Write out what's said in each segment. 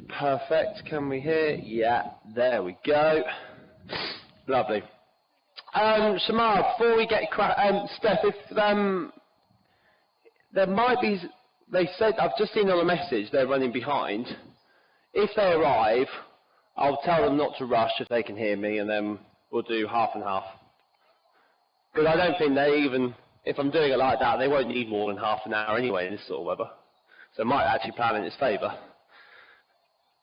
Perfect. Can we hear? Yeah, there we go. Lovely. Shamar, before we get Steph, if there might be, they said, I've just seen on a message they're running behind. If they arrive, I'll tell them not to rush if they can hear me, and then we'll do half and half. Because I don't think they even, if I'm doing it like that, they won't need more than half an hour anyway in this sort of weather. So it might actually plan in its favour.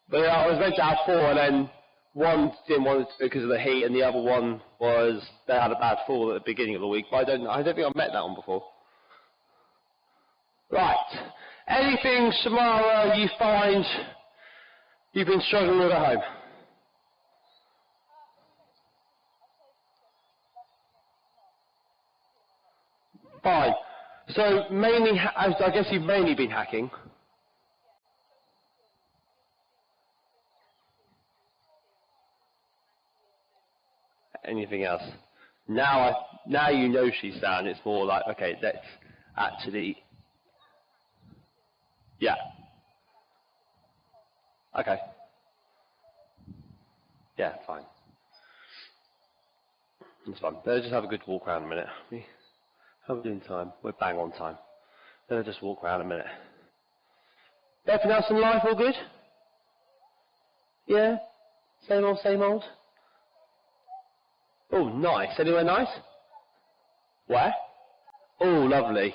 But yeah, I was meant to have 4, and then one didn't want it because of the heat, and the other one was they had a bad fall at the beginning of the week. But I don't think I've met that one before. Right. Anything, Samara, you find you've been struggling with at home? Fine. So mainly, I guess you've mainly been hacking. Anything else? Now you know she's down. It's more like, okay, let's actually, yeah. Okay. Yeah, fine. That's fine. Let's just have a good walk around a minute. How are we doing time? We're bang on time. Let's just walk around a minute. Everything else in life all good? Yeah? Same old, same old? Oh, nice. Anywhere nice? Where? Oh, lovely.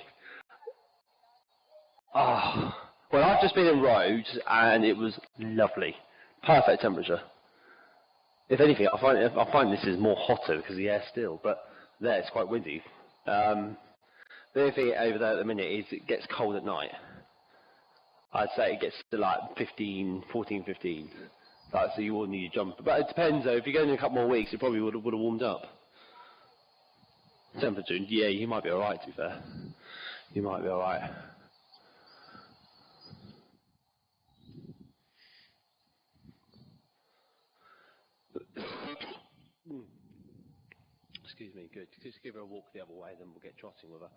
Oh, well, I've just been in Rhodes, and it was lovely. Perfect temperature. If anything, I find this is more hotter because the air's still, but there it's quite windy. The only thing over there at the minute is it gets cold at night. I'd say it gets to like 14, 15. Like, so you will need a jumper. But it depends though, if you go in a couple more weeks, it probably would have warmed up. Temperature, yeah, you might be alright to be fair. You might be alright. Excuse me, good. Just give her a walk the other way, then we'll get trotting with her.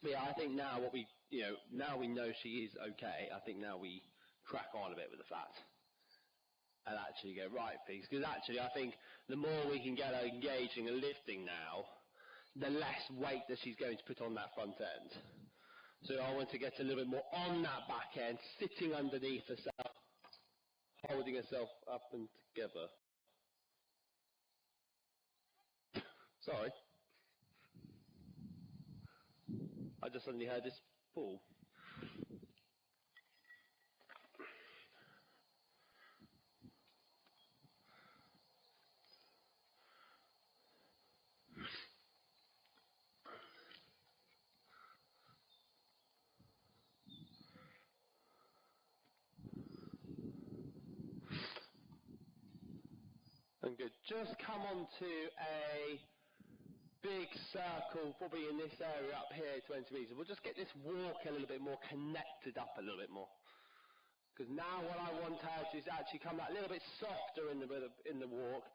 Yeah, I think now now we know she is okay. I think now we crack on a bit with the fat and actually go right things. Because actually, I think the more we can get her engaging and lifting now, the less weight that she's going to put on that front end. So I want to get a little bit more on that back end, sitting underneath herself, holding herself up and together. Sorry. I just suddenly heard this fall. And good. Just come on to a big circle, probably in this area up here, 20 metres. We'll just get this walk a little bit more connected up a little bit more. Because now what I want her to is actually come that little bit softer in the walk.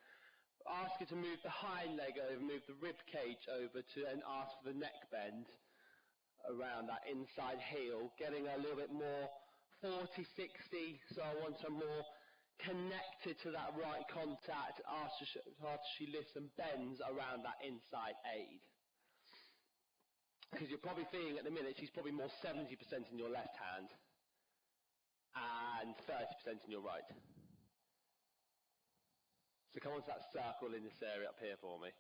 Ask her to move the hind leg over, move the rib cage over to, and ask for the neck bend around that inside heel, getting her a little bit more 40-60. So I want her more connected to that right contact after she lifts and bends around that inside aid. Because you're probably feeling at the minute she's probably more 70% in your left hand and 30% in your right. So come on to that circle in this area up here for me.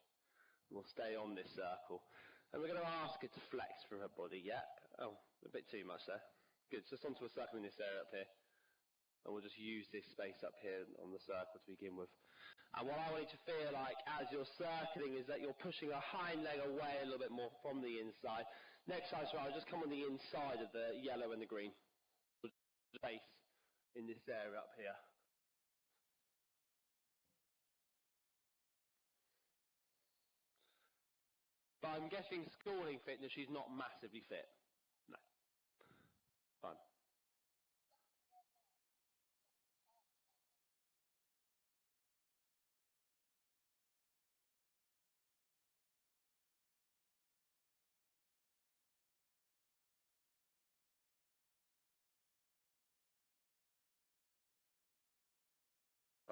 We'll stay on this circle. And we're going to ask her to flex through her body. Yeah. Oh, a bit too much there. Good. So just onto a circle in this area up here. And we'll just use this space up here on the circle to begin with. And what I want you to feel like as you're circling is that you're pushing a hind leg away a little bit more from the inside. Next time, so I'll just come on the inside of the yellow and the green. Space in this area up here. But I'm guessing schooling fitness, she's not massively fit. No. Fine.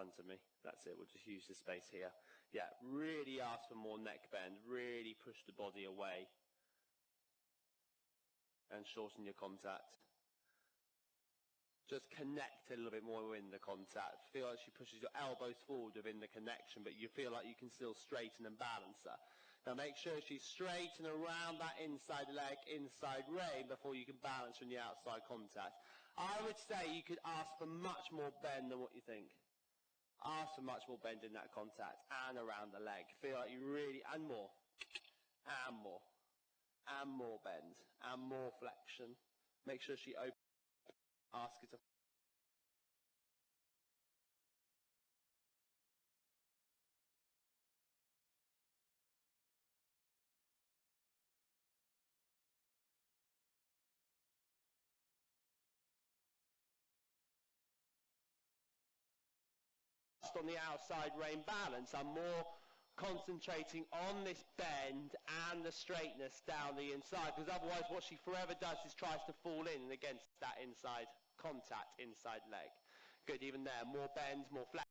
front of me. That's it, we'll just use the space here. Yeah, really ask for more neck bend, really push the body away and shorten your contact. Just connect a little bit more in the contact. Feel like she pushes your elbows forward within the connection, but you feel like you can still straighten and balance her. Now make sure she's straight and around that inside leg, inside rein before you can balance from the outside contact. I would say you could ask for much more bend than what you think. Ask for much more bend in that contact and around the leg. Feel like you really, and more, and more, and more bend, and more flexion. Make sure she opens. Ask her to on the outside rein balance. I'm more concentrating on this bend and the straightness down the inside, because otherwise what she forever does is tries to fall in against that inside contact, inside leg. Good, even there, more bends, more flex.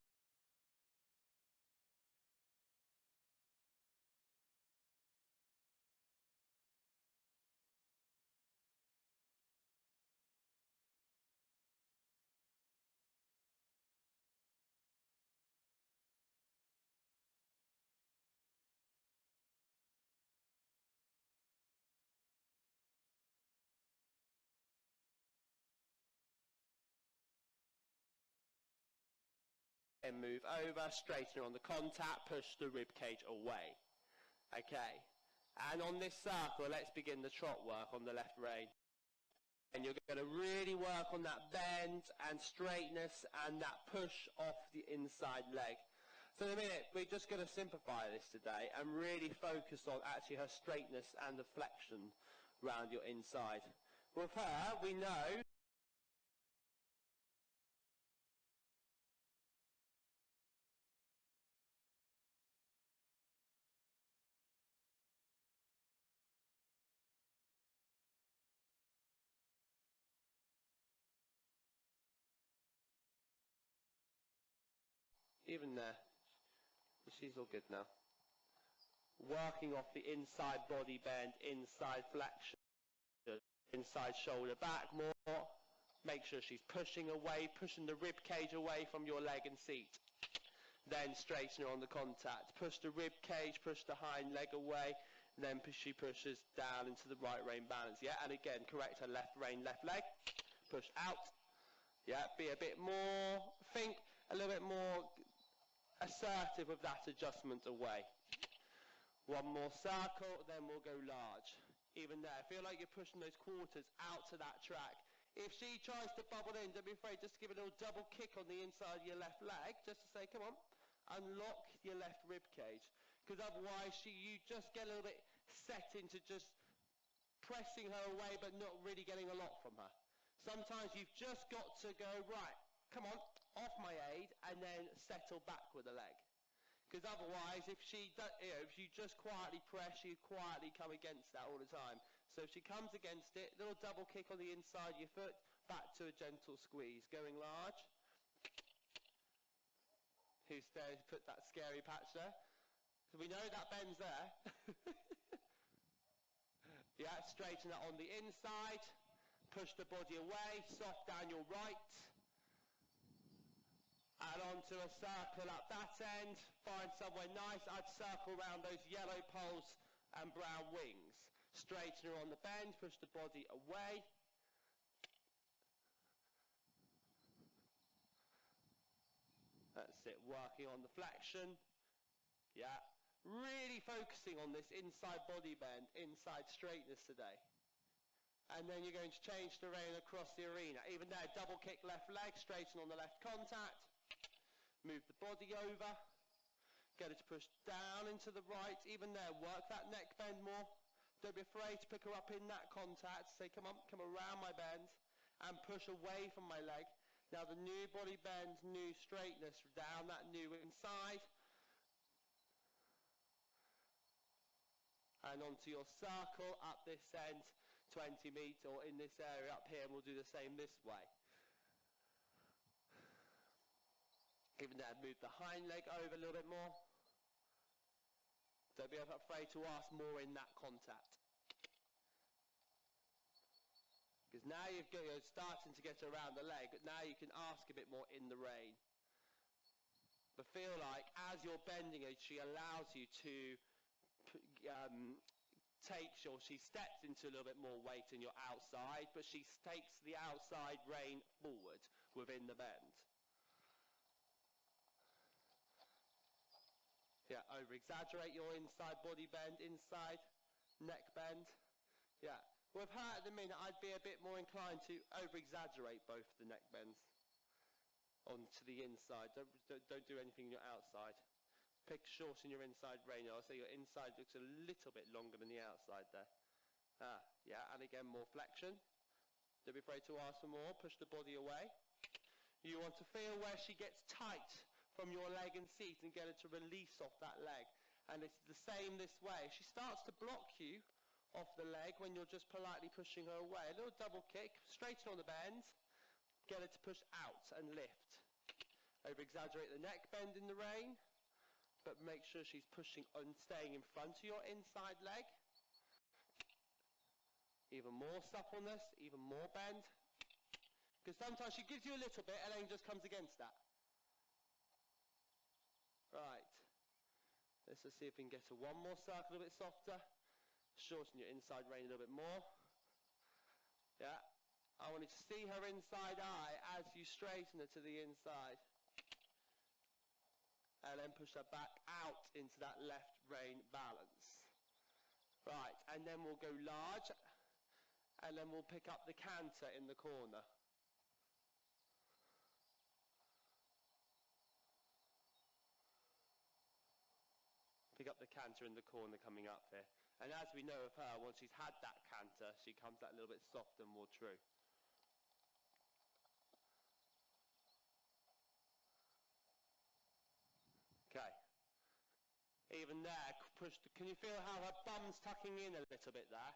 And move over, straighten her on the contact, push the rib cage away. Okay, and on this circle, let's begin the trot work on the left rein. And you're going to really work on that bend and straightness and that push off the inside leg. So in a minute, we're just going to simplify this today and really focus on actually her straightness and the flexion around your inside. With her, we know even there, she's all good now. Working off the inside body bend, inside flexion, inside shoulder back more. Make sure she's pushing away, pushing the rib cage away from your leg and seat. Then straighten her on the contact. Push the rib cage, push the hind leg away. Then she pushes down into the right rein balance. Yeah, and again, correct her left rein, left leg. Push out. Yeah, be a bit more, think a little bit more assertive with that adjustment away. One more circle, then we'll go large. Even there, feel like you're pushing those quarters out to that track. If she tries to bubble in, don't be afraid, just give a little double kick on the inside of your left leg, just to say, come on, unlock your left rib cage. Because otherwise, you just get a little bit set into just pressing her away, but not really getting a lot from her. Sometimes you've just got to go, right, come on, off my aid, and then settle back with the leg. Because otherwise, if you just quietly press, you quietly come against that all the time. So if she comes against it, little double kick on the inside of your foot, back to a gentle squeeze. Going large. Who's there? Put that scary patch there. So we know that bend's there. Yeah, straighten that on the inside. Push the body away, soft down your right. And onto a circle at that end. Find somewhere nice. I'd circle around those yellow poles and brown wings. Straighten her on the bend, push the body away. That's it, working on the flexion. Yeah, really focusing on this inside body bend, inside straightness today. And then you're going to change the rein across the arena. Even there, double kick left leg, straighten on the left contact. Move the body over. Get her to push down into the right. Even there, work that neck bend more. Don't be afraid to pick her up in that contact. Say, come on, come around my bend. And push away from my leg. Now the new body bend, new straightness down that new inside. And onto your circle up this end, 20 meters, or in this area up here, and we'll do the same this way. Even there, move the hind leg over a little bit more. Don't be afraid to ask more in that contact. Because now you're starting to get around the leg, but now you can ask a bit more in the rein. But feel like as you're bending it, she allows you to she steps into a little bit more weight in your outside, but she takes the outside rein forward within the bend. Yeah, over-exaggerate your inside body bend, inside neck bend. Yeah, with her at the minute, I'd be a bit more inclined to over-exaggerate both the neck bends onto the inside. Don't do anything in your outside. Shorten your inside rein. I'll say your inside looks a little bit longer than the outside there. Yeah, and again, more flexion. Don't be afraid to ask for more. Push the body away. You want to feel where she gets tight from your leg and seat and get her to release off that leg. And it's the same this way. She starts to block you off the leg when you're just politely pushing her away. A little double kick, straighten on the bend. Get her to push out and lift. Over-exaggerate the neck bend in the rein, but make sure she's pushing and staying in front of your inside leg. Even more suppleness, even more bend. Because sometimes she gives you a little bit and then just comes against that. Right. Let's just see if we can get to one more circle a little bit softer. Shorten your inside rein a little bit more. Yeah. I want you to see her inside eye as you straighten her to the inside. And then push her back out into that left rein balance. Right, and then we'll go large, and then we'll pick up the canter in the corner. Pick up the canter in the corner coming up here. And as we know of her, once she's had that canter, she comes out a little bit softer and more true. Okay. Even there, can you feel how her bum's tucking in a little bit there?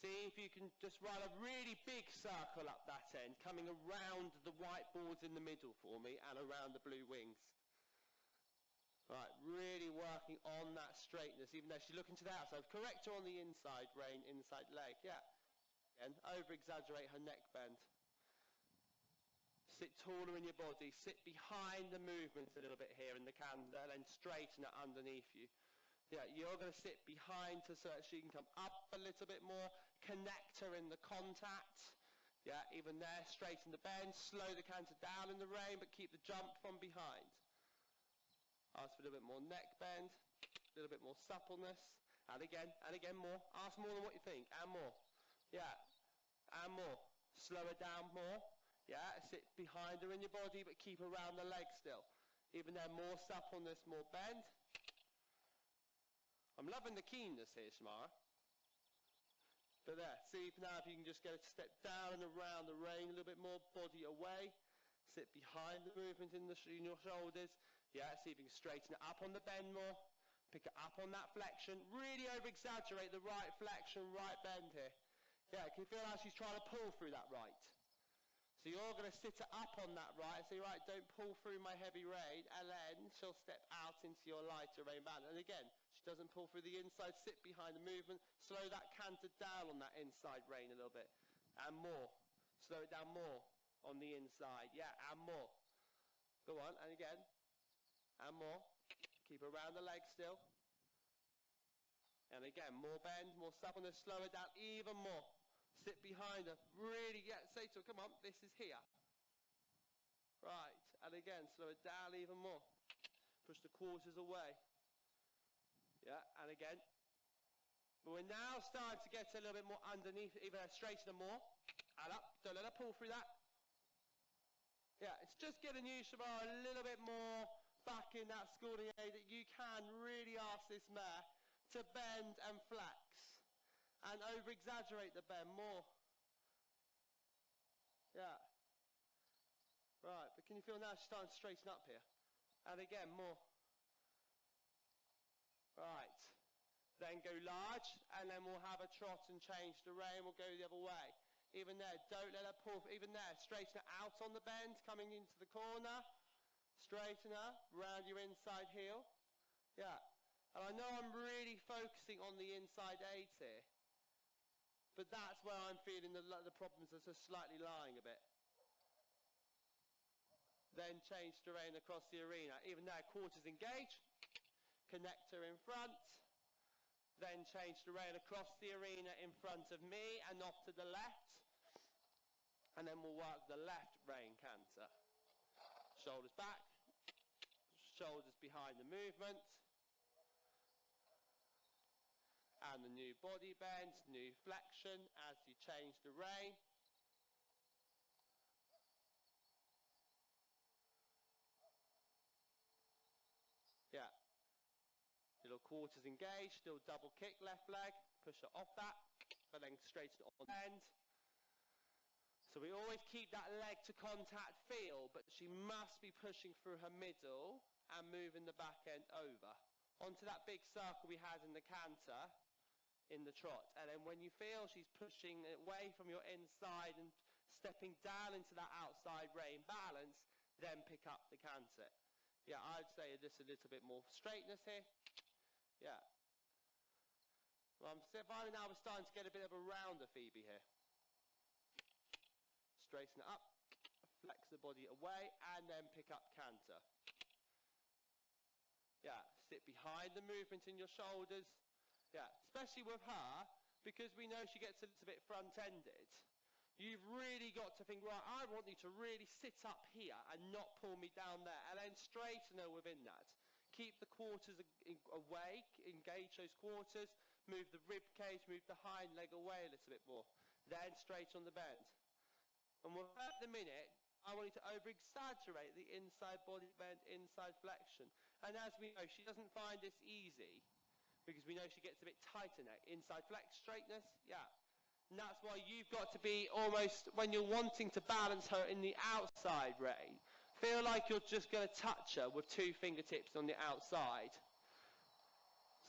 See if you can just run a really big circle up that end, coming around the white boards in the middle for me and around the blue wings. Right, really working on that straightness, even though she's looking to the outside. Correct her on the inside rein, inside leg, yeah. Again, over-exaggerate her neck bend. Sit taller in your body, sit behind the movement a little bit here in the canter, and then straighten it underneath you. Yeah, you're going to sit behind her so that she can come up a little bit more, connect her in the contact. Yeah, even there, straighten the bend, slow the canter down in the rein, but keep the jump from behind. Ask for a little bit more neck bend, a little bit more suppleness, and again more. Ask more than what you think, and more. Yeah, and more. Slow her down more. Yeah, sit behind her in your body, but keep around the leg still. Even there, more suppleness, more bend. I'm loving the keenness here, Shamara. But there, see now if you can just get her to step down and around the rein, a little bit more, body away. Sit behind the movement in your shoulders. Yeah, see if you can straighten it up on the bend more. Pick it up on that flexion. Really over-exaggerate the right flexion, right bend here. Yeah, can you feel how she's trying to pull through that right? So you're going to sit her up on that right, say, right, don't pull through my heavy rein, and then she'll step out into your lighter rein band. And again, she doesn't pull through the inside, sit behind the movement, slow that canter down on that inside rein a little bit, and more. Slow it down more on the inside, yeah, and more. Go on, and again, and more. Keep around the leg still. And again, more bend, more suppleness, slow it down even more. Sit behind her, really, yeah, say to her, come on, this is here. Right, and again, slow it down even more. Push the quarters away. Yeah, and again. But we're now starting to get a little bit more underneath, even straighten her more. And up, don't let her pull through that. Yeah, it's just getting you, Shamara, a little bit more back in that schooling aid that you can really ask this mare to bend and flex. And over-exaggerate the bend more. Yeah. Right, but can you feel now she's starting to straighten up here? And again, more. Right. Then go large, and then we'll have a trot and change the rein. We'll go the other way. Even there, don't let her pull. Even there, straighten it out on the bend, coming into the corner. Straighten her, round your inside heel. Yeah. And I know I'm really focusing on the inside aids here, but that's where I'm feeling the problems are just slightly lying a bit. Then change terrain across the arena. Even there, quarters engage, connector in front, then change terrain across the arena in front of me and off to the left, and then we'll work the left rein canter. Shoulders back, shoulders behind the movement, and the new body bend, new flexion as you change the rein. Yeah. Little quarters engaged, still double kick left leg, push her off that, but then straighten it on the end. So we always keep that leg to contact feel, but she must be pushing through her middle and moving the back end over. Onto that big circle we had in the canter, in the trot. And then when you feel she's pushing away from your inside and stepping down into that outside rein balance, then pick up the canter. Yeah, I'd say just a little bit more straightness here. Yeah. Well, I'm finding now we're starting to get a bit of a rounder Phoebe here. Straighten it up, flex the body away, and then pick up canter. Yeah, sit behind the movement in your shoulders. Yeah, especially with her, because we know she gets a little bit front-ended. You've really got to think, right, I want you to really sit up here and not pull me down there, and then straighten her within that. Keep the quarters away, engage those quarters, move the rib cage, move the hind leg away a little bit more. Then straight on the bend. And at the minute, I want you to over-exaggerate the inside body bend, inside flexion. And as we know, she doesn't find this easy, because we know she gets a bit tighter neck. Inside flex, straightness, yeah. And that's why you've got to be almost, when you're wanting to balance her in the outside rein, feel like you're just going to touch her with 2 fingertips on the outside.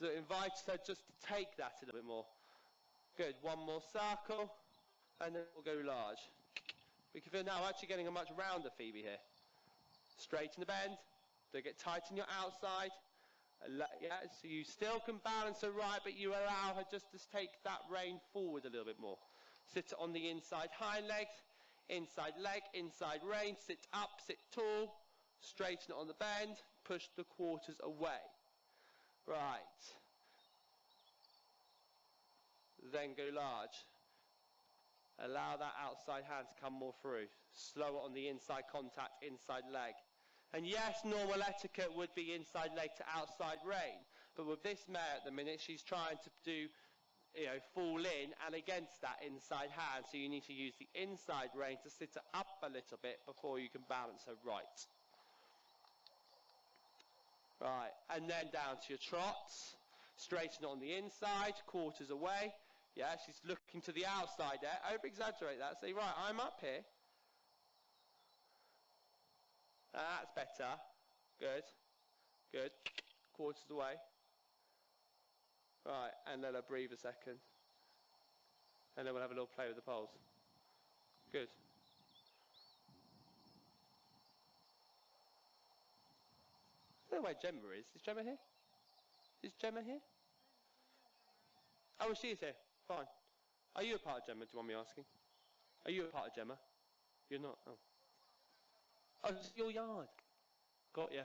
So it invites her just to take that a little bit more. Good, one more circle, and then we'll go large. We can feel now we're actually getting a much rounder Phoebe here. Straighten the bend, don't get tight in your outside. Yeah, so you still can balance her right, but you allow her just to take that rein forward a little bit more. Sit on the inside hind legs, inside leg, inside rein, sit up, sit tall, straighten it on the bend, push the quarters away. Right. Then go large. Allow that outside hand to come more through. Slower on the inside contact, inside leg. And yes, normal etiquette would be inside leg to outside rein. But with this mare at the minute, she's trying to do, fall in and against that inside hand. So you need to use the inside rein to sit her up a little bit before you can balance her right. Right, and then down to your trots. Straighten on the inside, quarters away. Yeah, she's looking to the outside there. Over-exaggerate that. Say, right, I'm up here. That's better. Good. Good. Quarters away. Right, and let her breathe a second. And then we'll have a little play with the poles. Good. I don't know where Gemma is. Is Gemma here? Is Gemma here? Oh, she is here. Fine. Are you a part of Gemma, do you want me asking? Are you a part of Gemma? You're not? Oh. Oh, it's your yard. Got ya.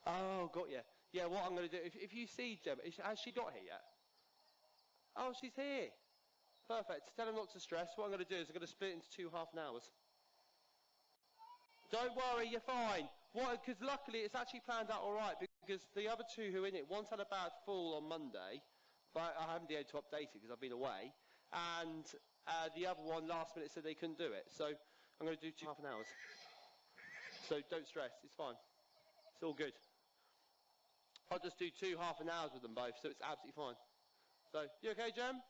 Oh, got ya. Yeah, what I'm going to do, if you see Gemma, has she got here yet? Oh, she's here. Perfect. Tell her not to stress. What I'm going to do is I'm going to split it into 2 half an hours. Don't worry, you're fine. Because luckily it's actually planned out all right, because the other 2 who are in it, one's had a bad fall on Monday, but I haven't been able to update it because I've been away, and the other one last minute said they couldn't do it. So I'm going to do 2 half an hours. So don't stress, it's fine. It's all good. I'll just do 2 half an hours with them both, so it's absolutely fine. So, you okay, Jem?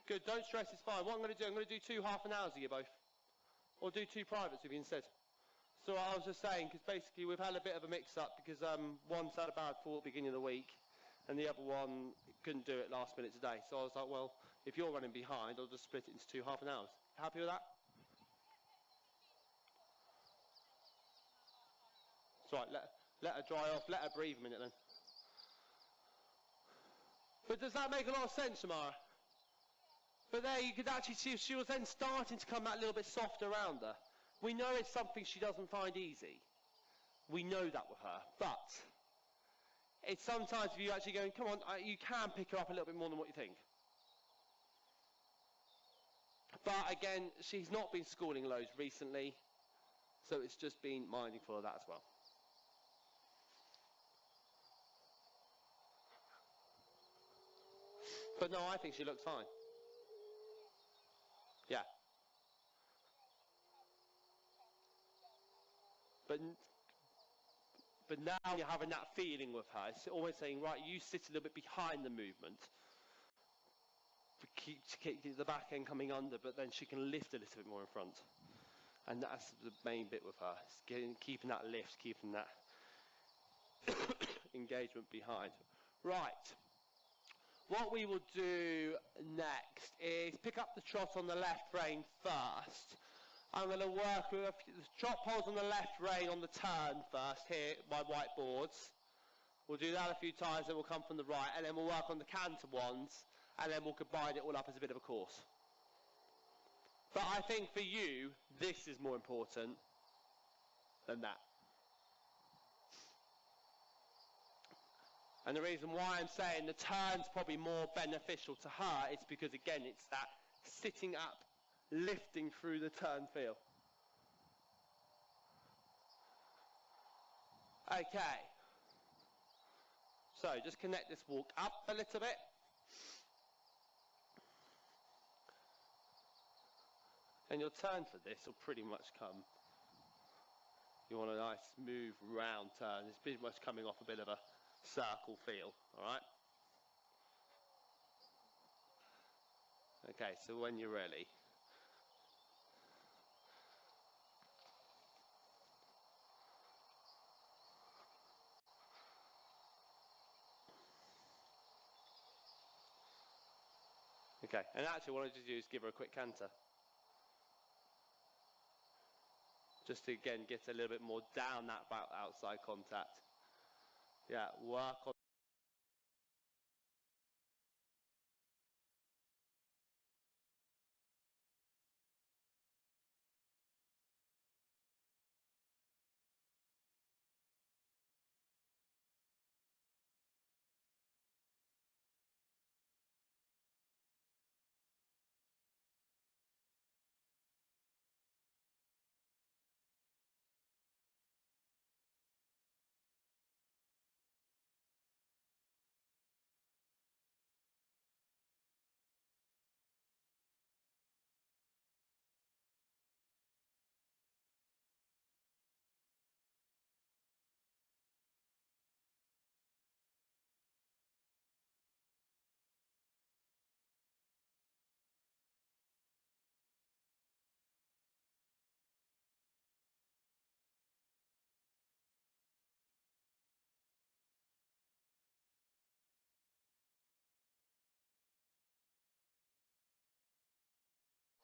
Good, don't stress, it's fine. What I'm going to do, I'm going to do 2 half an hours of you both. Or do 2 privates with you instead. So I was just saying, because basically we've had a bit of a mix-up, because one's had a bad fall at the beginning of the week, and the other one couldn't do it last minute today. So I was like, well, if you're running behind, I'll just split it into 2 half an hours. Happy with that? It's right, let her dry off, let her breathe a minute then. But does that make a lot of sense, Samara? But there you could actually see she was then starting to come that little bit softer around her. We know it's something she doesn't find easy. We know that with her. But it's sometimes if you actually go, come on, you can pick her up a little bit more than what you think. But again, she's not been schooling loads recently, so it's just been mindful of that as well. But no, I think she looks fine. Yeah. But now you're having that feeling with her. It's always saying, right, you sit a little bit behind the movement. Keep the back end coming under, but then she can lift a little bit more in front. And that's the main bit with her. It's keeping that lift, keeping that engagement behind. Right. What we will do next is pick up the trot on the left rein first. I'm going to work with the trot poles on the left rein on the turn first here, my whiteboards. We'll do that a few times, then we'll come from the right, and then we'll work on the canter ones, and then we'll combine it all up as a bit of a course. But I think for you, this is more important than that. And the reason why I'm saying the turn's probably more beneficial to her is because, again, it's that sitting up, lifting through the turn feel. Okay. So just connect this walk up a little bit. And your turn for this will pretty much come. You want a nice smooth round turn. It's pretty much coming off a bit of a circle feel, all right? Okay, so when you're ready. Okay, and actually what I just do is give her a quick canter. Just to, again, get a little bit more down that outside contact. Yeah, work on.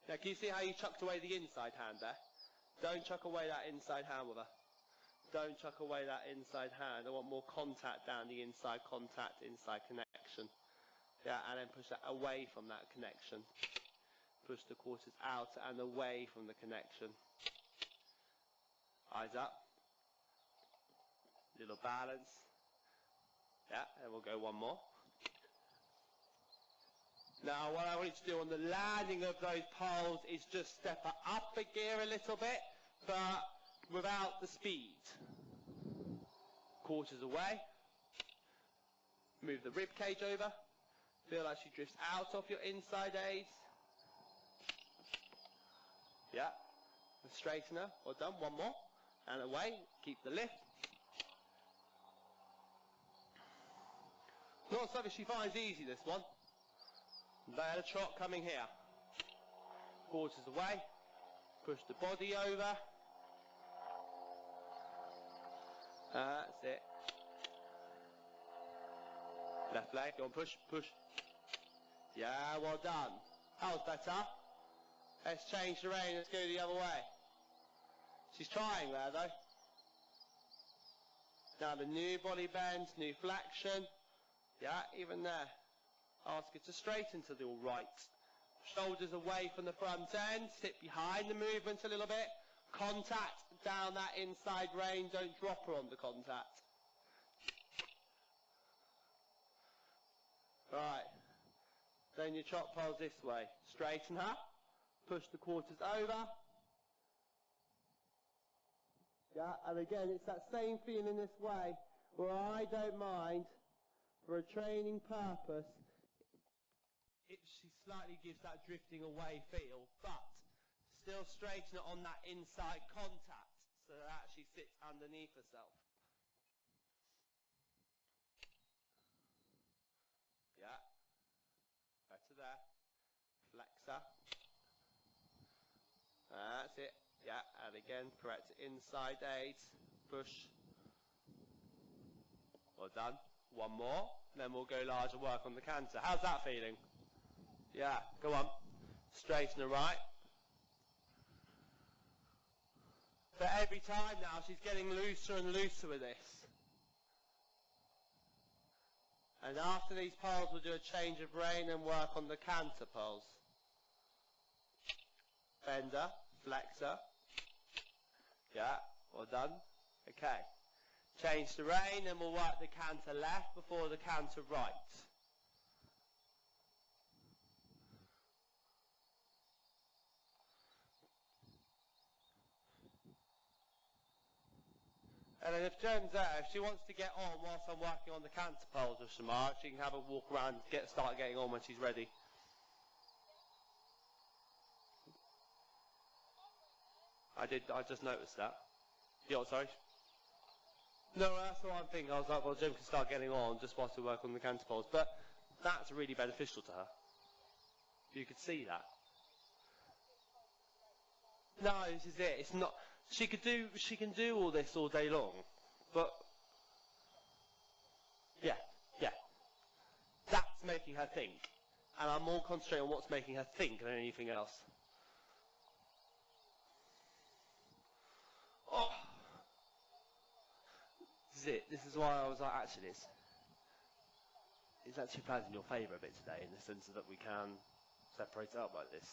Now, can you see how you chucked away the inside hand there? Don't chuck away that inside hand with her. Don't chuck away that inside hand. I want more contact down the inside contact, inside connection. Yeah, and then push that away from that connection. Push the quarters out and away from the connection. Eyes up. Little balance. Yeah, and we'll go one more. Now what I want you to do on the landing of those poles is just step her up a gear a little bit, but without the speed. Quarters away. Move the rib cage over. Feel like she drifts out of your inside aids. Yeah. Straighten her. Well done. One more. And away. Keep the lift. Not something she finds easy, this one. Let a trot coming here. Quarters away. Push the body over. That's it. Left leg. Go on, push, push. Yeah, well done. That was better. Let's change the rein, let's go the other way. She's trying there though. Now the new body bend, new flexion. Yeah, even there. Ask her to straighten to the all right. Shoulders away from the front end, sit behind the movement a little bit. Contact down that inside rein, don't drop her on the contact. Right. Then your chop pulse this way. Straighten her. Push the quarters over. Yeah, and again, it's that same feeling this way, where I don't mind, for a training purpose, she slightly gives that drifting away feel, but still straighten it on that inside contact, so that she sits underneath herself. Yeah, better there. Flexor. That's it. Yeah, and again, correct inside aids. Push. Well done. One more, and then we'll go large and work on the canter. How's that feeling? Yeah, go on. Straighten her right. But every time now, she's getting looser and looser with this. And after these poles, we'll do a change of rein and work on the canter poles. Bender, flexor. Yeah, well done. Okay. Change the rein and we'll work the canter left before the canter right. And then if Jen's there, if she wants to get on whilst I'm working on the canter poles with Shamar, she can have a walk around, start getting on when she's ready. I just noticed that. Yeah, sorry? No, that's what I'm thinking. I was like, well, Jem can start getting on just whilst we work on the canter poles. But that's really beneficial to her. You could see that. No, this is it. It's not. She can do all this all day long, but yeah, that's making her think, and I'm more concentrating on what's making her think than anything else. Oh, this is it. This is why I was like, actually, it's actually playing in your favour a bit today, in the sense that we can separate it up like this,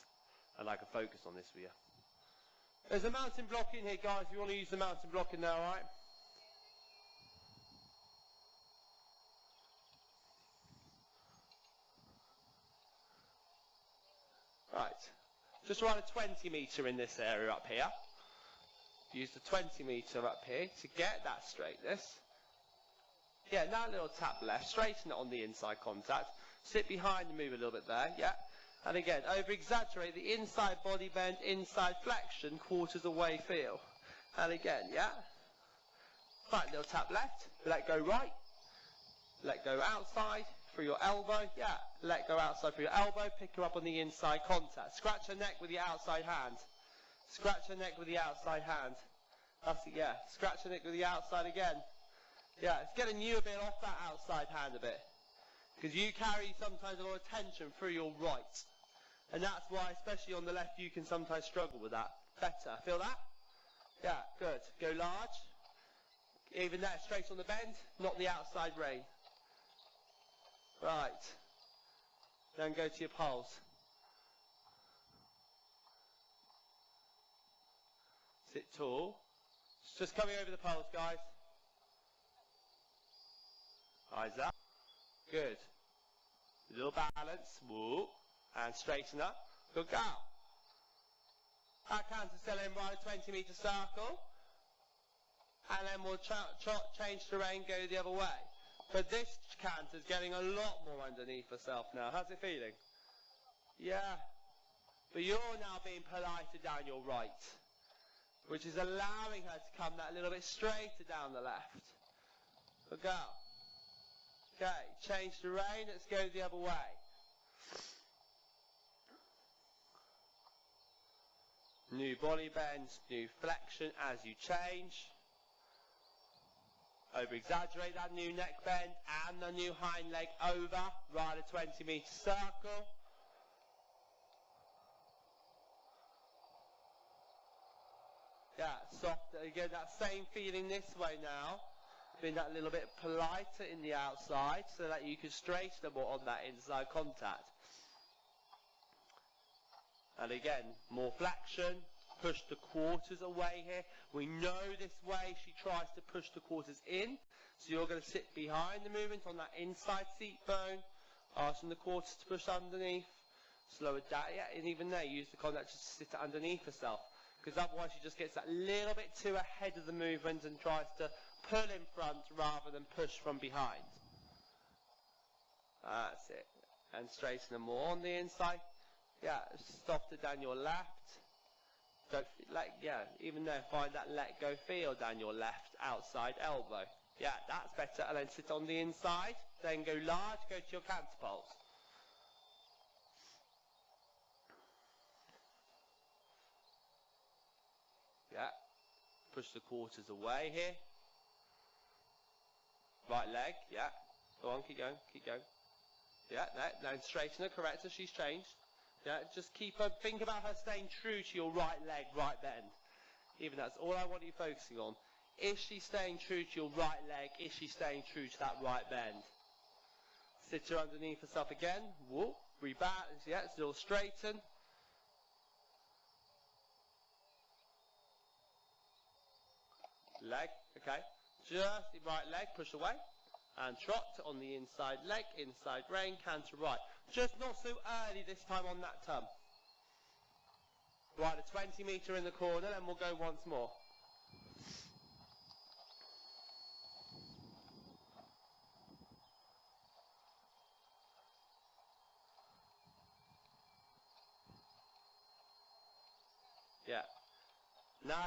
and I can focus on this for you. There's a mountain block in here, guys, if you want to use the mountain block in there, alright? Right. Just run a 20 metre in this area up here. Use the 20 metre up here to get that straightness. Yeah, now a little tap left, straighten it on the inside contact. Sit behind and move a little bit there, yeah. And again, over-exaggerate the inside body bend, inside flexion, quarters away feel. And again, yeah. Right, little tap left, let go right, let go outside through your elbow, yeah. Let go outside through your elbow, pick her up on the inside contact. Scratch her neck with the outside hand. Scratch her neck with the outside hand. That's it, yeah. Scratch her neck with the outside again. Yeah, it's getting you a bit off that outside hand a bit. Because you carry sometimes a lot of tension through your right. And that's why, especially on the left, you can sometimes struggle with that. Better. Feel that? Yeah, good. Go large. Even that, straight on the bend, not the outside rein. Right. Then go to your poles. Sit tall. It's just coming over the poles, guys. Eyes up. Good. A little balance. Whoa. And straighten up. Good girl. That canter still in right, a 20 metre circle. And then we'll change terrain, go the other way. But this canter's getting a lot more underneath herself now. How's it feeling? Yeah. But you're now being politer down your right, which is allowing her to come that little bit straighter down the left. Good girl. Okay, change the rein, let's go the other way. New body bends, new flexion as you change. Over-exaggerate that new neck bend and the new hind leg over. Ride a 20-meter circle. Yeah, soft. Again, that same feeling this way now. Being that little bit politer in the outside so that you can straighten them more on that inside contact. And again, more flexion. Push the quarters away here. We know this way she tries to push the quarters in. So you're going to sit behind the movement on that inside seat bone. Asking the quarters to push underneath. Slow it down. Yeah, and even there, use the contact just to sit it underneath herself. Because otherwise she just gets that little bit too ahead of the movement and tries to pull in front rather than push from behind. That's it. And straighten them more on the inside. Yeah, softer down your left. Don't, yeah, even there, find that let go feel down your left outside elbow. Yeah, that's better. And then sit on the inside. Then go large, go to your canter pulse. Yeah, push the quarters away here. Right leg, yeah. Go on, keep going, keep going. Yeah, now straighten her, correct her, she's changed. Yeah, just keep her, think about her staying true to your right leg, right bend. Even that's all I want you focusing on. Is she staying true to your right leg? Is she staying true to that right bend? Sit her underneath herself again. Whoop, rebalance, yeah, still straighten. Leg, okay. Just the right leg, push away. And trot on the inside leg, inside rein, canter right. Just not so early this time on that tum. Right, a 20 meter in the corner, and we'll go once more. Yeah. Now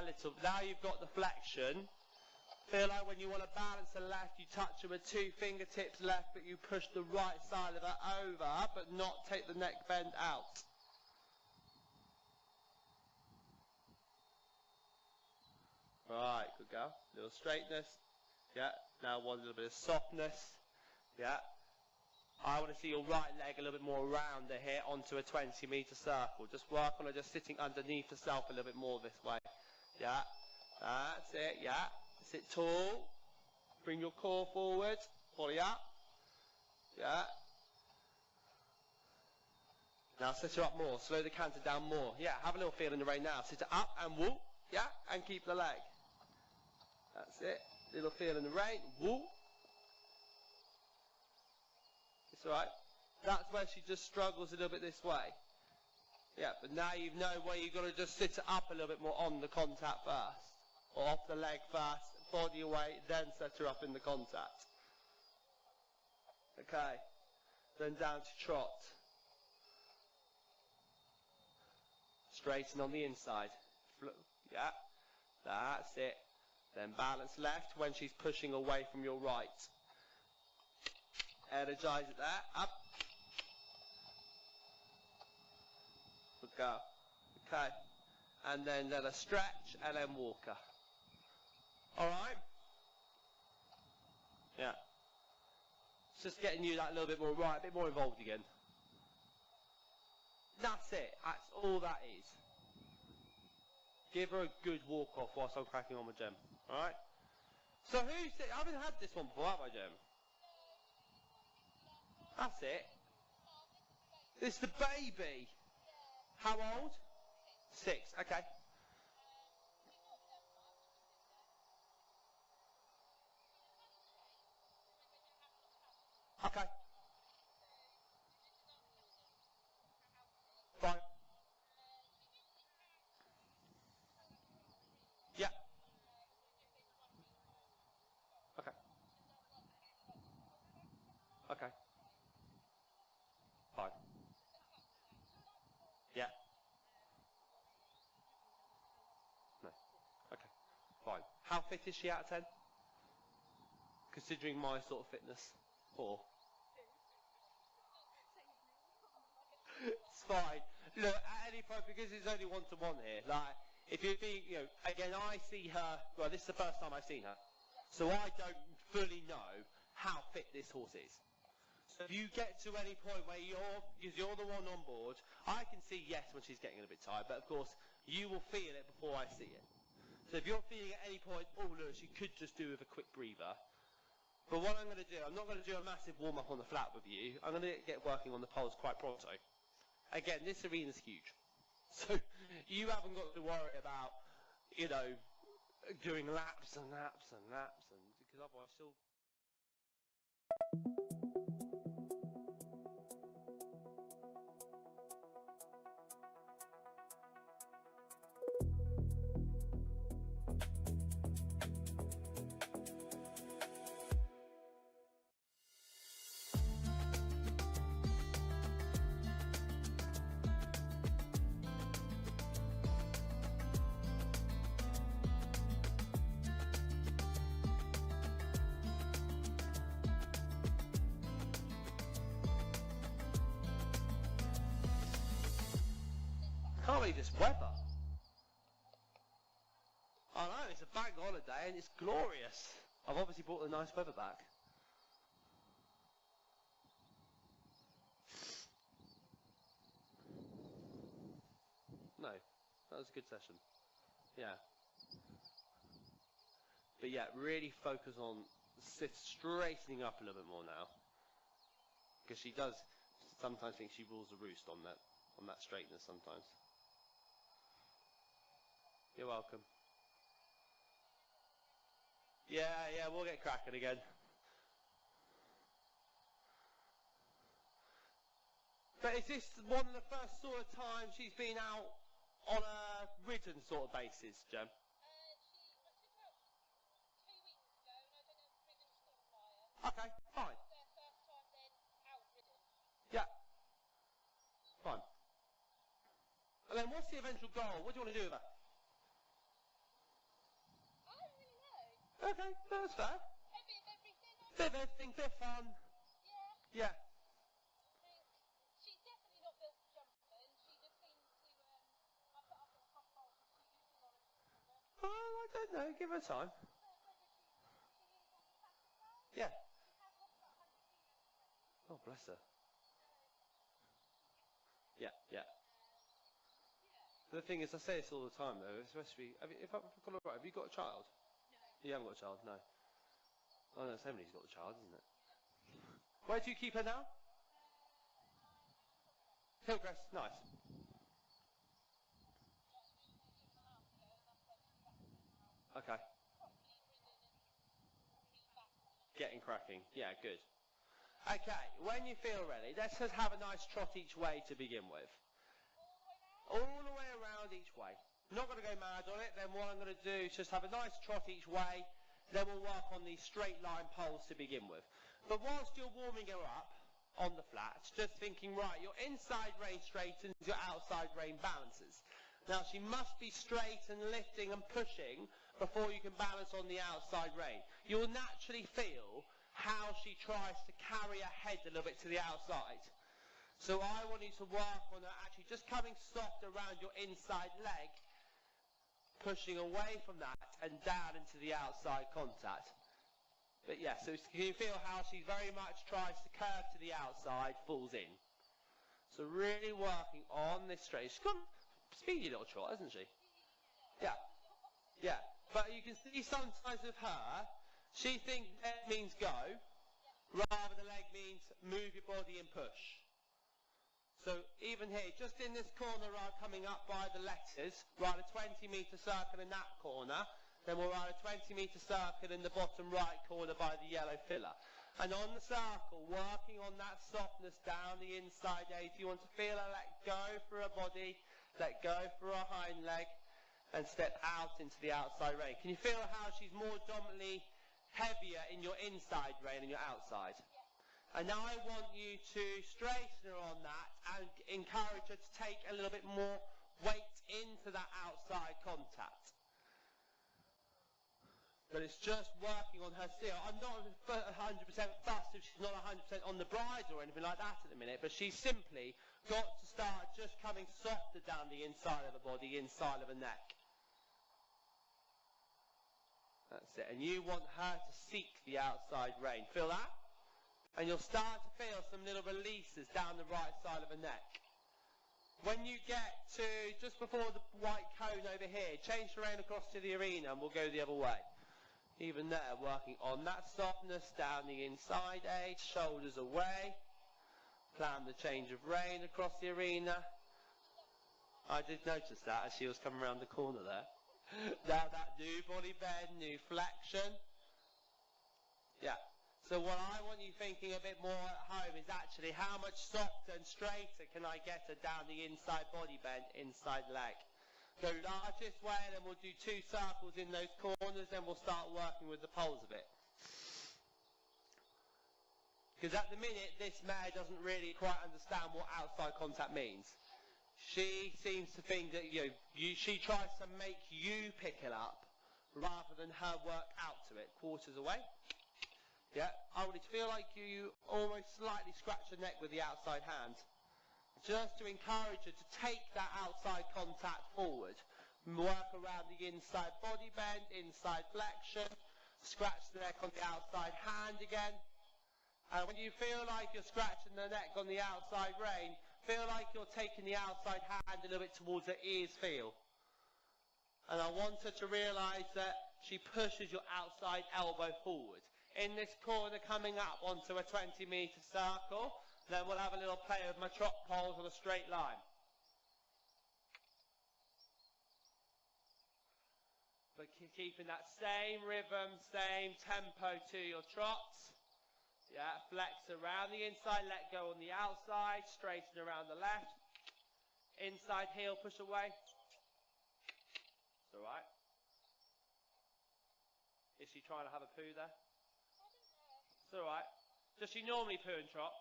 you've got the flexion. Feel like when you want to balance the left, you touch her with 2 fingertips left, but you push the right side of her over, but not take the neck bend out. Right, good girl. Little straightness. Yeah, now one little bit of softness. Yeah. I want to see your right leg a little bit more around her here onto a 20 meter circle. Just work on her just sitting underneath herself a little bit more this way. Yeah, that's it, yeah. Sit tall, bring your core forward, volley up, yeah. Now sit her up more, slow the canter down more. Yeah, have a little feel in the rein now. Sit her up and whoop, yeah, and keep the leg. That's it, little feel in the rein, whoop. It's alright. That's where she just struggles a little bit this way. Yeah, but now you know where you've got to just sit her up a little bit more on the contact first. Or off the leg first. Body away, then set her up in the contact. Okay, then down to trot. Straighten on the inside. Yeah, that's it. Then balance left when she's pushing away from your right. Energize it there, up. Good girl. Okay, and then let her stretch and then walk her. Alright? Yeah. It's just getting you that little bit more right, a bit more involved again. That's it. That's all that is. Give her a good walk off whilst I'm cracking on with Jem. Alright? So who's it? I haven't had this one before, have I, Jem? That's it. It's the baby. How old? 6. Okay. Okay. Fine. Yeah. Okay. Okay. Fine. Yeah. No. Okay. Fine. How fit is she out of 10? Considering my sort of fitness. 4. It's fine. Look, at any point, because it's only one-to-one here, like, if you think, again, I see her, well, this is the first time I've seen her, so I don't fully know how fit this horse is. So if you get to any point where you're the one on board, I can see yes when she's getting a bit tired, but of course you will feel it before I see it. So if you're feeling at any point, oh look, she could just do with a quick breather. But what I'm going to do, I'm not going to do a massive warm-up on the flat with you. I'm going to get working on the poles quite pronto. Again, this arena's huge. So you haven't got to worry about, you know, doing laps and laps and laps, and because otherwise she'll... Can't believe this weather. I know, it's a bank holiday and it's glorious. I've obviously brought the nice weather back. No, that was a good session. Yeah. But yeah, really focus on straightening up a little bit more now. Because she does sometimes think she rules the roost on that straightness sometimes. You're welcome. Yeah, we'll get cracking again. But is this one of the first sort of times she's been out on a ridden sort of basis, Jem? Okay, fine. Yeah. Fine. And then what's the eventual goal? What do you want to do with her? Okay, that's fair. A bit of everything. Bit of everything, bit of fun. Yeah. Yeah. She's definitely not built for jumping. She just seems to, I put up a couple of holes and she used a lot of Oh, I don't know. Give her time. She is on the Saturday. Yeah. She has lost about 100 kilos already. Oh, bless her. Yeah. The thing is, I say this all the time, though. Especially, if I've got it right, have you got a child? No. You haven't got a child, no. Oh no, Emily's got the child, isn't it? Where do you keep her now? Hillcrest, nice. Okay. Getting cracking. Yeah, good. Okay, when you feel ready, let's just have a nice trot each way to begin with. All the way around each way. Not going to go mad on it, then what I'm going to do is just have a nice trot each way, then we'll work on these straight line poles to begin with. But whilst you're warming her up on the flats, just thinking, right, your inside rein straightens, your outside rein balances. Now she must be straight and lifting and pushing before you can balance on the outside rein. You'll naturally feel how she tries to carry her head a little bit to the outside. So I want you to work on her actually just coming soft around your inside leg, pushing away from that and down into the outside contact. But yeah, so can you feel how she very much tries to curve to the outside, falls in. So really working on this straight. She's got a speedy little trot, hasn't she? Yeah. But you can see sometimes with her, she thinks leg means go, rather than leg means move your body and push. So even here, just in this corner coming up by the letters, ride a 20-metre circle in that corner, then we'll ride a 20-metre circle in the bottom right corner by the yellow filler. And on the circle, working on that softness down the inside edge, you want to feel her let go for her body, let go for her hind leg, and step out into the outside rein. Can you feel how she's more dominantly heavier in your inside rein than your outside? And now I want you to straighten her on that and encourage her to take a little bit more weight into that outside contact. But it's just working on her still. I'm not 100% fussed if she's not 100% on the bridle or anything like that at the minute, but she's simply got to start just coming softer down the inside of her body, inside of her neck. That's it. And you want her to seek the outside rein. Feel that? And you'll start to feel some little releases down the right side of the neck. When you get to just before the white cone over here, change the rein across to the arena and we'll go the other way. Even there, working on that softness down the inside edge, shoulders away. Plan the change of rein across the arena. I did notice that as she was coming around the corner there. Now that new body bend, new flexion. Yeah. So what I want you thinking a bit more at home is actually how much softer and straighter can I get her down the inside body bend, inside leg. Go largest way, then we'll do 2 circles in those corners, then we'll start working with the poles a bit. Because at the minute, this mare doesn't really quite understand what outside contact means. She seems to think that, she tries to make you pick it up rather than her work out to it. Quarters away. Yeah, I want it to feel like you almost slightly scratch the neck with the outside hand. Just to encourage her to take that outside contact forward. Work around the inside body bend, inside flexion. Scratch the neck on the outside hand again. And when you feel like you're scratching the neck on the outside rein, feel like you're taking the outside hand a little bit towards her ears feel. And I want her to realise that she pushes your outside elbow forward. In this corner coming up onto a 20-metre circle, then we'll have a little play with my trot poles on a straight line. But keeping that same rhythm, same tempo to your trots. Yeah, flex around the inside, let go on the outside, straighten around the left. Inside heel, push away. It's alright. Is she trying to have a poo there? It's alright. Does she normally poo and trot?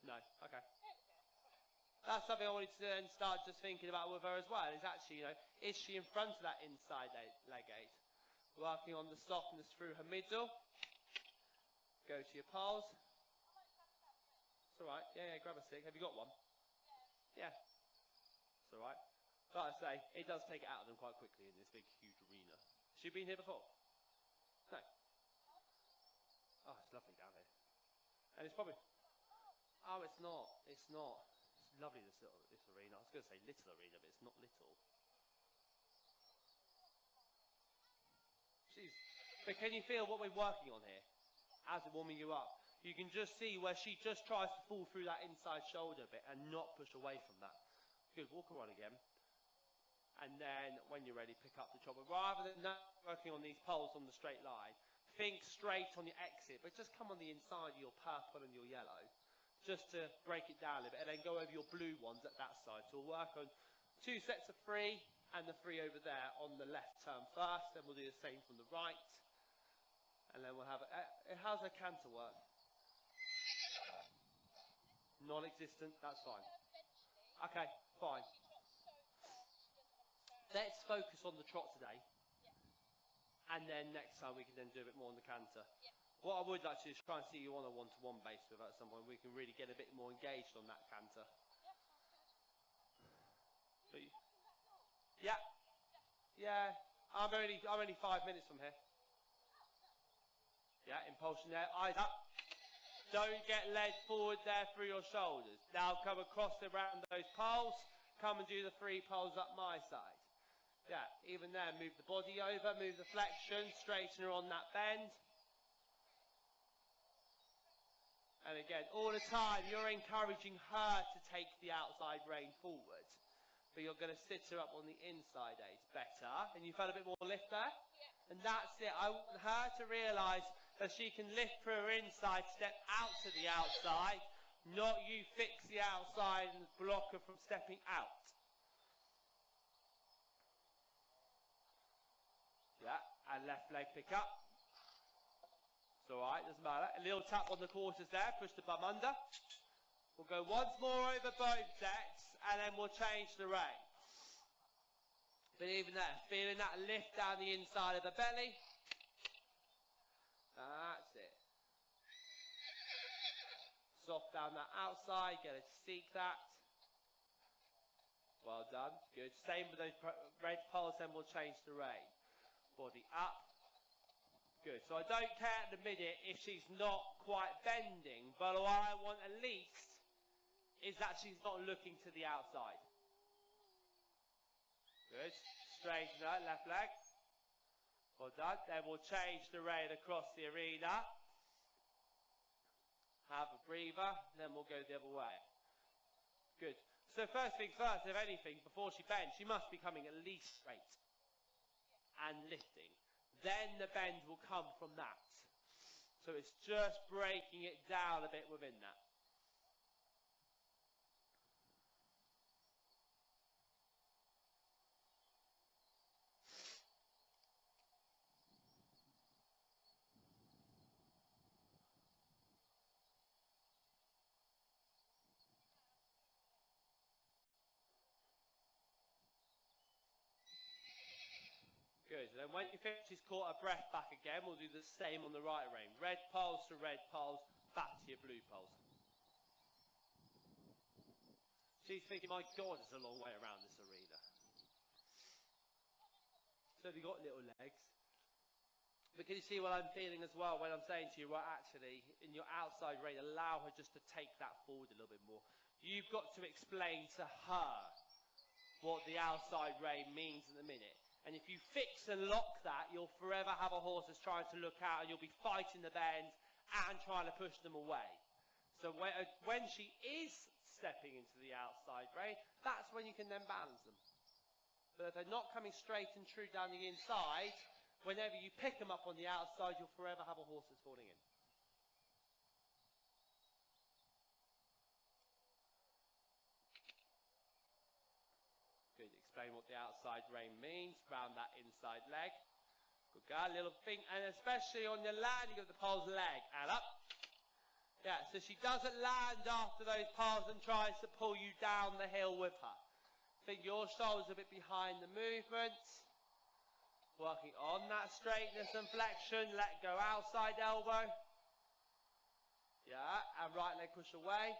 No. No, okay. That's something I wanted to then start just thinking about with her as well, is actually, is she in front of that inside leg eight? Working on the softness through her middle. Go to your poles. It's alright. Yeah, grab a stick. Have you got one? Yeah. It's alright. But I say, it does take it out of them quite quickly in this big, huge arena. Has she been here before? No. Oh, it's lovely down here. And it's probably... Oh, it's not. It's not. It's lovely, this arena. I was going to say little arena, but it's not little. Jeez. But can you feel what we're working on here? As we're warming you up. You can just see where she just tries to fall through that inside shoulder bit and not push away from that. Good, walk around again. And then, when you're ready, pick up the chopper. Rather than working on these poles on the straight line, think straight on your exit, but just come on the inside of your purple and your yellow, just to break it down a little bit, and then go over your blue ones at that side. So we'll work on 2 sets of 3, and the 3 over there on the left turn first, then we'll do the same from the right. And then we'll have how's her canter work? Non-existent, that's fine. Okay, fine. Let's focus on the trot today. And then next time we can then do a bit more on the canter. What I would like to do is try and see you on a one-to-one basis with at some point. We can really get a bit more engaged on that canter. Yeah. Yeah. I'm only 5 minutes from here. Yeah, impulsion there, eyes up. Don't get led forward there through your shoulders. Now come across around those poles. Come and do the 3 poles up my side. Yeah, even there, move the body over, move the flexion, straighten her on that bend. And again, all the time, you're encouraging her to take the outside rein forward. But you're going to sit her up on the inside eight. Better. And you felt a bit more lift there? And that's it. I want her to realise that she can lift through her inside, step out to the outside, not you fix the outside and block her from stepping out. Yeah, and left leg pick up. It's alright, doesn't matter. A little tap on the quarters there, push the bum under. We'll go once more over both sets, and then we'll change the rein. But even there, feeling that lift down the inside of the belly. That's it. Soft down that outside, get her to seek that. Well done, good. Same with those red poles, then we'll change the rein. body up. Good. So I don't care at the minute if she's not quite bending, but what I want at least is that she's not looking to the outside. Good. Straighten her left leg. Well done. Then we'll change the rein across the arena. Have a breather, then we'll go the other way. Good. So first thing first, if anything, before she bends, she must be coming at least straight and lifting. Then the bend will come from that. So it's just breaking it down a bit within that. Good. Then when you finish, she's caught her breath back again. We'll do the same on the right rein. Red poles to red poles, back to your blue poles. She's thinking, my God, it's a long way around this arena. So you've got little legs. But can you see what I'm feeling as well when I'm saying to you, right, actually, in your outside rein, allow her just to take that forward a little bit more. You've got to explain to her what the outside rein means in a minute. And if you fix and lock that, you'll forever have a horse that's trying to look out, and you'll be fighting the bend and trying to push them away. So when she is stepping into the outside rein, that's when you can then balance them. But if they're not coming straight and true down the inside, whenever you pick them up on the outside, you'll forever have a horse that's falling in. Good. Explain what the outside rein means. Round that inside leg. Good girl. Little thing. And especially on your landing of the pole's leg. And up. Yeah, so she doesn't land after those poles and tries to pull you down the hill with her. Think your shoulders a bit behind the movement. Working on that straightness and flexion. Let go outside elbow. Yeah, and right leg push away.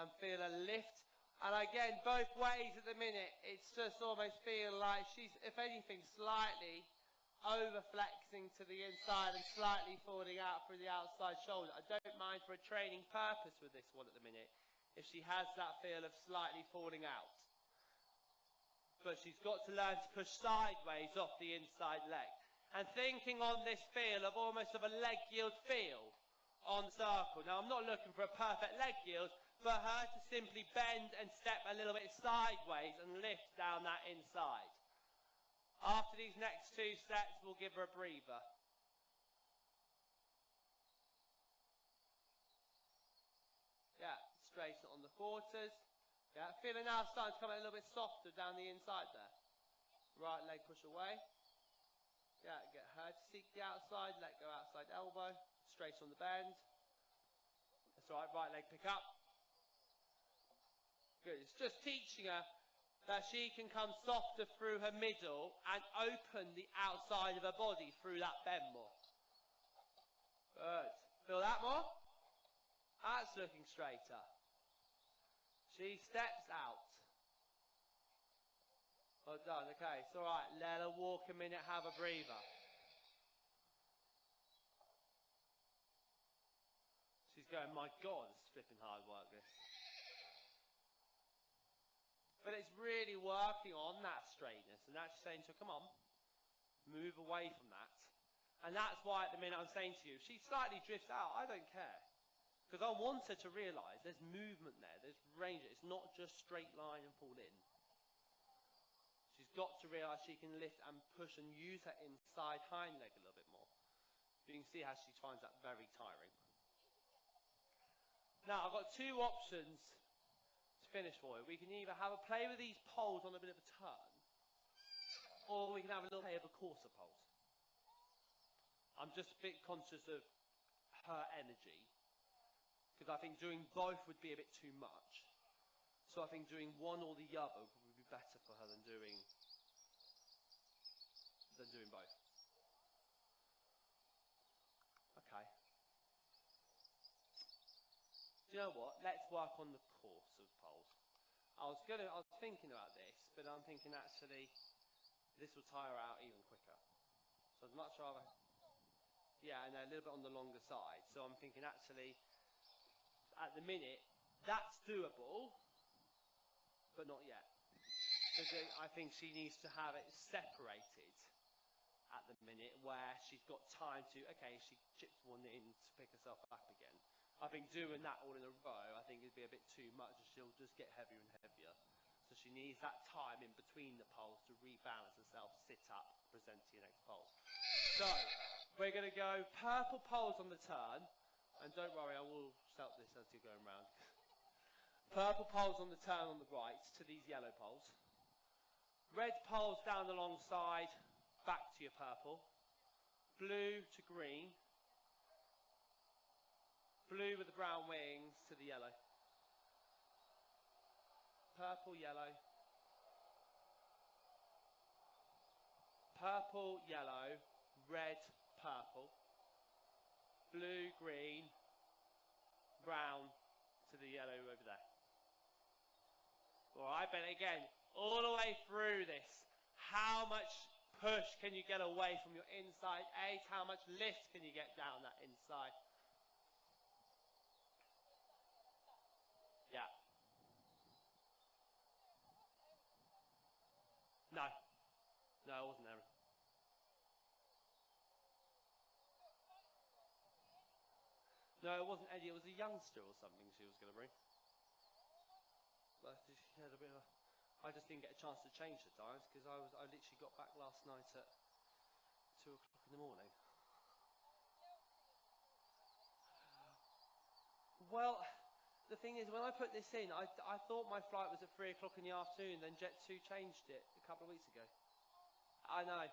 And feel a lift. And again, both ways at the minute, it's just almost feel like she's, if anything, slightly over-flexing to the inside and slightly falling out through the outside shoulder. I don't mind for a training purpose with this one at the minute, if she has that feel of slightly falling out. But she's got to learn to push sideways off the inside leg. And thinking on this feel of almost of a leg yield feel on circle. Now, I'm not looking for a perfect leg yield, but her to simply bend and step a little bit sideways and lift down that inside. After these next two sets, we'll give her a breather. Yeah, straighten on the quarters. Yeah, feeling now starting to come a little bit softer down the inside there. Right leg push away. Yeah, get her to seek the outside, let go outside elbow. Straight on the bend. That's right, right leg pick up. Good. It's just teaching her that she can come softer through her middle and open the outside of her body through that bend more. Good. Feel that more? That's looking straighter. She steps out. Well done. Okay, it's all right. Let her walk a minute, have a breather. She's going, my God, it's flipping hard work, this. But it's really working on that straightness and actually saying to her, come on, move away from that. And that's why at the minute I'm saying to you, if she slightly drifts out, I don't care. Because I want her to realise there's movement there, there's range, it's not just straight line and fall in. She's got to realise she can lift and push and use her inside hind leg a little bit more. You can see how she finds that very tiring. Now, I've got two options to finish for you. We can either have a play with these poles on a bit of a turn, or we can have a little play of a coarser poles. I'm just a bit conscious of her energy, because I think doing both would be a bit too much. So I think doing one or the other would be better for her than doing both. Okay. Do you know what? Let's work on the course of poles. I was thinking about this, but I'm thinking actually, This will tire her out even quicker. So I'd much rather, yeah, and a little bit on the longer side. So I'm thinking actually, at the minute, that's doable, but not yet. Because I think she needs to have it separated at the minute where she's got time to, okay, she chips one in to pick herself up again. I think doing that all in a row, I think it'd be a bit too much. She'll just get heavier and heavier. So she needs that time in between the poles to rebalance herself, sit up, present to your next pole. So, we're going to go purple poles on the turn. And don't worry, I will shout this as you're going round. Purple poles on the turn on the right to these yellow poles. Red poles down the long side, back to your purple. Blue to green. Blue with the brown wings to the yellow. Purple, yellow. Purple, yellow. Red, purple. Blue, green. Brown to the yellow over there. Alright, but again, all the way through this, how much push can you get away from your inside 8? How much lift can you get down that inside? Yeah. No. No, it wasn't Erin. No, it wasn't Eddie. It was a youngster or something she was going to bring. But she had a bit of I just didn't get a chance to change the times because I literally got back last night at 2 o'clock in the morning. Well, the thing is, when I put this in, I thought my flight was at 3 o'clock in the afternoon, then Jet2 changed it a couple of weeks ago. I know.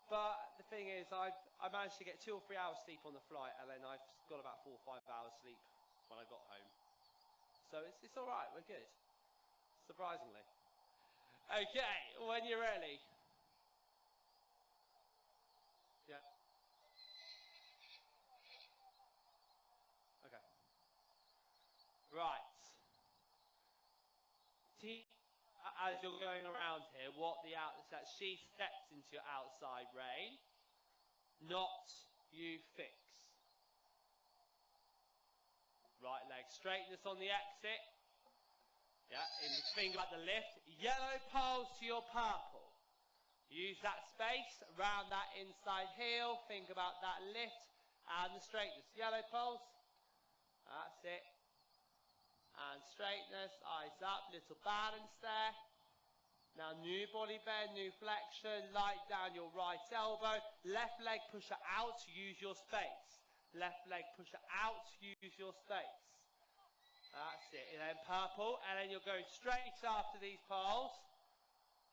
But the thing is, I managed to get 2 or 3 hours sleep on the flight, and then I've got about 4 or 5 hours sleep when I got home. So it's all right. We're good. Surprisingly. Okay, when you're ready. Yeah. Okay. Right. As you're going around here, that she steps into your outside rein, not you fix. Right leg straightness on the exit. Yeah, think about the lift. Yellow poles to your purple. Use that space around that inside heel. Think about that lift and the straightness. Yellow poles. That's it. And straightness, eyes up, little balance there. Now new body bend, new flexion, light down your right elbow. Left leg pusher out, use your space. Left leg pusher out, use your space. That's it. And then purple, and then you're going straight after these poles.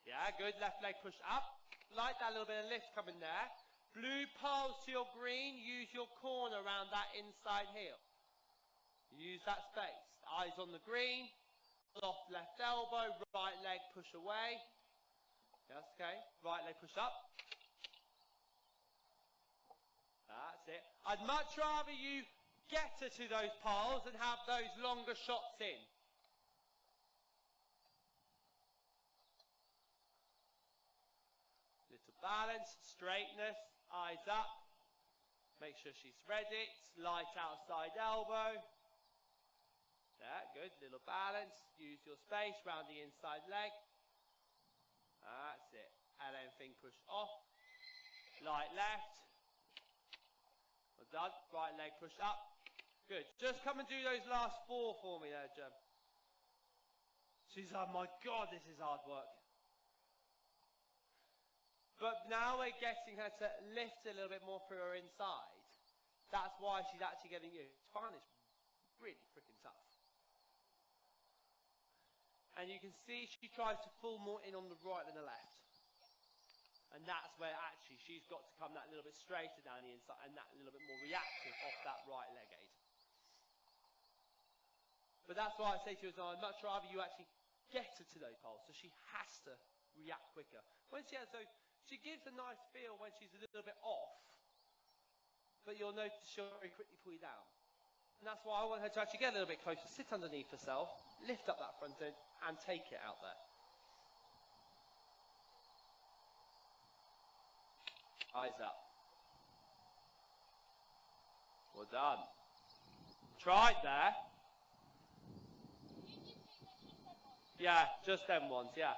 Yeah, good. Left leg push up. Like that little bit of lift coming there. Blue poles to your green. Use your corner around that inside heel. Use that space. Eyes on the green. Off left elbow. Right leg push away. Yes, okay. Right leg push up. That's it. I'd much rather you get her to those poles and have those longer shots in. Little balance, straightness, eyes up. Make sure she's ready. Light outside elbow. Yeah, good. Little balance. Use your space round the inside leg. That's it. And then thing push off. Light left. Well done. Right leg push up. Good. Just come and do those last 4 for me there, Jem. She's, oh my God, this is hard work. But now we're getting her to lift a little bit more through her inside. That's why she's actually getting you. It's fine, it's really freaking tough. And you can see she tries to pull more in on the right than the left. And that's where actually she's got to come that little bit straighter down the inside and that little bit more reactive off that right leg aid. But that's why I say to you, I'd much rather you actually get her to those poles, so she has to react quicker. When she has those, she gives a nice feel when she's a little bit off, but you'll notice she'll very quickly pull you down. And that's why I want her to actually get a little bit closer, sit underneath herself, lift up that front end, and take it out there. Eyes up. Well done. Try it there. Yeah, just them ones, yeah.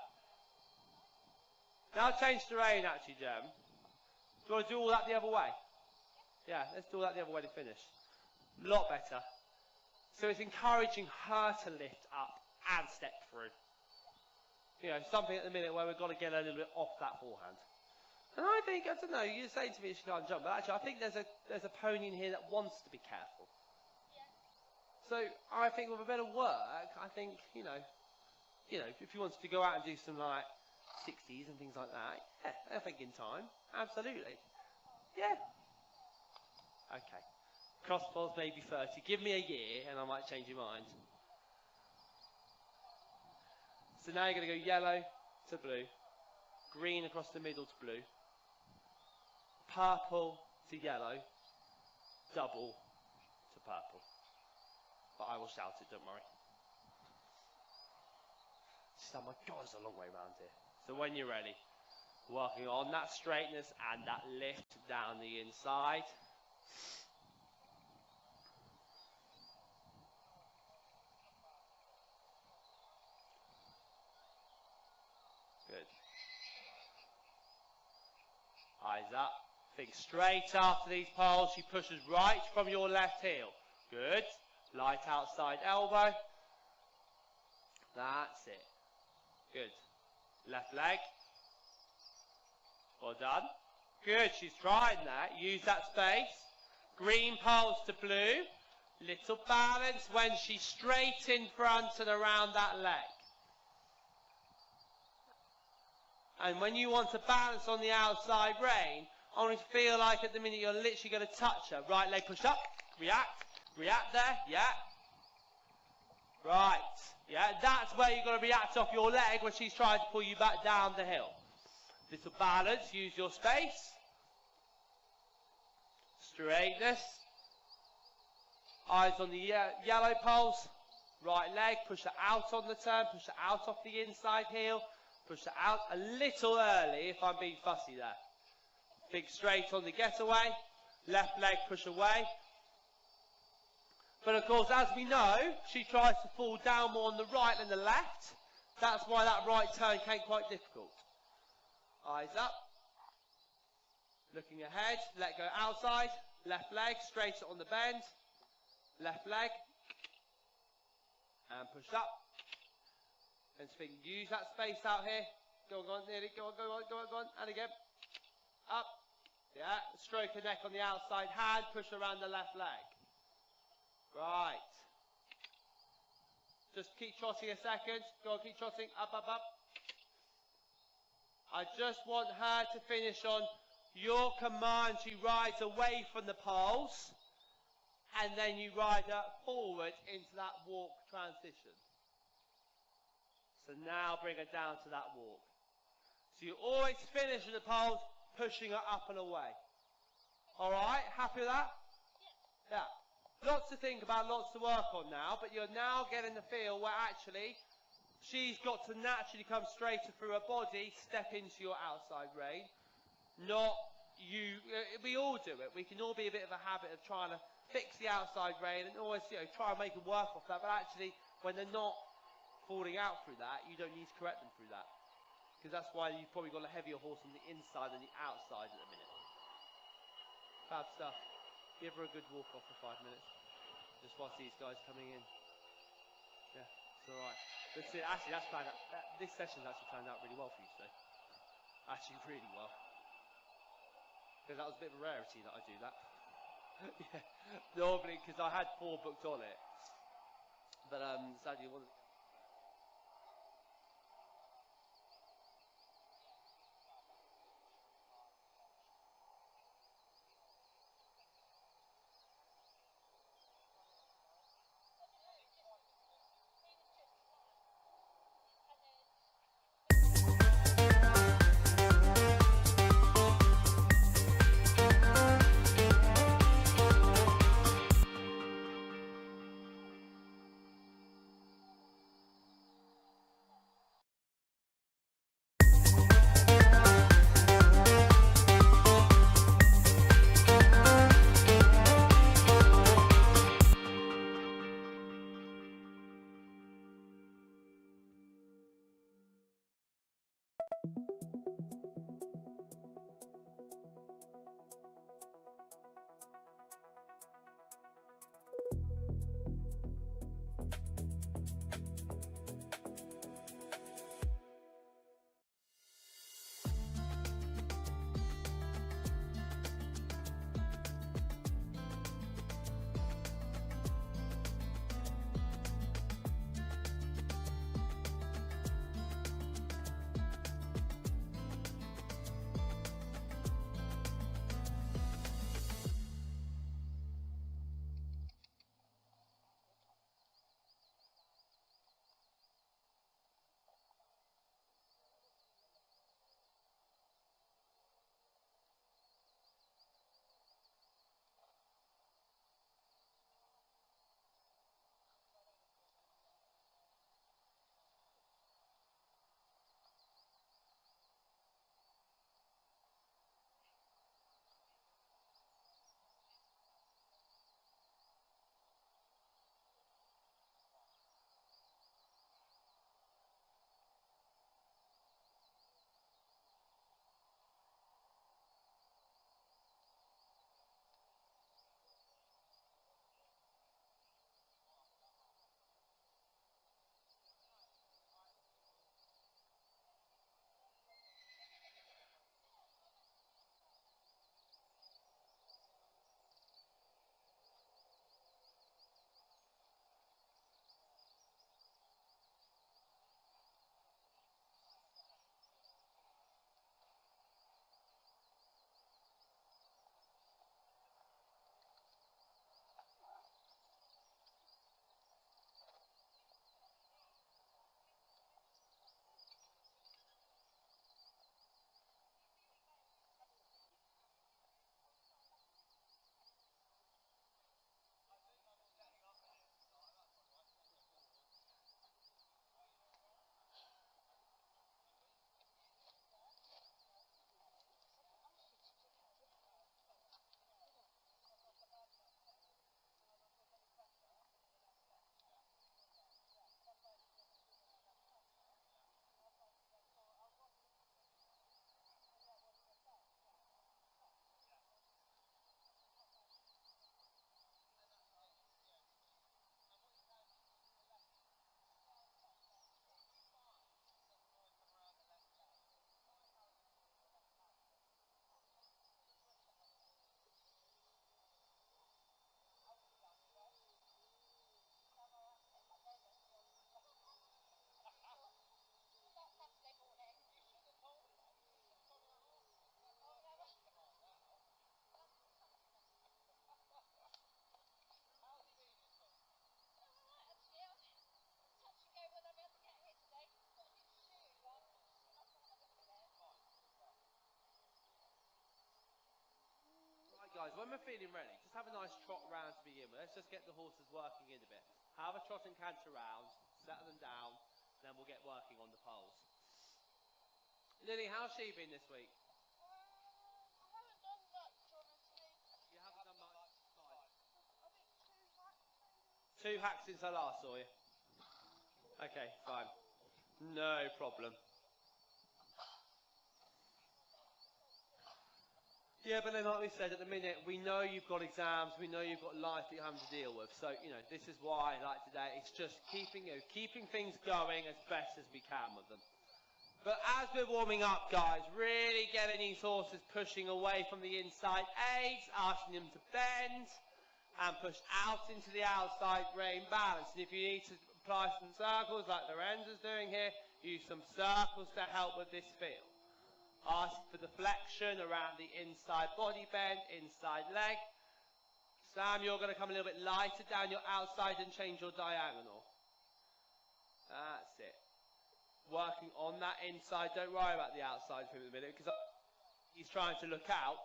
Now change terrain actually, Jem. Do you want to do all that the other way? Yeah, let's do all that the other way to finish. A lot better. So it's encouraging her to lift up and step through. You know, something at the minute where we've got to get a little bit off that forehand. And I think, I don't know, you're saying to me she can't jump, but actually I think there's a pony in here that wants to be careful. So I think with a bit of work, I think, you know, if you wanted to go out and do some like 60s and things like that, yeah, I think in time, absolutely. Yeah. Okay. Crossballs maybe 30. Give me a year and I might change your mind. So now you're going to go yellow to blue, green across the middle to blue, purple to yellow, double to purple. But I will shout it, don't worry. Oh my God, it's a long way around here. So when you're ready, working on that straightness and that lift down the inside. Good. Eyes up. Think straight after these poles. She pushes right from your left heel. Good. Light outside elbow. That's it. Good. Left leg. Well done. Good. She's trying that. Use that space. Green poles to blue. Little balance when she's straight in front and around that leg. And when you want to balance on the outside rein, I want you to feel like at the minute you're literally going to touch her. Right leg push up. React. React there. Yeah. Right. Yeah, that's where you've got to react off your leg when she's trying to pull you back down the hill. Little balance, use your space. Straightness. Eyes on the yellow poles. Right leg, push her out on the turn, push her out off the inside heel. Push her out a little early if I'm being fussy there. Big straight on the getaway. Left leg, push away. But of course, as we know, she tries to fall down more on the right than the left. That's why that right turn came quite difficult. Eyes up. Looking ahead. Let go outside. Left leg. Straight on the bend. Left leg. And push up. And so use that space out here. Go on, nearly. Go on, go on, go on, go on. And again. Up. Yeah. Stroke her neck on the outside hand. Push around the left leg. Right. Just keep trotting a second. Go on, keep trotting. Up, up, up. I just want her to finish on your command. She rides away from the poles. And then you ride her forward into that walk transition. So now bring her down to that walk. So you always finish at the poles, pushing her up and away. Alright, happy with that? Yeah. Lots to think about, lots to work on now, but you're now getting the feel where actually she's got to naturally come straighter through her body, step into your outside rein. Not you, we all do it. We can all be a bit of a habit of trying to fix the outside rein and always, try and make them work off that, but actually when they're not falling out through that, you don't need to correct them through that. Because that's why you've probably got a heavier horse on the inside than the outside at the minute. Fab stuff. Give her a good walk off for 5 minutes. Just watch these guys coming in. Yeah, it's alright. But see, actually, that's planned out. This session's actually planned out really well for you today. Actually, really well. Because that was a bit of a rarity that I do that. Yeah, normally, because I had 4 booked on it. But sadly, one of the when we're feeling ready, just have a nice trot round to begin with. Let's just get the horses working in a bit. Have a trot and canter round, settle them down, then we'll get working on the poles. Lily, how's she been this week? I haven't done much, honestly. You haven't done much? Fine. I think 2 hacks maybe. 2 hacks since I last saw you. Okay, fine. No problem. Yeah, but then like we said, at the minute, we know you've got exams, we know you've got life that you're having to deal with. So, this is why, like today, it's just keeping things going as best as we can with them. But as we're warming up, guys, really getting these horses pushing away from the inside aids, asking them to bend and push out into the outside rein balance. And if you need to apply some circles like Lorenzo's doing here, use some circles to help with this feel. Ask for deflection around the inside body bend, inside leg. Sam, you're going to come a little bit lighter down your outside and change your diagonal. That's it. Working on that inside. Don't worry about the outside for a minute because he's trying to look out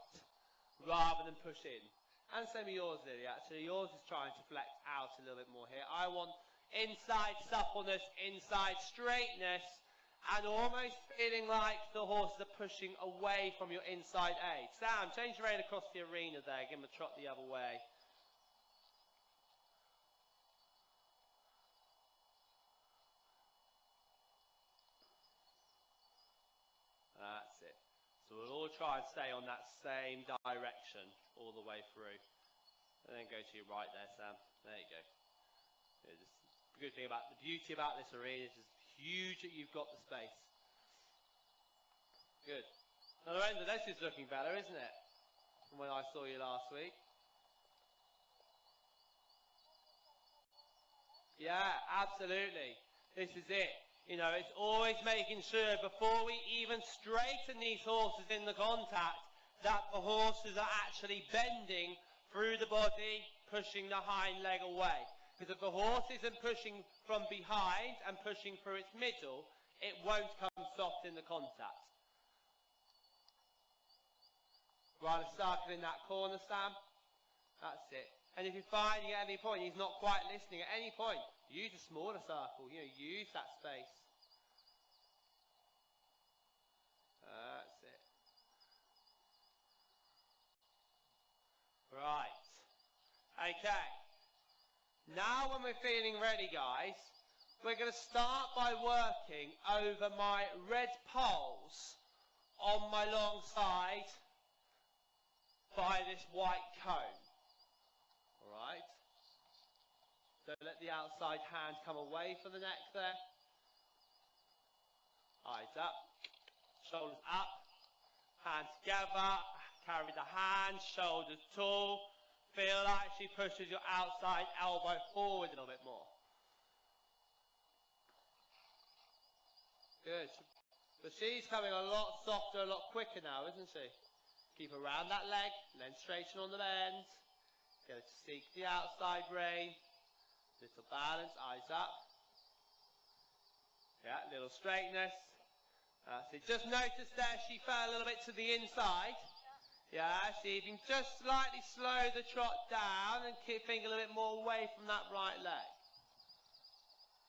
rather than push in. And same with yours, Lily, actually. Yours is trying to flex out a little bit more here. I want inside suppleness, inside straightness, and almost feeling like the horses are pushing away from your inside aid. Sam, change your rein across the arena there. Give him a trot the other way. That's it. So we'll all try and stay on that same direction all the way through. And then go to your right there, Sam. There you go. The good thing about the beauty about this arena is it's huge that you've got the space. Good. Now Lorenzo, this is looking better, isn't it? From when I saw you last week. Yeah, absolutely. This is it. It's always making sure before we even straighten these horses in the contact that the horses are actually bending through the body, pushing the hind leg away. Because if the horse isn't pushing from behind and pushing through its middle, it won't come soft in the contact. Right, a circle in that corner, Sam. That's it. And if you find at any point he's not quite listening at any point, use a smaller circle. Use that space. That's it. Right. Okay. Now when we're feeling ready, guys, we're going to start by working over my red poles on my long side by this white cone. Alright? Don't let the outside hand come away from the neck there. Eyes up, shoulders up, hands together, carry the hands, shoulders tall. Feel like she pushes your outside elbow forward a little bit more. Good. But she's coming a lot softer, a lot quicker now, isn't she? Keep around that leg, and then straighten on the bend. Go to seek the outside rein. Little balance, eyes up. Yeah, little straightness. That's it. Just notice there she fell a little bit to the inside. Yeah, see if you can just slightly slow the trot down and keep a little bit more away from that right leg.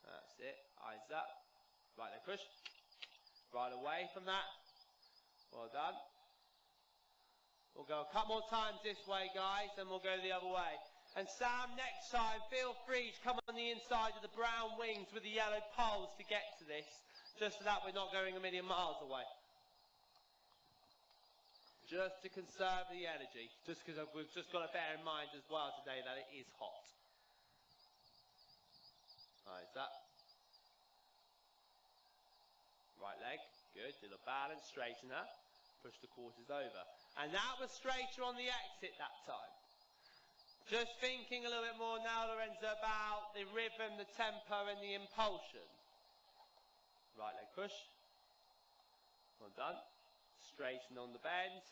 That's it. Eyes up. Right leg push. Right away from that. Well done. We'll go a couple more times this way, guys, and we'll go the other way. And Sam, next time, feel free to come on the inside of the brown wings with the yellow poles to get to this, just so that we're not going a million miles away. Just to conserve the energy, just because we've just got to bear in mind as well today that it is hot. Eyes up. Right leg, good, do the balance, straighten her, push the quarters over. And that was straighter on the exit that time. Just thinking a little bit more now, Lorenzo, about the rhythm, the tempo and the impulsion. Right leg push. Well done. Straighten on the bend.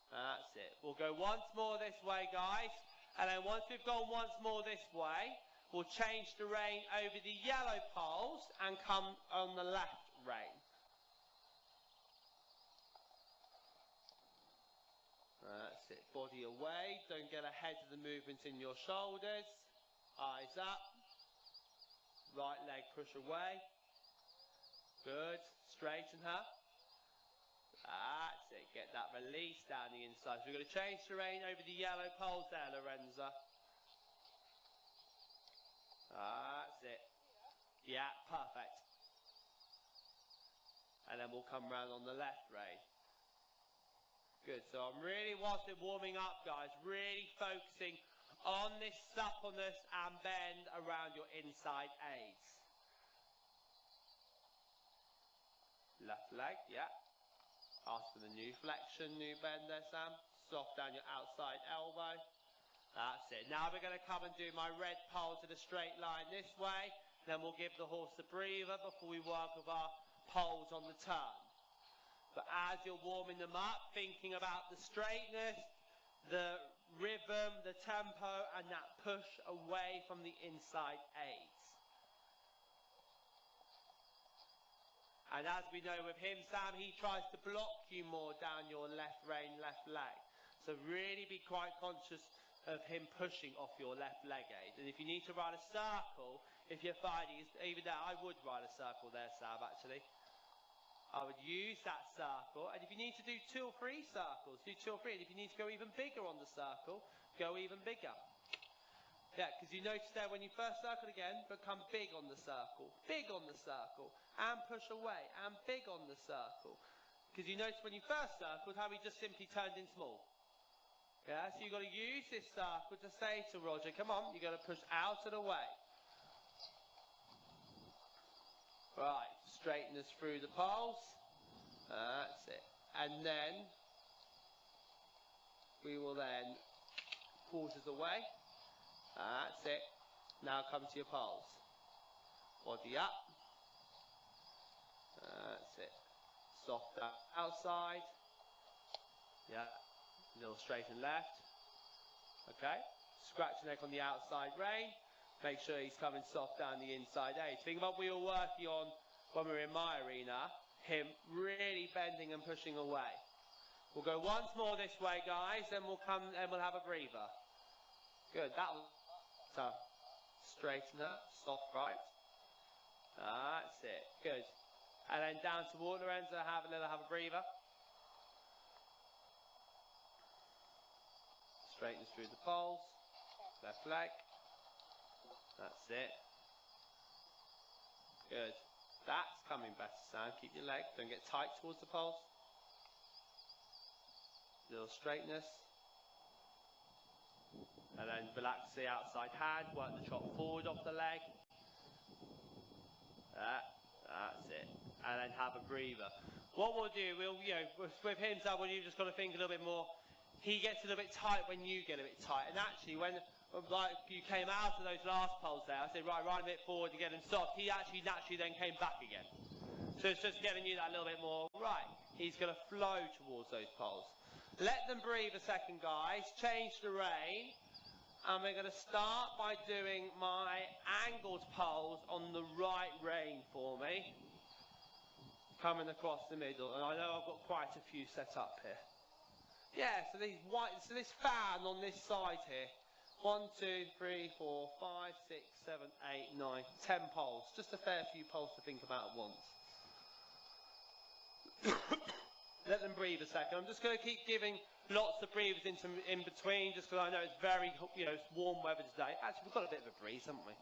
That's it. We'll go once more this way, guys. And then once we've gone once more this way, we'll change the rein over the yellow poles and come on the left rein. That's it. body away. Don't get ahead of the movement in your shoulders. Eyes up. Right leg push away. Good. Straighten her. That's it. Get that release down the inside. So we're going to change terrain over the yellow poles there, Lorenza. That's it. Yeah, perfect. And then we'll come round on the left rein. Good. So I'm really, whilst we're warming up, guys, really focusing on this suppleness and bend around your inside aids. Left leg, yeah. Ask for the new flexion, new bend there, Sam. Soft down your outside elbow. That's it. Now we're going to come and do my red pole to the straight line this way. Then we'll give the horse a breather before we work with our poles on the turn. But as you're warming them up, thinking about the straightness, the rhythm, the tempo, and that push away from the inside aids. And as we know with him, Sam, he tries to block you more down your left rein, left leg. So really be quite conscious of him pushing off your left leg aid. And if you need to ride a circle, if you're finding, even there, I would ride a circle there, Sam, actually. I would use that circle, and if you need to do 2 or 3 circles, do 2 or 3. And if you need to go even bigger on the circle, go even bigger. Yeah, because you notice there when you first circle again, become big on the circle, and push away, and big on the circle. Because you notice when you first circled how he just simply turned in small. Yeah, so you've got to use this circle to say to Roger, come on, you've got to push out and away. Right, straighten us through the poles. That's it. And then we will then quarters away. That's it. Now come to your poles. Body up. That's it. Soft outside. Yeah. A little straight and left. Okay. Scratch the neck on the outside rein. Make sure he's coming soft down the inside edge. Think about what we were working on when we were in my arena. Him really bending and pushing away. We'll go once more this way, guys. Then we'll come and we'll have a breather. Good. That was so. Straighten up. Soft right. That's it. Good. And then down toward Lorenzo. Have a breather. Straighten us through the poles. Left leg. That's it. Good. That's coming better, Sam. Keep your leg. Don't get tight towards the poles. Little straightness. And then relax the outside hand. Work the trot forward off the leg. That's it. And then have a breather. What we'll do, with him, Sam, you've just got to think a little bit more. He gets a little bit tight when you get a bit tight. And actually, when you came out of those last poles there, I said, right, ride a bit forward to get him soft. He actually naturally then came back again. So it's just getting you that little bit more. Right, he's going to flow towards those poles. Let them breathe a second, guys. Change the rein. And we're going to start by doing my angled poles on the right rein for me. Coming across the middle. And I know I've got quite a few set up here. Yeah, so this fan on this side here. 1, 2, 3, 4, 5, 6, 7, 8, 9, 10 poles. Just a fair few poles to think about at once. Let them breathe a second. I'm just going to keep giving lots of breathers in between, just because I know it's very, it's warm weather today. Actually, we've got a bit of a breeze, haven't we?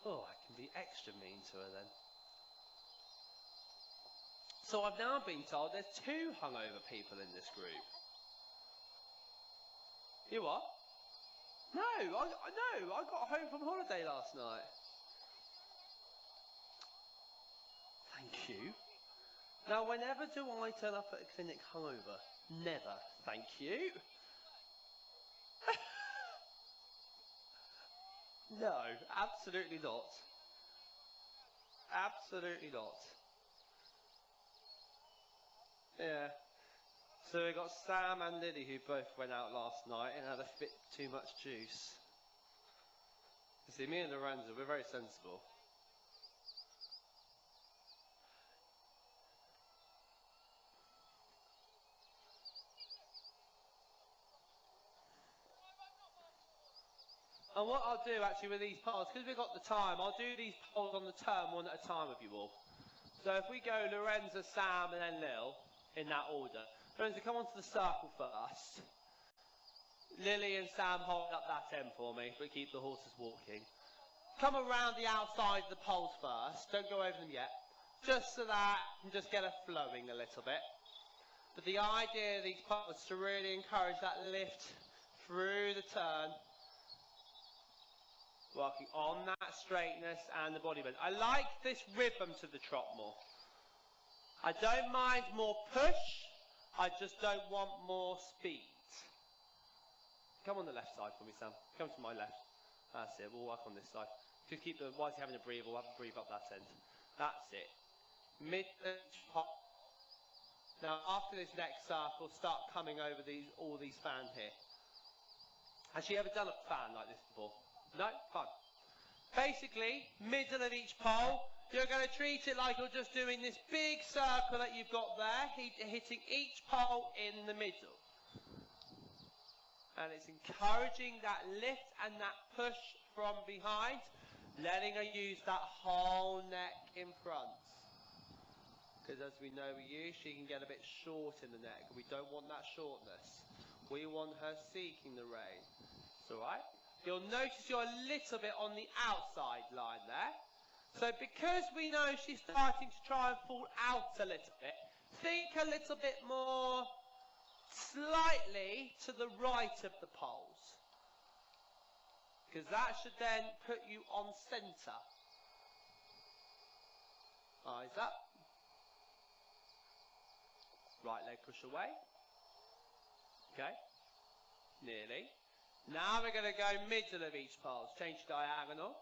Oh, I can be extra mean to her then. So I've now been told there's 2 hungover people in this group. You what? No, I got home from holiday last night. Thank you. Now, whenever do I turn up at a clinic hungover? Never, thank you. No, absolutely not. Absolutely not. Yeah. So we got Sam and Lily who both went out last night and had a bit too much juice. See, me and Lorenzo, we're very sensible. And what I'll do actually with these poles, because we've got the time, I'll do these poles on the turn one at a time with you all. So if we go Lorenzo, Sam, and then Lil, in that order. Lorenzo, come onto the circle first. Lily and Sam hold up that end for me, but keep the horses walking. Come around the outside of the poles first. Don't go over them yet. Just so that you can just get it flowing a little bit. But the idea of these poles is to really encourage that lift through the turn. Working on that straightness and the body bend. I like this rhythm to the trot more. I don't mind more push, I just don't want more speed. Come on the left side for me, Sam. Come to my left. That's it, we'll work on this side. Just keep the, whilst you're having a breathe, we'll have a breathe up that end. That's it. Mid hop. Now after this next circle, start coming over all these fans here. Has she ever done a fan like this before? No? Fine. Basically, middle of each pole, you're going to treat it like you're just doing this big circle that you've got there, hitting each pole in the middle. And it's encouraging that lift and that push from behind, letting her use that whole neck in front. Because as we know with you, she can get a bit short in the neck, and we don't want that shortness. We want her seeking the rein. It's alright? You'll notice you're a little bit on the outside line there. So because we know she's starting to try and fall out a little bit, think a little bit more slightly to the right of the poles. Because that should then put you on centre. Eyes up. Right leg push away. Okay. Nearly. Now we're going to go middle of each pole. Change diagonal.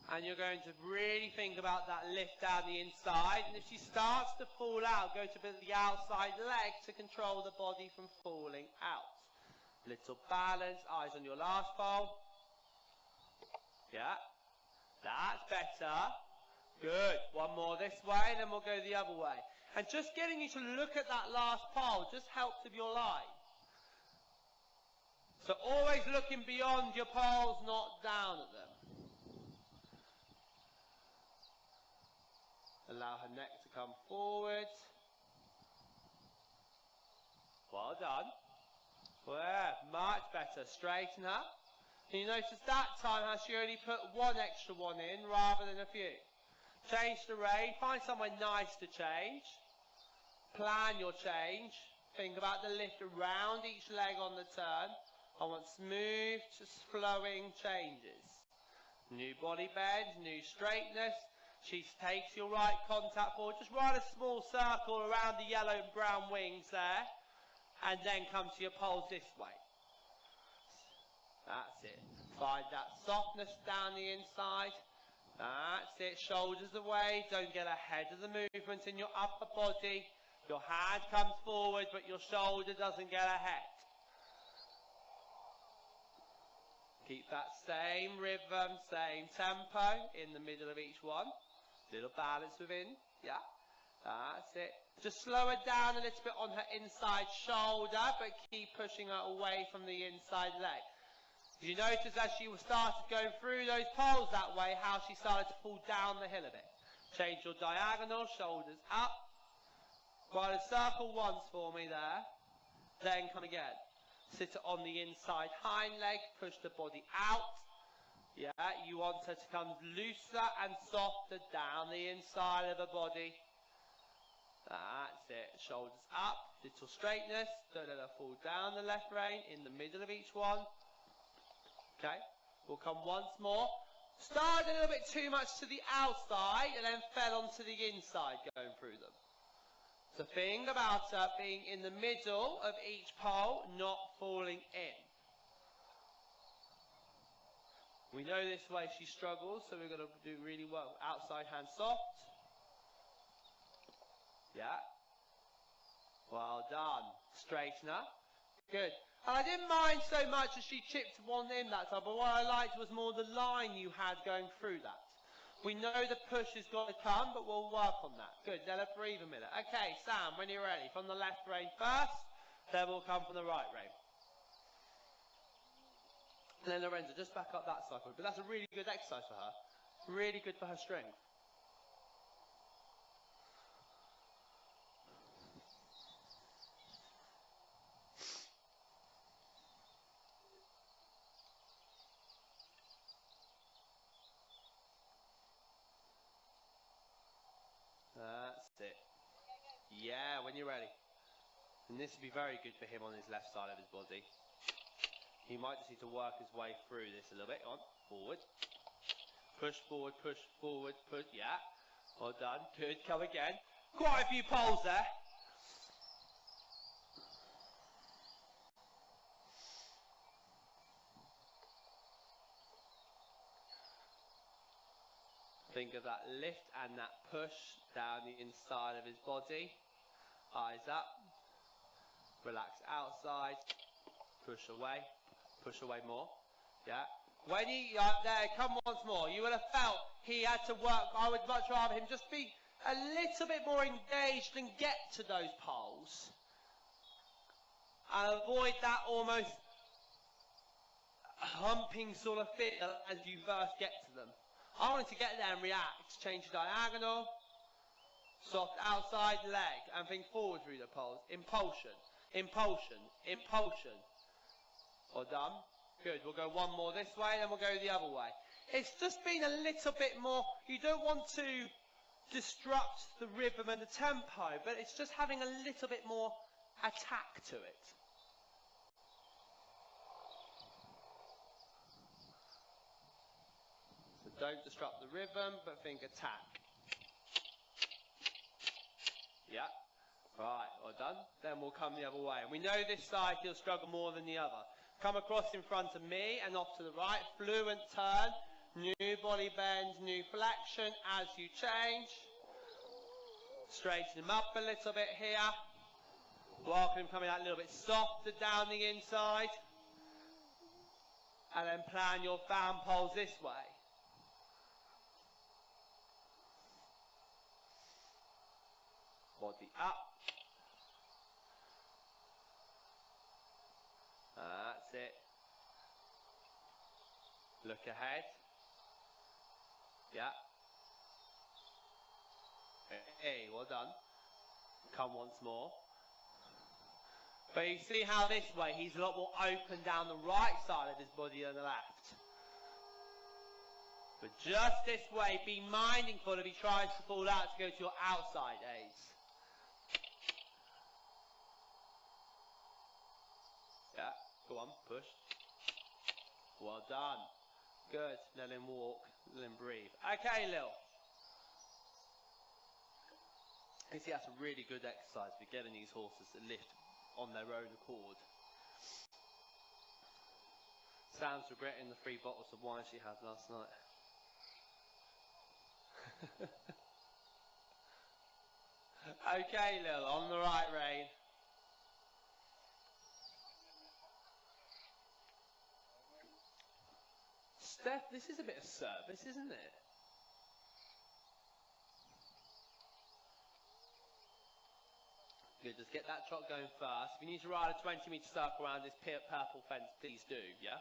And you're going to really think about that lift down the inside. And if she starts to fall out, go to the outside leg to control the body from falling out. Little balance. Eyes on your last pole. Yeah. That's better. Good. One more this way, then we'll go the other way. And just getting you to look at that last pole just helps with your line. So always looking beyond your poles, not down at them. Allow her neck to come forward. Well done. Well, much better. Straighten her. And you notice that time how she only put one extra one in rather than a few. Change the rein. Find somewhere nice to change. Plan your change. Think about the lift around each leg on the turn. I want smooth, flowing changes. New body bend, new straightness. She takes your right contact forward. Just ride a small circle around the yellow and brown wings there. And then come to your poles this way. That's it. Find that softness down the inside. That's it. Shoulders away. Don't get ahead of the movement in your upper body. Your hand comes forward, but your shoulder doesn't get ahead. Keep that same rhythm, same tempo in the middle of each one. Little balance within, yeah. That's it. Just slow her down a little bit on her inside shoulder, but keep pushing her away from the inside leg. You notice as she started going through those poles that way, how she started to fall down the hill a bit. Change your diagonal, shoulders up. Ride a circle once for me there. Then come again. Sit it on the inside hind leg, push the body out. Yeah, you want her to come looser and softer down the inside of the body. That's it. Shoulders up, little straightness. Don't let her fall down the left rein, in the middle of each one. Okay, we'll come once more. Started a little bit too much to the outside and then fell onto the inside going through them. So think about her being in the middle of each pole, not falling in. We know this way she struggles, so we're going to do really well. Outside hand soft. Yeah. Well done. Straighten her. Good. And I didn't mind so much as she chipped one in that time, but what I liked was more the line you had going through that. We know the push has got to come, but we'll work on that. Good, now let's breathe a minute. Okay, Sam, when you're ready, from the left rein first, then we'll come from the right rein. And then Lorenzo, just back up that side, but that's a really good exercise for her. Really good for her strength. That's it. Yeah, when you're ready. And this would be very good for him on his left side of his body. He might just need to work his way through this a little bit. On, forward. Push forward, push forward, push. Yeah. Well done. Good. Come again. Quite a few poles there. Think of that lift and that push down the inside of his body. Eyes up. Relax outside. Push away more. Yeah. When he there, come once more. You would have felt he had to work. I would much rather him just be a little bit more engaged and get to those poles. And avoid that almost humping sort of feel as you first get to them. I wanted to get there and react. Change the diagonal. Soft outside leg and think forward through the poles. Impulsion. Impulsion. Impulsion. All done? Good. We'll go one more this way, then we'll go the other way. It's just been a little bit more, you don't want to disrupt the rhythm and the tempo, but it's just having a little bit more attack to it. So don't disrupt the rhythm, but think attack. Yeah. Right, well done. Then we'll come the other way. And we know this side he'll struggle more than the other. Come across in front of me and off to the right. Fluent turn. New body bend, new flexion as you change. Straighten him up a little bit here. Welcome him coming out a little bit softer down the inside. And then plan your fan poles this way. Body up. That's it. Look ahead. Yeah. Hey, well done. Come once more. But you see how this way he's a lot more open down the right side of his body than the left. But just this way, be mindful if he tries to fall out to go to your outside A's. Yeah, go on, push. Well done. Good. Let him walk. Let him breathe. Okay, Lil. You see, that's a really good exercise for getting these horses to lift on their own accord. Sam's regretting the 3 bottles of wine she had last night. Okay, Lil, on the right rein. Steph, this is a bit of service, isn't it? Good, just get that trot going first. If you need to ride a 20-metre circle around this purple fence, please do, yeah?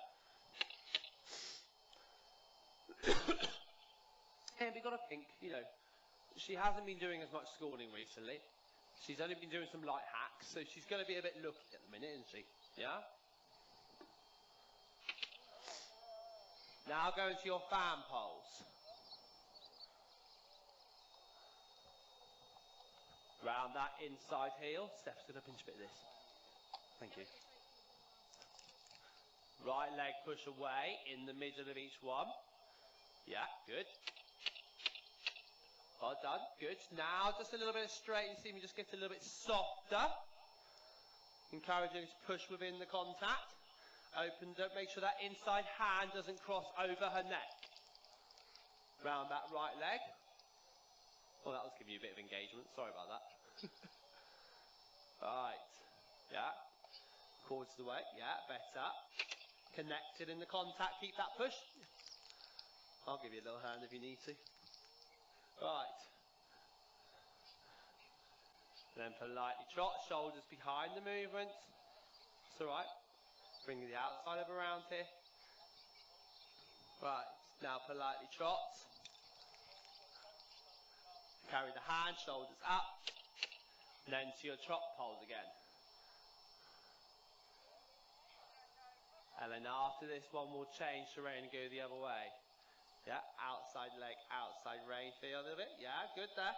And we've got to think, you know, she hasn't been doing as much schooling recently. She's only been doing some light hacks, so she's going to be a bit lucky at the minute, isn't she? Yeah? Now go into your fan poles. Round that inside heel. Steph's going to pinch a bit of this. Thank you. Right leg push away in the middle of each one. Yeah, good. Well done, good. Now just a little bit of straight. You see me just get a little bit softer. Encouraging to push within the contact. Open, don't make sure that inside hand doesn't cross over her neck. Round that right leg. Oh, that was giving you a bit of engagement. Sorry about that. Right. Yeah. Quarters of the way, yeah, better. Connected in the contact, keep that push. I'll give you a little hand if you need to. Right. Then politely trot, shoulders behind the movement. It's alright. Bring the outside of around here. Right, now politely trot. Carry the hand, shoulders up. Then to your trot poles again. And then after this one we'll change terrain and go the other way. Yeah, outside leg, outside rein, feel a little bit. Yeah, good there.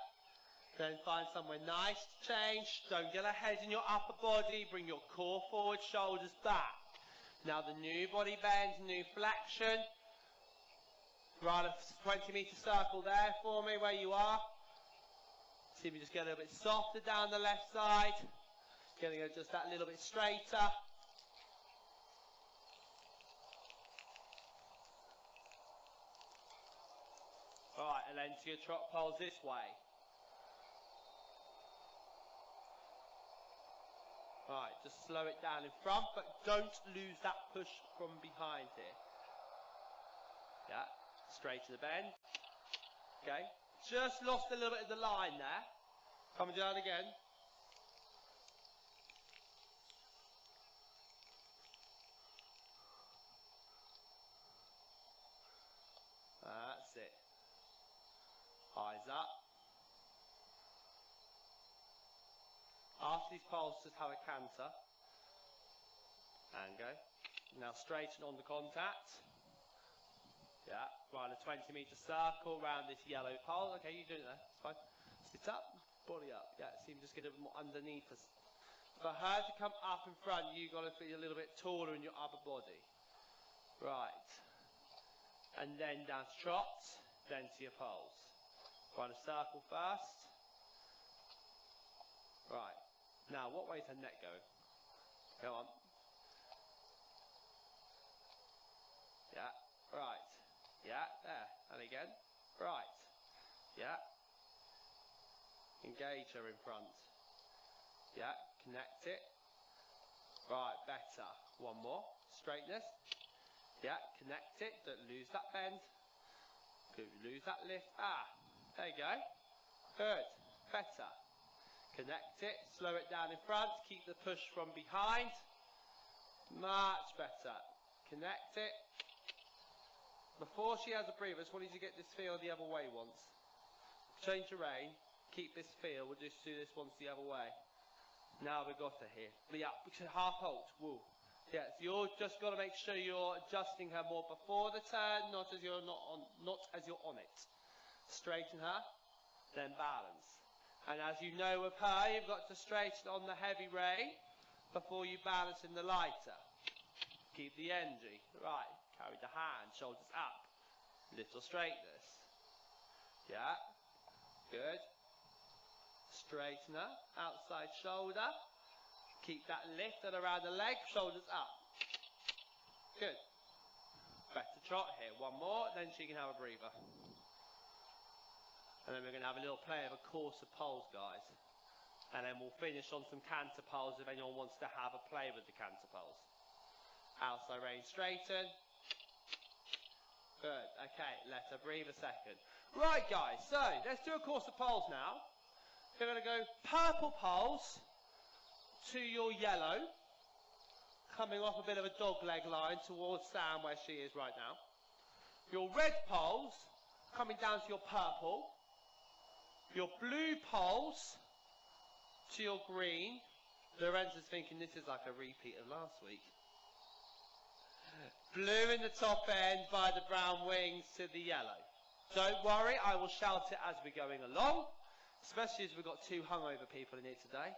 Then find somewhere nice to change. Don't get ahead in your upper body. Bring your core forward, shoulders back. Now the new body bend, new flexion. Run a 20-meter circle there for me where you are. See if you just get a little bit softer down the left side. Getting it just that little bit straighter. Alright, and then to your trot poles this way. Alright, just slow it down in front, but don't lose that push from behind here. Yeah, straight to the bend. Okay, just lost a little bit of the line there. Coming down again. That's it. Eyes up. After these poles, just have a canter. And go. Now straighten on the contact. Yeah, run a 20-meter circle around this yellow pole. Okay, you do it there. It's fine. Sit up, body up. Yeah, see, just get a bit more underneath us. For her to come up in front, you've got to feel a little bit taller in your upper body. Right. And then down to trot, then to your poles. Run a circle first. Right. Now, what way is her neck going? Go on. Yeah. Right. Yeah. There. And again. Right. Yeah. Engage her in front. Yeah. Connect it. Right. Better. One more. Straightness. Yeah. Connect it. Don't lose that bend. Good. Lose that lift. Ah. There you go. Good. Better. Connect it. Slow it down in front. Keep the push from behind. Much better. Connect it. Before she has a breather, I just want you to get this feel the other way once. Change the rein. Keep this feel. We'll just do this once the other way. Now we've got her here. Yeah, half halt. Woo. Yeah, so you're just got to make sure you're adjusting her more before the turn, not as you're on it. Straighten her, then balance. And as you know with her, you've got to straighten on the heavy rein before you balance in the lighter. Keep the energy. Right, carry the hand, shoulders up. Little straightness. Yeah, good. Straighten her, outside shoulder. Keep that lift and around the leg, shoulders up. Good. Better trot here. One more, then she can have a breather. And then we're going to have a little play of a course of poles, guys. And then we'll finish on some canter poles if anyone wants to have a play with the canter poles. Outside rein straighten. Good. Okay, let her breathe a second. Right, guys, so let's do a course of poles now. We're going to go purple poles to your yellow, coming off a bit of a dog leg line towards Sam where she is right now. Your red poles coming down to your purple. Your blue poles to your green. Lorenzo's thinking this is like a repeat of last week. Blue in the top end by the brown wings to the yellow. Don't worry, I will shout it as we're going along, especially as we've got two hungover people in here today.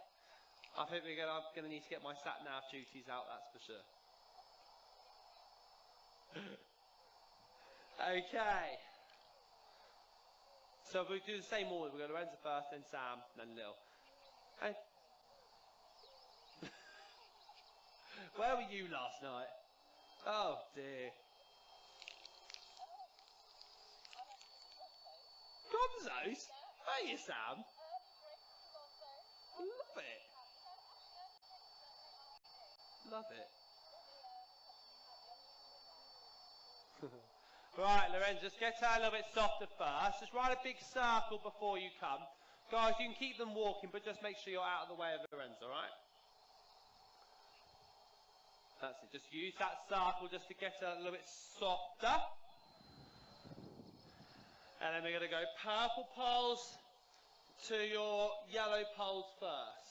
I think I'm going to need to get my sat-nav duties out, that's for sure. Okay. So we'll do the same order. We're going to Lorenzo first, then Sam, then Lil. Hey. Where were you last night? Oh dear. Gonzo's? Hey, Sam. Love it. love it. Right, Lorenzo, just get her a little bit softer first. Just ride a big circle before you come. Guys, you can keep them walking, but just make sure you're out of the way of Lorenzo, alright? That's it. Just use that circle just to get her a little bit softer. And then we're going to go purple poles to your yellow poles first.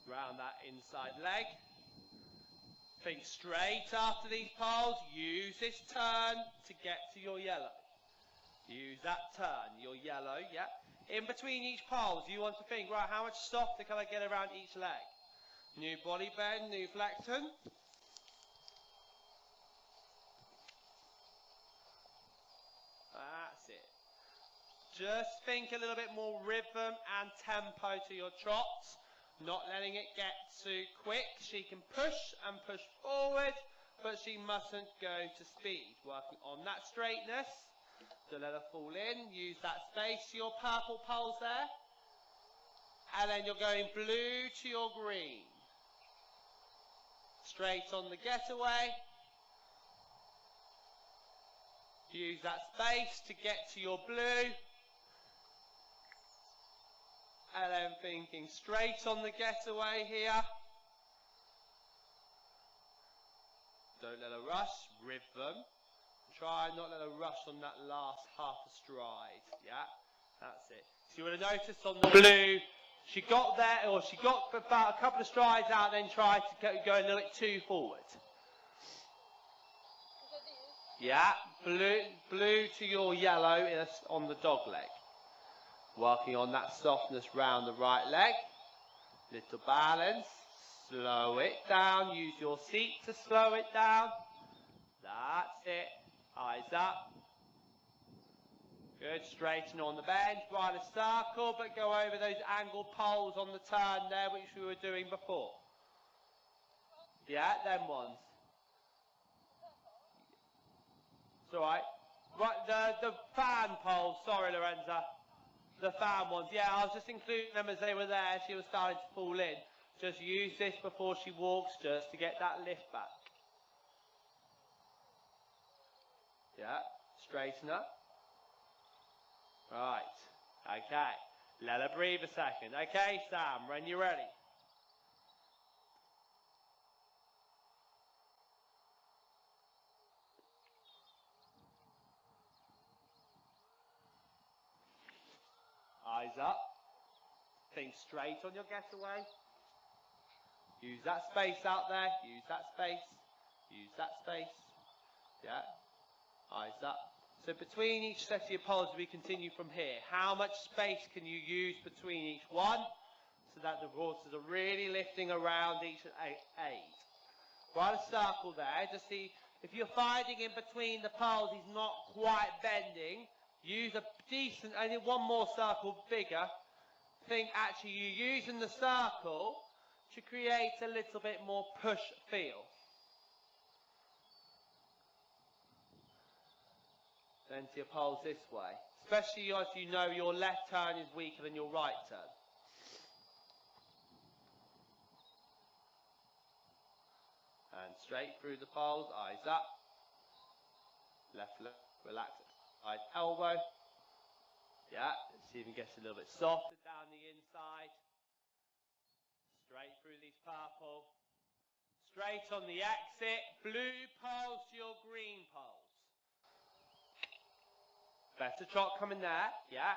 Round that inside leg. Think straight after these poles. Use this turn to get to your yellow. Use that turn, your yellow, yeah. In between each poles, you want to think, right, how much softer can I get around each leg? New body bend, new flexion. That's it. Just think a little bit more rhythm and tempo to your trots. Not letting it get too quick. She can push and push forward, but she mustn't go to speed. Working on that straightness. Don't let her fall in. Use that space to your purple poles there. And then you're going blue to your green. Straight on the getaway. Use that space to get to your blue. And then thinking straight on the getaway here. Don't let her rush. Rhythm. Try not let her rush on that last half a stride. Yeah, that's it. So you would have noticed on the blue, she got there, or she got about a couple of strides out, then tried to go a little bit too forward. Yeah, blue to your yellow on the dog leg. Working on that softness round the right leg. Little balance. Slow it down. Use your seat to slow it down. That's it. Eyes up. Good. Straighten on the bend. Ride a circle, but go over those angled poles on the turn there, which we were doing before. Yeah, them ones. It's alright. Right, the fan poles. Sorry, Lorenza. The fan ones, yeah, I was just including them as they were there. She was starting to fall in. Just use this before she walks, just to get that lift back. Yeah, straighten up. Right, okay. Let her breathe a second. Okay, Sam, when you're ready. Eyes up. Think straight on your getaway. Use that space out there. Use that space. Use that space. Yeah. Eyes up. So between each set of your poles, we continue from here. How much space can you use between each one so that the horses are really lifting around each aid? Ride a circle there to see if you're finding in between the poles he's not quite bending. Use a decent, only one more circle bigger. Think actually you're using the circle to create a little bit more push feel. Then to your poles this way. Especially as you know your left turn is weaker than your right turn. And straight through the poles, eyes up. Left leg, relax it. Right elbow. Yeah, let's see if it gets a little bit softer down the inside. Straight through these purple. Straight on the exit. Blue poles to your green poles. Better trot coming there. Yeah.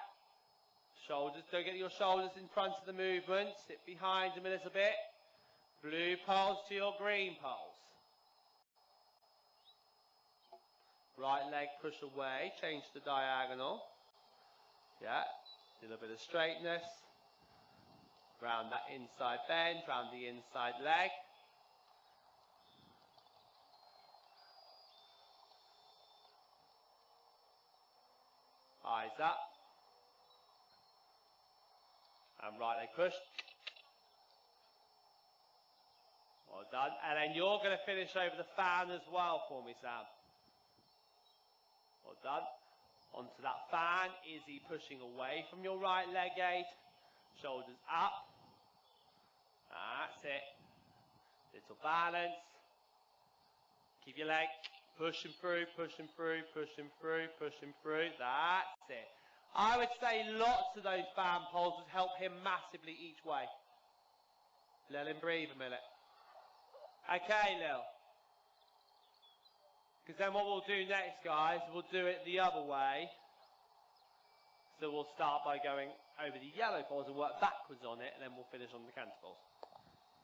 Shoulders, don't get your shoulders in front of the movement. Sit behind them a little bit. Blue poles to your green poles. Right leg push away, change the diagonal. Yeah, a little bit of straightness. Round that inside bend, round the inside leg. Eyes up. And right leg push. Well done. And then you're going to finish over the fan as well for me, Sam. Well done. Onto that fan. Izzy pushing away from your right leg aid. Shoulders up. That's it. Little balance. Keep your leg. Pushing through, pushing through, pushing through, pushing through. That's it. I would say lots of those fan poles would help him massively each way. Let him breathe a minute. Okay, Lil. Because then what we'll do next, guys, we'll do it the other way. So we'll start by going over the yellow poles and work backwards on it, and then we'll finish on the canter poles.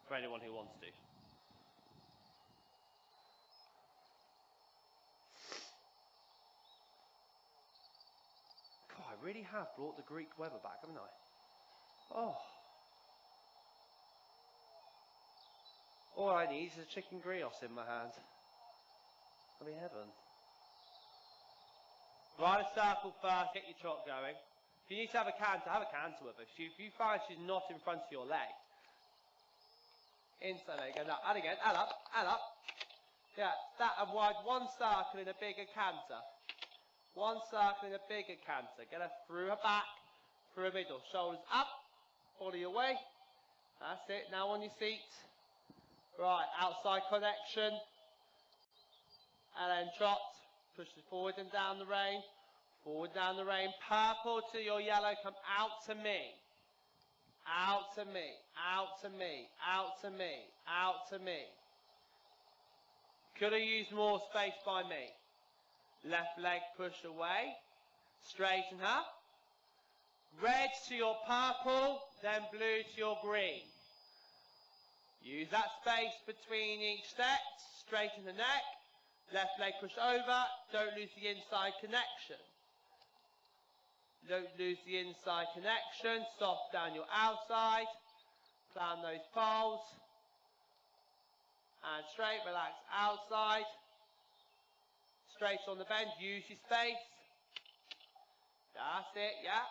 For anyone who wants to. God, I really have brought the Greek weather back, haven't I? Oh. All I need is a chicken griot in my hand. That'll be heaven. Ride a circle first, get your trot going. If you need to have a canter with her. If you find she's not in front of your leg, inside leg, and up, and again, and up, and up. Yeah, that and wide, one circle in a bigger canter. One circle in a bigger canter. Get her through her back, through her middle. Shoulders up, body away. That's it, now on your seat. Right, outside connection. And then trot. Pushes forward and down the rein. Forward down the rein. Purple to your yellow. Come out to me. Out to me. Out to me. Out to me. Out to me. Could have used more space by me. Left leg push away. Straighten her. Red to your purple. Then blue to your green. Use that space between each set. Straighten the neck. Left leg push over. Don't lose the inside connection. Don't lose the inside connection. Soft down your outside. Plan those poles. And straight, relax outside. Straight on the bend. Use your space. That's it, yeah.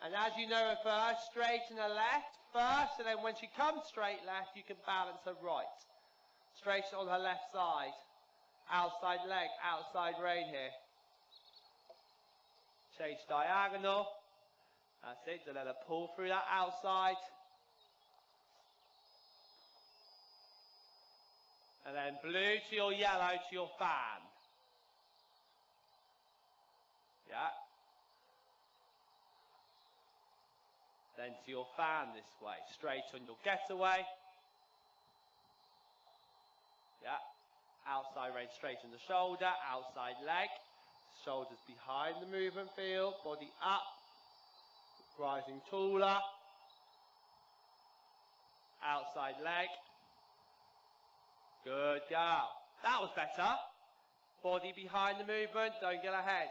And as you know her first, straighten her left first. And then when she comes straight left, you can balance her right. Straight on her left side. Outside leg, outside rein here. Change diagonal. That's it, to let her pull through that outside. And then blue to your yellow to your fan. Yeah. Then to your fan this way. Straight on your getaway. Yeah, outside rein straight in the shoulder, outside leg, shoulders behind the movement field, body up, rising taller, outside leg, good girl, that was better, body behind the movement, don't get ahead,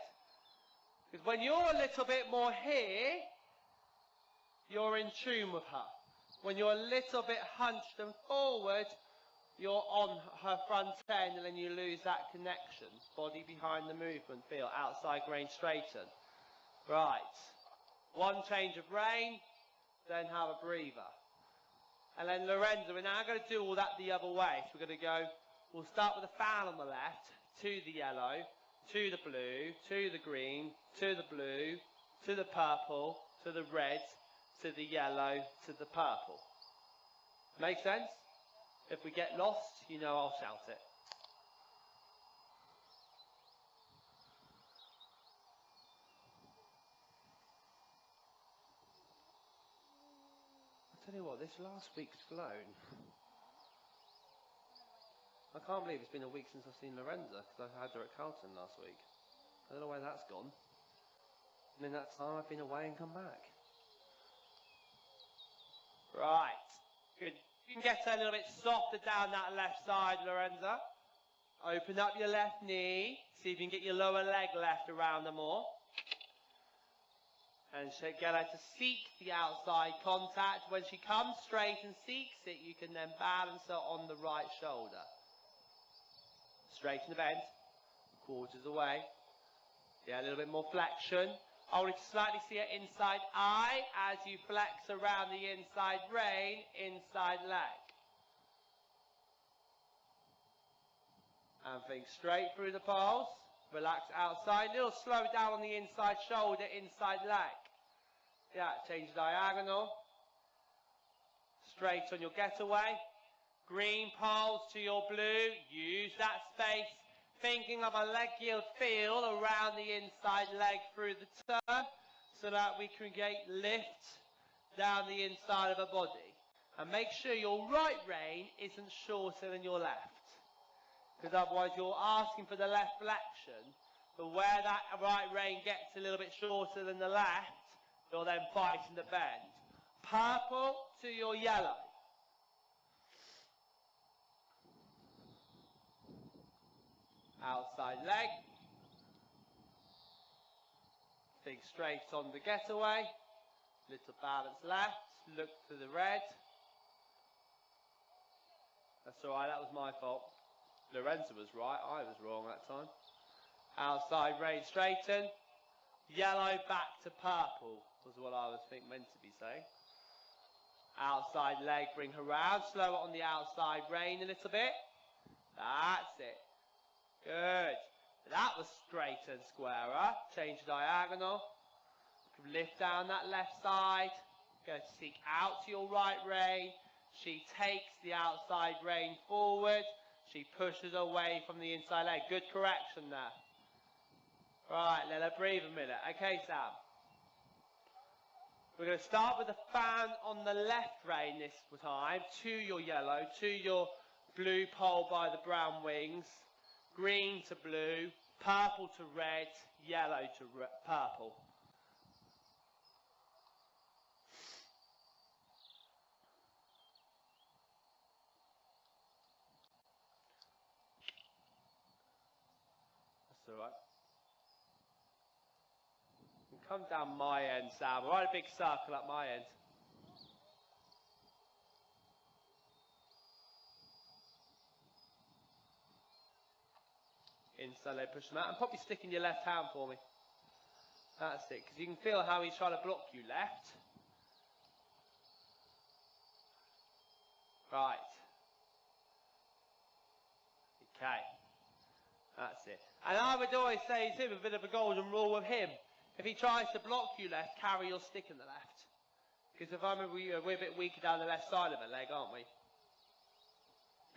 because when you're a little bit more here, you're in tune with her, when you're a little bit hunched and forward, you're on her front end and then you lose that connection. Body behind the movement, feel outside rein straighten. Right. One change of rein, then have a breather. And then Lorenzo, we're now going to do all that the other way. So we're going to go, we'll start with the fan on the left, to the yellow, to the blue, to the green, to the blue, to the purple, to the red, to the yellow, to the purple. Make sense? If we get lost, you know I'll shout it. I tell you what, this last week's flown. I can't believe it's been a week since I've seen Lorenza, because I had her at Carlton last week. I don't know where that's gone. And in that time I've been away and come back. Right. Good. You can get her a little bit softer down that left side, Lorenza. Open up your left knee. See if you can get your lower leg left around her more. And get her to seek the outside contact. When she comes straight and seeks it, you can then balance her on the right shoulder. Straighten the bend. Quarters away. Yeah, a little bit more flexion. I want you to slightly see her inside eye as you flex around the inside rein, inside leg. And think straight through the poles. Relax outside. Little slow down on the inside shoulder, inside leg. Yeah, change diagonal. Straight on your getaway. Green poles to your blue. Use that space. Thinking of a leg yield feel around the inside leg through the turn so that we create lift down the inside of a body. And make sure your right rein isn't shorter than your left. Because otherwise you're asking for the left flexion. But where that right rein gets a little bit shorter than the left, you're then fighting the bend. Purple to your yellow. Outside leg. Think straight on the getaway. Little balance left. Look to the red. That's alright, that was my fault. Lorenzo was right, I was wrong that time. Outside rein straighten. Yellow back to purple was what I was meant to be saying. Outside leg, bring her round. Slow it on the outside rein a little bit. That's it. Good. That was straight and squarer. Change diagonal. Lift down that left side. Go seek out to your right rein. She takes the outside rein forward. She pushes away from the inside leg. Good correction there. Right, let her breathe a minute. Okay, Sam. We're going to start with the fan on the left rein this time. To your yellow, to your blue pole by the brown wings. Green to blue, purple to red, yellow to purple. That's all right. You can come down my end, Sam. I'll write a big circle up my end. Inside leg, push them out, and probably stick in your left hand for me. That's it, because you can feel how he's trying to block you left. Right. Okay. That's it. And I would always say to him, a bit of a golden rule with him. If he tries to block you left, carry your stick in the left. Because if I remember, we're a bit weaker down the left side of the leg, aren't we?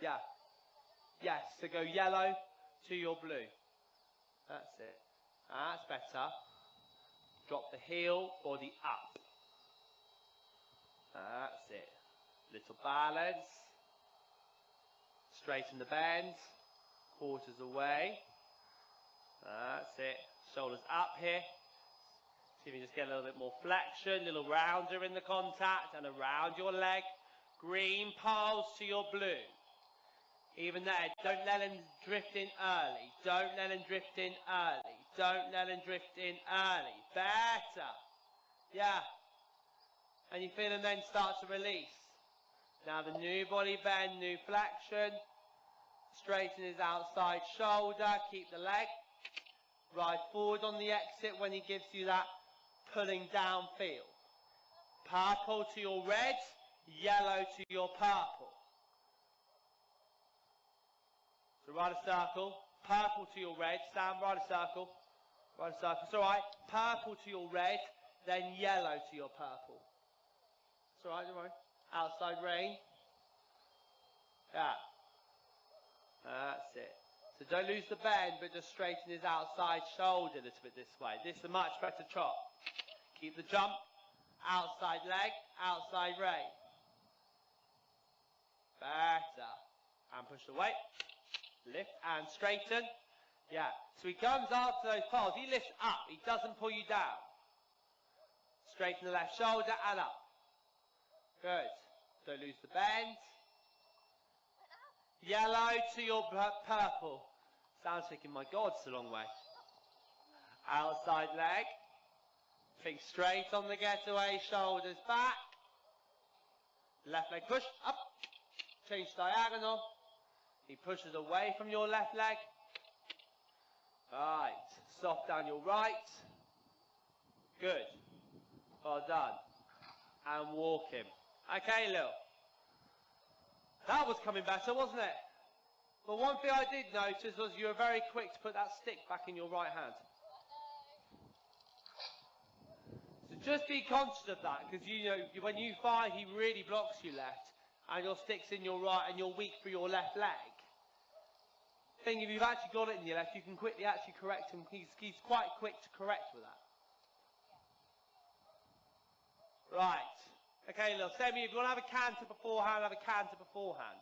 Yeah. Yes, so go yellow to your blue. That's it. That's better. Drop the heel, body up. That's it. Little balance. Straighten the bend. Quarters away. That's it. Shoulders up here. See if you just get a little bit more flexion, a little rounder in the contact and around your leg. Green poles to your blue. Even there, don't let him drift in early. Don't let him drift in early. Don't let him drift in early. Better. Yeah. And you feel him then start to release. Now the new body bend, new flexion. Straighten his outside shoulder. Keep the leg. Ride forward on the exit when he gives you that pulling down feel. Purple to your red. Yellow to your purple. So ride a circle, purple to your red, stand, ride a circle, it's alright, purple to your red, then yellow to your purple. It's alright, don't worry. Outside rein. Yeah. That's it. So don't lose the bend, but just straighten his outside shoulder a little bit this way. This is a much better trot. Keep the jump, outside leg, outside rein. Better. And push away. Lift and straighten. Yeah. So he comes after those poles. He lifts up. He doesn't pull you down. Straighten the left shoulder and up. Good. Don't lose the bend. Yellow to your purple. Sounds like, my God, it's a long way. Outside leg. Think straight on the getaway. Shoulders back. Left leg push. Up. Change diagonal. He pushes away from your left leg. Right. Soft down your right. Good. Well done. And walk him. Okay, Lil. That was coming better, wasn't it? But one thing I did notice was you were very quick to put that stick back in your right hand. So just be conscious of that, because you know when you find he really blocks you left and your stick's in your right and you're weak for your left leg, thing if you've actually got it in your left, you can quickly actually correct him. He's quite quick to correct with that. Right. Okay, look, Semi, if you want to have a canter beforehand, have a canter beforehand.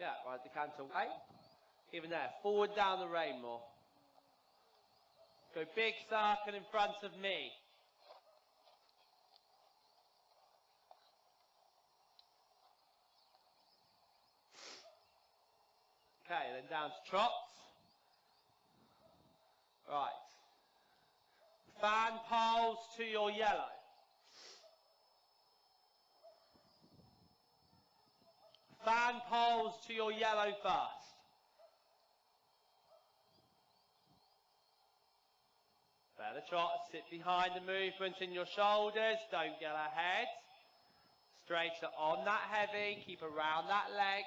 Yeah, right, the canter away. Even there, forward down the rein more. Go big circle in front of me. Okay, then down to trots. Right. Fan poles to your yellow. Fan poles to your yellow first. Better trot, sit behind the movement in your shoulders, don't get ahead. Straighter on that heavy, keep around that leg.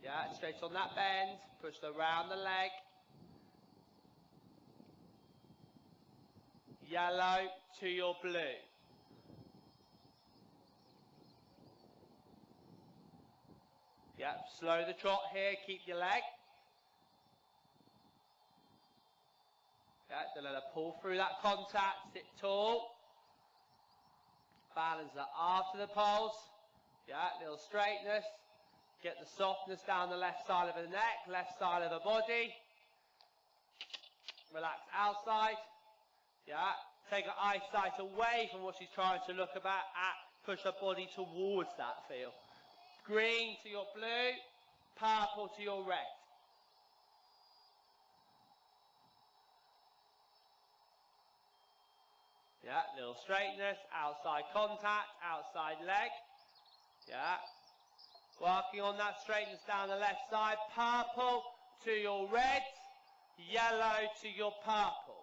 Yeah, straight on that bend, push around the leg. Yellow to your blue. Yeah, slow the trot here, keep your leg. Yeah, don't let her pull through that contact, sit tall. Balance that after the pulse. Yeah, little straightness. Get the softness down the left side of the neck, left side of the body. Relax outside. Yeah, take her eyesight away from what she's trying to look about at. Push her body towards that feel. Green to your blue, purple to your red. Yeah, little straightness, outside contact, outside leg. Yeah. Working on that straightness down the left side. Purple to your red, yellow to your purple.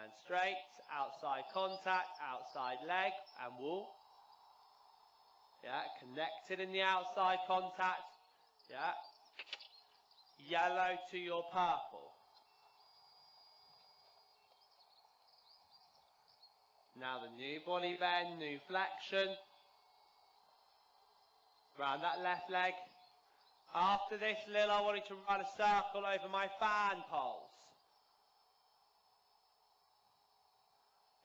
And straight, outside contact, outside leg and wall. Yeah, connected in the outside contact. Yeah. Yellow to your purple. Now the new body bend, new flexion. Round that left leg. After this, Lil, I want you to run a circle over my fan poles.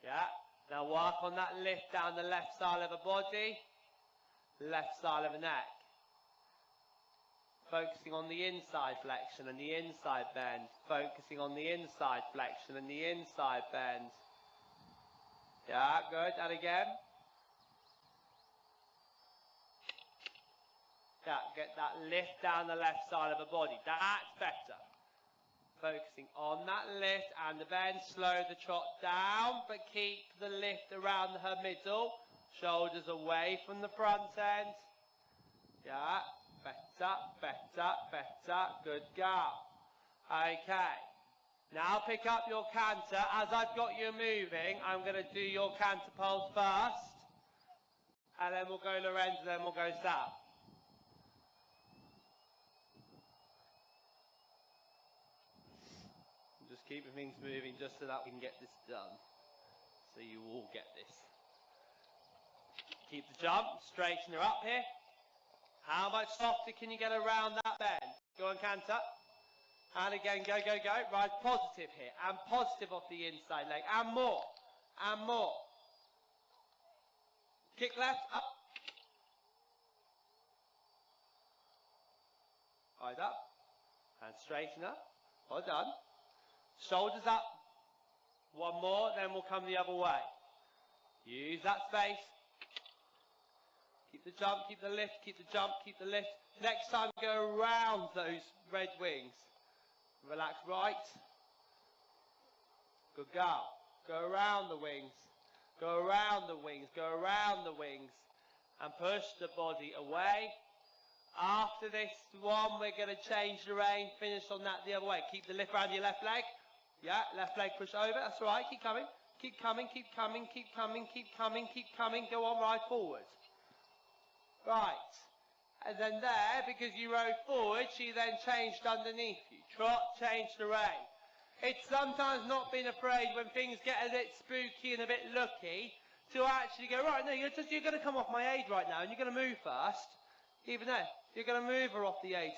Yeah. Now work on that lift down the left side of the body, left side of the neck. Focusing on the inside flexion and the inside bend. Focusing on the inside flexion and the inside bend. Yeah, good. And again. Yeah, get that lift down the left side of the body. That's better. Focusing on that lift and the bend. Slow the trot down, but keep the lift around her middle. Shoulders away from the front end. Yeah. Better, better, better. Good girl. Okay. Now pick up your canter. As I've got you moving, I'm going to do your canter pulse first. And then we'll go Lorenzo, then we'll go Sam. Just keeping things moving just so that we can get this done. So you all get this. Keep the jump, straighten her up here. How much softer can you get around that bend? Go on, canter. And again, go, go, go. Right, positive here. And positive off the inside leg. And more. And more. Kick left, up. Eyes up. And straighten up. Well done. Shoulders up. One more, then we'll come the other way. Use that space. Keep the jump, keep the lift, keep the jump, keep the lift. Next time, go around those red wings. Relax right. Good girl. Go around the wings. Go around the wings. Go around the wings. And push the body away. After this one, we're going to change the rein, finish on that the other way. Keep the lift around your left leg. Yeah, left leg push over. That's all right. Keep coming. Keep coming, keep coming, keep coming, keep coming, keep coming. Go on, ride forward. Right. And then there, because you rode forward, she then changed underneath you. Trot, change the rein. It's sometimes not being afraid when things get a bit spooky and a bit lucky to actually go, right, no, you're going to come off my aid right now and you're going to move first. Even there, you're going to move her off the aid.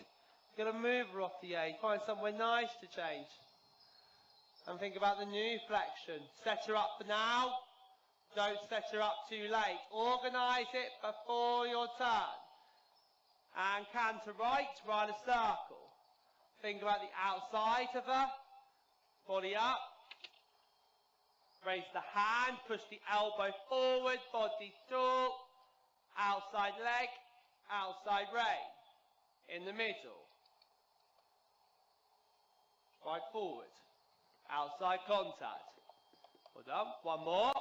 You're going to move her off the aid. Find somewhere nice to change. And think about the new flexion. Set her up for now. Don't set her up too late. Organise it before your turn. And canter right, ride a circle. Think about the outside of her. Body up. Raise the hand, push the elbow forward, body tall. Outside leg, outside rein. In the middle. Right forward. Outside contact. Well done. One more.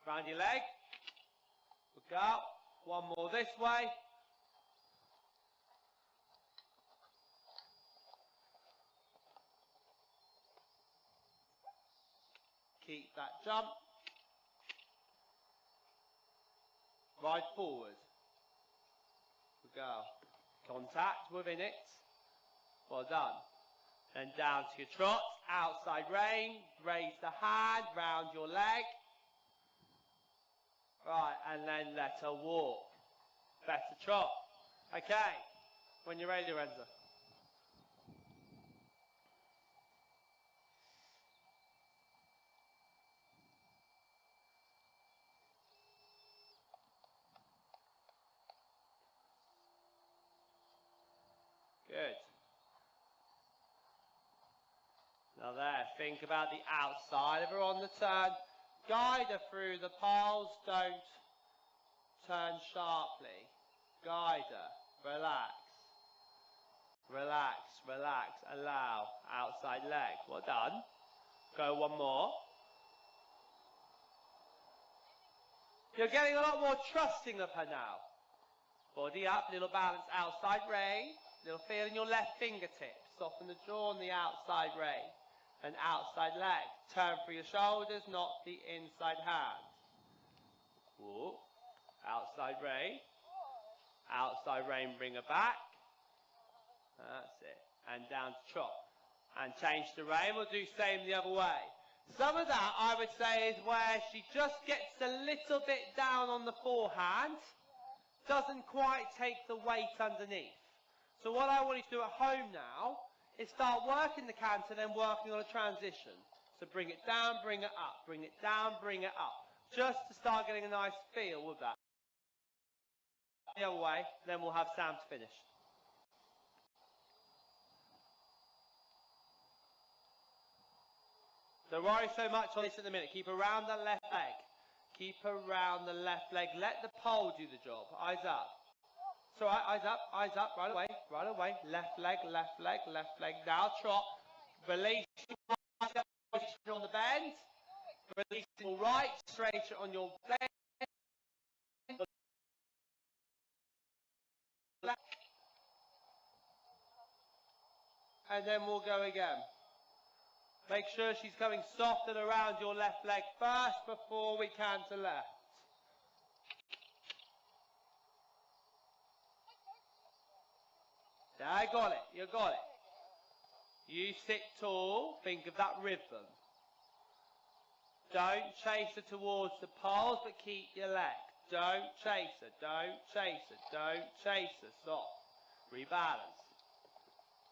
Round your leg. Look out. One more this way. Keep that jump. Ride forward. Look out. Contact within it. Well done. Then down to your trot, outside rein, raise the hand, round your leg. Right, and then let her walk. Better trot. Okay, when you're ready, Lorenza. Good. Now there, think about the outside of her on the turn. Guide her through the piles, don't turn sharply. Guide her, relax. Relax, relax, allow. Outside leg, well done. Go one more. You're getting a lot more trusting of her now. Body up, little balance, outside rein. Little feel in your left fingertips. Soften the jaw on the outside rein. And outside leg. Turn through your shoulders, not the inside hand. Whoa. Outside rein. Outside rein, bring her back. That's it. And down to trot. And change the rein. We'll do same the other way. Some of that, I would say, is where she just gets a little bit down on the forehand. Doesn't quite take the weight underneath. So what I want you to do at home now is start working the canter, then working on a transition. So bring it down, bring it up, bring it down, bring it up. Just to start getting a nice feel with that. The other way, then we'll have Sam to finish. Don't worry so much on this at the minute. Keep around the left leg. Keep around the left leg. Let the pole do the job. Eyes up. It's all right, eyes up, right away, right away. Left leg, left leg, left leg. Now trot. Release on the bend. Release your right, straight on your bend. And then we'll go again. Make sure she's coming soft and around your left leg first before we canter left. I got it, you got it. You sit tall, think of that rhythm. Don't chase her towards the poles, but keep your leg. Don't chase her, don't chase her, don't chase her. Soft. Rebalance.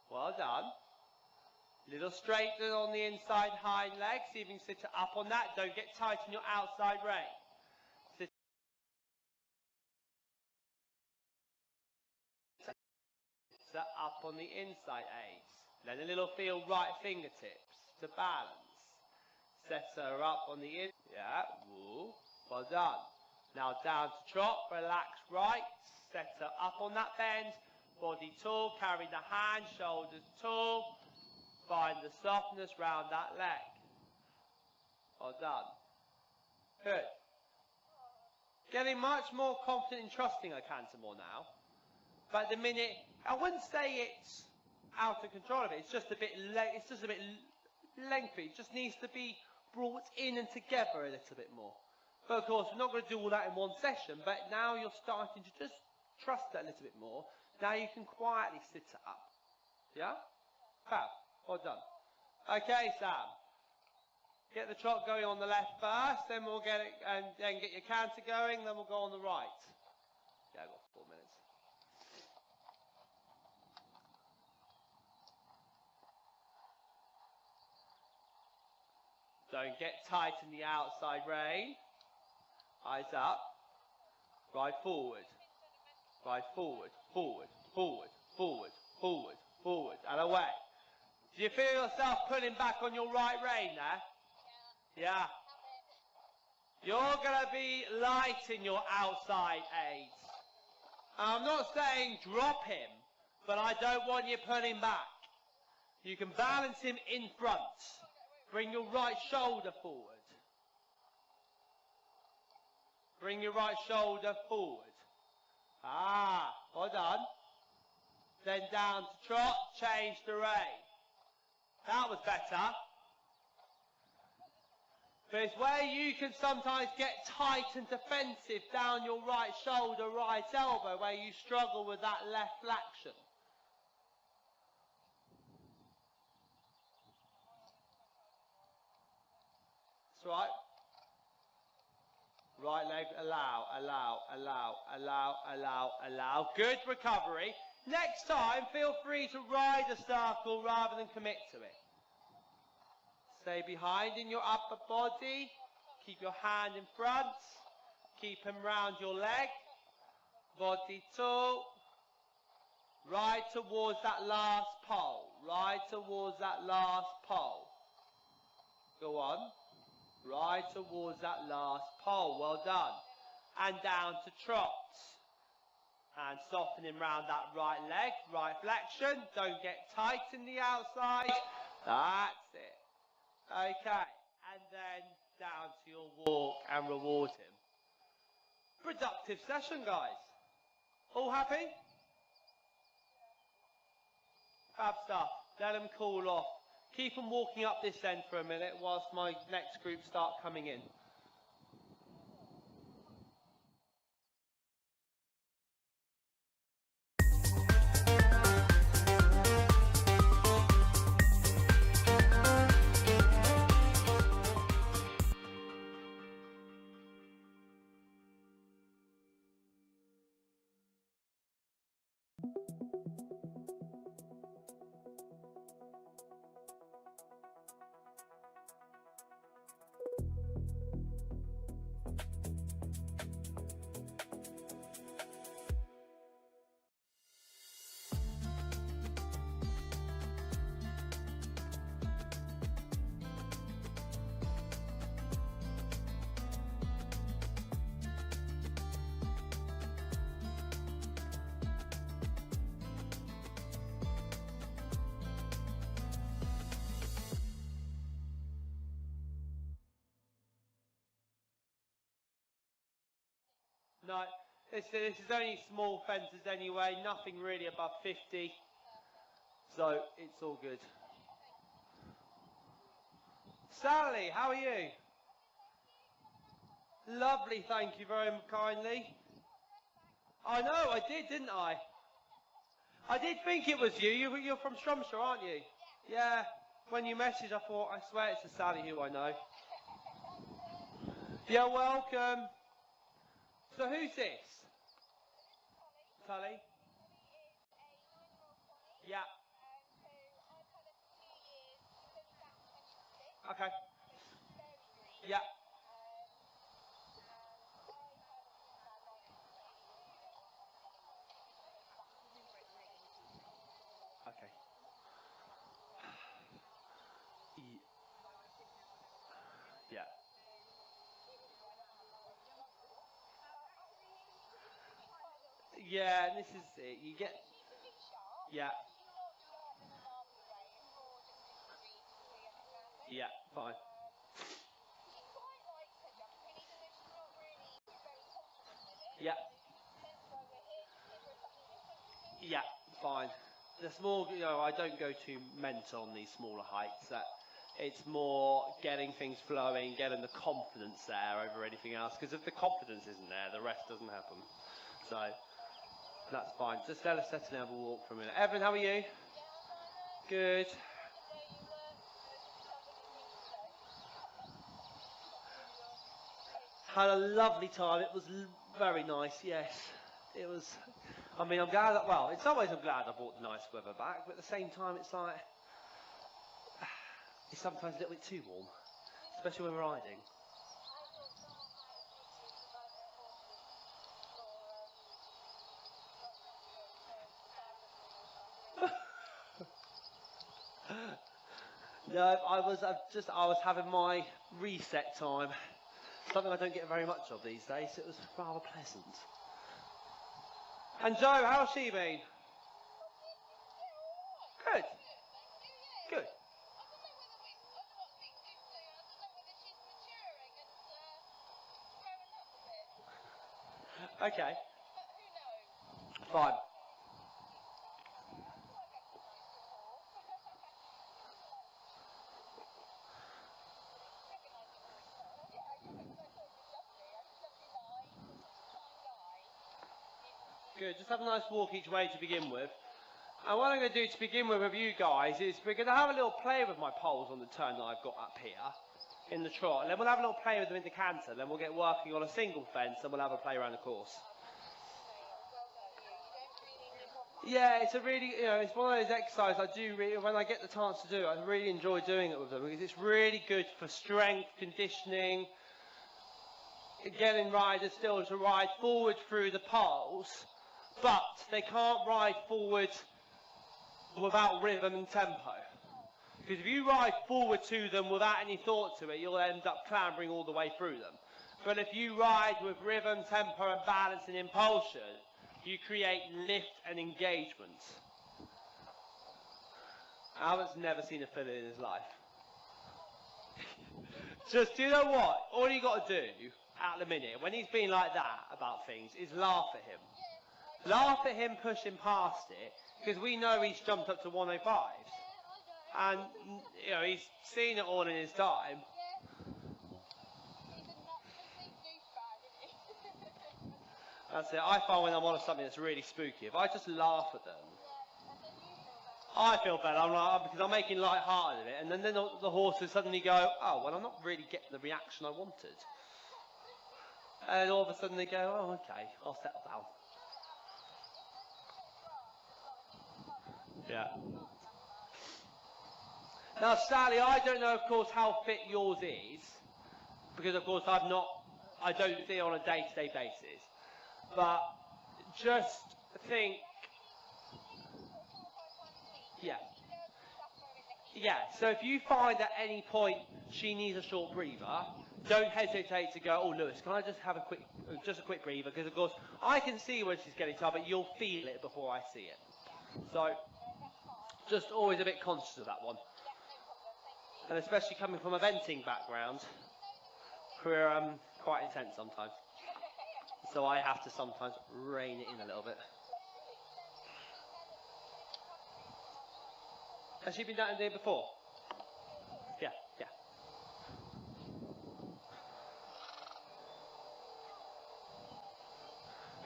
Well done. Little straighten on the inside hind leg. See if you can sit her up on that. Don't get tight in your outside rein. Up on the inside aids. Then a little feel right fingertips to balance. Set her up on the in. Yeah, woo. Well done. Now down to trot. Relax right. Set her up on that bend. Body tall. Carry the hand. Shoulders tall. Find the softness round that leg. Well done. Good. Getting much more confident in trusting her canter more now. But the minute, I wouldn't say it's out of control of it. It's just a bit lengthy. It just needs to be brought in and together a little bit more. But of course, we're not going to do all that in one session. But now you're starting to just trust it a little bit more. Now you can quietly sit it up. Yeah? Fab. Well done. Okay, Sam. Get the trot going on the left first, then we'll get it, and then get your canter going, then we'll go on the right. Yeah, I've got 4 minutes. Don't get tight in the outside rein. Eyes up. Ride forward. Ride forward, forward, forward, forward, forward, forward, and away. Do you feel yourself pulling back on your right rein there? Yeah. You're going to be light in your outside aids. I'm not saying drop him, but I don't want you pulling back. You can balance him in front. Bring your right shoulder forward. Bring your right shoulder forward. Ah, well done. Then down to trot, change the rein. That was better. But it's where you can sometimes get tight and defensive down your right shoulder, right elbow, where you struggle with that left flexion. That's right. Right leg, allow, allow, allow, allow, allow, allow. Good recovery. Next time, feel free to ride a circle rather than commit to it. Stay behind in your upper body. Keep your hand in front. Keep him round your leg. Body tall. Ride towards that last pole. Ride towards that last pole. Go on. Ride towards that last pole. Well done. And down to trot. And softening round that right leg. Right flexion. Don't get tight in the outside. That's it. Okay, and then down to your walk and reward him. Productive session, guys. All happy? Fab stuff. Let them cool off. Keep them walking up this end for a minute whilst my next group start coming in. No, this is only small fences anyway, nothing really above 50, so it's all good. Sally, how are you? Lovely, thank you very kindly. I know, I did, didn't I? I did think it was you. You're from Strumshire, aren't you? Yeah, when you messaged, I thought, I swear it's a Sally who I know. You're welcome. So who's this? Tully? Yeah. Okay. Yeah. Okay. Yeah. Yeah, and this is it. You get. Yeah. Yeah, fine. Yeah. Yeah, fine. The small, you know, I don't go too mental on these smaller heights. It's more getting things flowing, getting the confidence there over anything else. Because if the confidence isn't there, the rest doesn't happen. So that's fine. Just let us settle down and walk for a minute. Evan, how are you? Good. Had a lovely time. It was very nice. Yes, it was. I mean, I'm glad that. Well, in some ways, I'm glad I brought the nice weather back. But at the same time, it's like it's sometimes a little bit too warm, especially when we're riding. No, I was having my reset time. Something I don't get very much of these days. It was rather pleasant. And Joe, how's she been? Good. Good. Okay. Fine. Good, just have a nice walk each way to begin with. And what I'm going to do to begin with you guys is we're going to have a little play with my poles on the turn that I've got up here in the trot. And then we'll have a little play with them in the canter. Then we'll get working on a single fence and we'll have a play around the course. Yeah, it's a really, you know, it's one of those exercises I do really, when I get the chance to do it, I really enjoy doing it with them because it's really good for strength, conditioning, getting riders still to ride forward through the poles. But they can't ride forward without rhythm and tempo. Because if you ride forward to them without any thought to it, you'll end up clambering all the way through them. But if you ride with rhythm, tempo and balance and impulsion, you create lift and engagement. Alan's never seen a filly in his life. Just, do you know what? All you got to do at the minute, when he's been like that about things, is laugh at him. Laugh at him pushing past it, because we know he's jumped up to 105. And, you know, he's seen it all in his time. That's it. I find when I'm on something that's really spooky, if I just laugh at them, I feel better. I'm like, because I'm making light-hearted of it, and then the horses suddenly go, oh, well, I'm not really getting the reaction I wanted. And all of a sudden they go, oh, okay, I'll settle down. Yeah. Now, Sally, I don't know, of course, how fit yours is, because, of course, I don't see it on a day-to-day basis. But just think, yeah. Yeah, so if you find at any point she needs a short breather, don't hesitate to go, oh, Lewis, can I just have a quick breather? Because, of course, I can see when she's getting tired, but you'll feel it before I see it. So, just always a bit conscious of that one. And especially coming from a venting background, we're quite intense sometimes. So I have to sometimes rein it in a little bit. Has she been down there before? Yeah, yeah.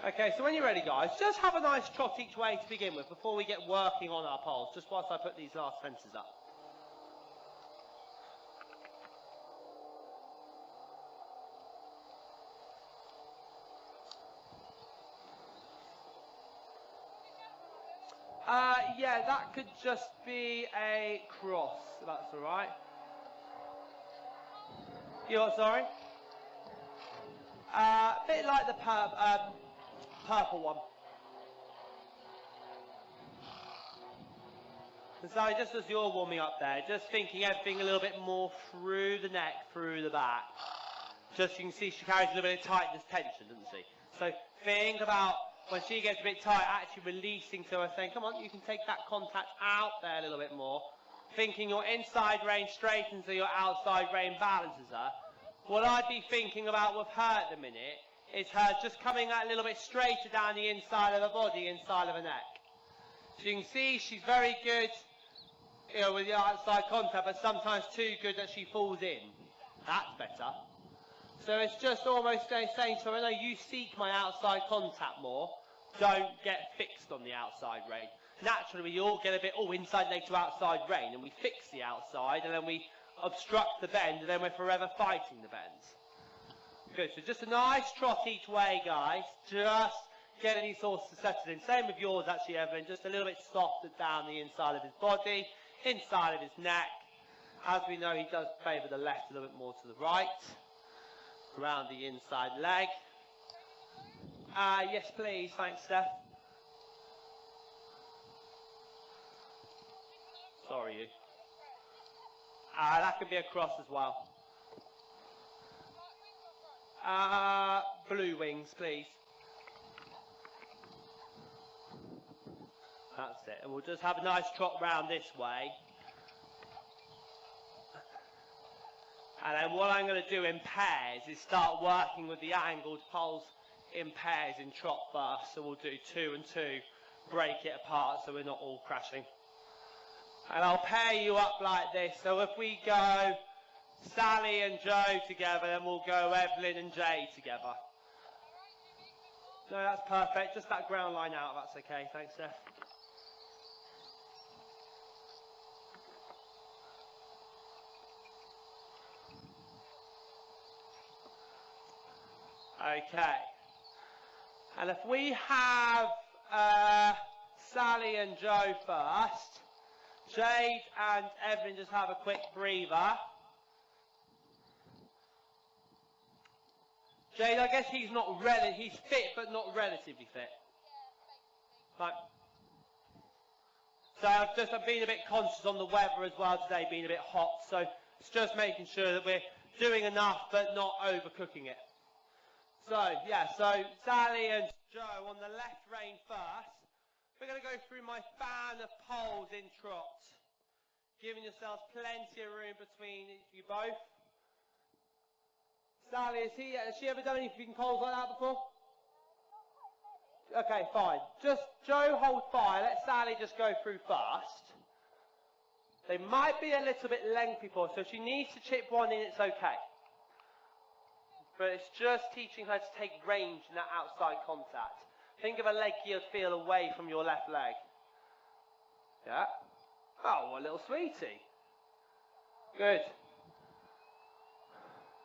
Okay, so when you're ready, guys, just have a nice trot each way to begin with before we get working on our poles, just whilst I put these last fences up. Yeah, that could just be a cross, if that's alright. You what, sorry? A bit like the purple one. And so just as you're warming up there, just thinking everything a little bit more through the neck, through the back. Just you can see she carries a little bit of tightness, tension, doesn't she? So think about when she gets a bit tight, actually releasing to her, saying, come on, you can take that contact out there a little bit more. Thinking your inside rein straightens and your outside rein balances her. What I'd be thinking about with her at the minute is her just coming out a little bit straighter down the inside of her body, inside of her neck. So you can see she's very good, you know, with the outside contact, but sometimes too good that she falls in. That's better. So it's just almost saying to her, no, you seek my outside contact more. Don't get fixed on the outside rein. Naturally, we all get a bit, inside leg to outside rein, and we fix the outside, and then we obstruct the bend, and then we're forever fighting the bends. Good, so just a nice trot each way, guys. Just getting these horses settled in. Same with yours, actually, Evelyn. Just a little bit softer down the inside of his body, inside of his neck. As we know, he does favour the left a little bit more to the right. Around the inside leg. Yes, please. Thanks, Steph. Sorry, you. That could be a cross as well. Blue wings, please. That's it. And we'll just have a nice trot round this way. And then what I'm going to do in pairs is start working with the angled poles in pairs in trot first. So we'll do 2 and 2, break it apart so we're not all crashing. And I'll pair you up like this. So if we go Sally and Joe together, then we'll go Evelyn and Jay together. No, that's perfect. Just that ground line out, that's okay. Thanks, Steph. Okay. And if we have Sally and Joe first, Jade and Evelyn just have a quick breather. Jade, I guess he's fit but not relatively fit. Right. So I've been a bit conscious on the weather as well today, being a bit hot, so it's just making sure that we're doing enough but not overcooking it. So, yeah, so Sally and Joe on the left rein first. We're going to go through my fan of poles in trot, giving yourselves plenty of room between you both. Sally, has she ever done anything poles like that before? Okay, fine. Just Joe hold fire. Let Sally just go through first. They might be a little bit lengthy for her, so if she needs to chip one in, it's okay. But it's just teaching her to take range in that outside contact. Think of a leg you'd feel away from your left leg. Yeah? Oh, what a little sweetie. Good.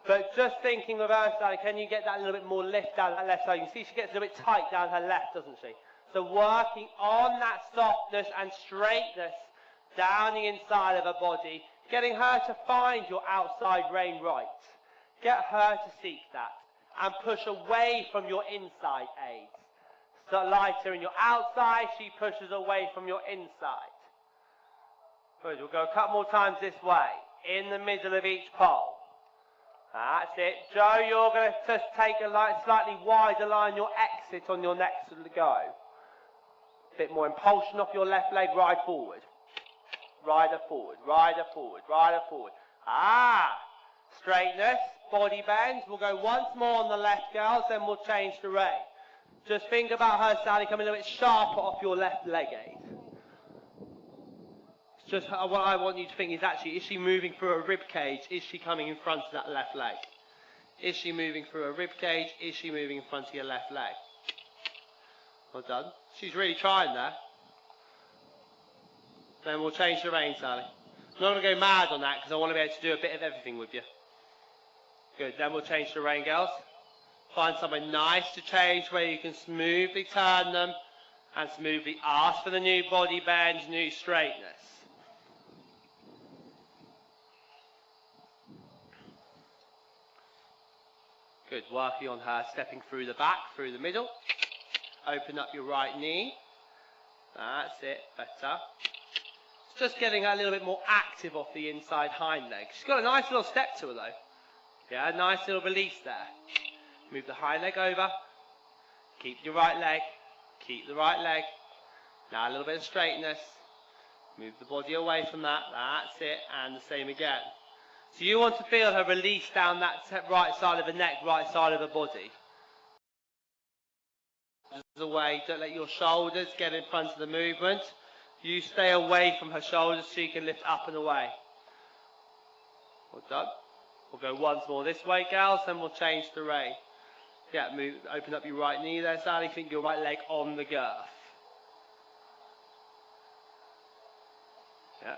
But just thinking of her side, can you get that little bit more lift down that left side? You can see she gets a little bit tight down her left, doesn't she? So working on that softness and straightness down the inside of her body, getting her to find your outside rein right. Get her to seek that and push away from your inside aids. So lighter in your outside, she pushes away from your inside. Good, we'll go a couple more times this way, in the middle of each pole. That's it. Joe, you're going to just take a slightly wider line, your exit on your next go. A bit more impulsion off your left leg, ride forward. Rider forward, rider forward, rider forward. Straightness, body bend. We'll go once more on the left, girls, then we'll change the rein. Just think about her, Sally, coming a little bit sharper off your left leg aid. It's just what I want you to think is actually, is she moving through a rib cage? Is she coming in front of that left leg? Is she moving through a rib cage? Is she moving in front of your left leg? Well done. She's really trying there. Then we'll change the rein, Sally. I'm not going to go mad on that because I want to be able to do a bit of everything with you. Good, then we'll change the rein, girls. Find somewhere nice to change where you can smoothly turn them and smoothly ask for the new body bend, new straightness. Good, working on her stepping through the back, through the middle. Open up your right knee. That's it, better. It's just getting her a little bit more active off the inside hind leg. She's got a nice little step to her though. Yeah, nice little release there. Move the hind leg over. Keep your right leg. Keep the right leg. Now a little bit of straightness. Move the body away from that. That's it. And the same again. So you want to feel her release down that right side of the neck, right side of the body. Away. Don't let your shoulders get in front of the movement. You stay away from her shoulders so you can lift up and away. Well done. We'll go once more this way, gals, then we'll change the rein. Yeah, move, open up your right knee there, Sally. Think your right leg on the girth. Yeah.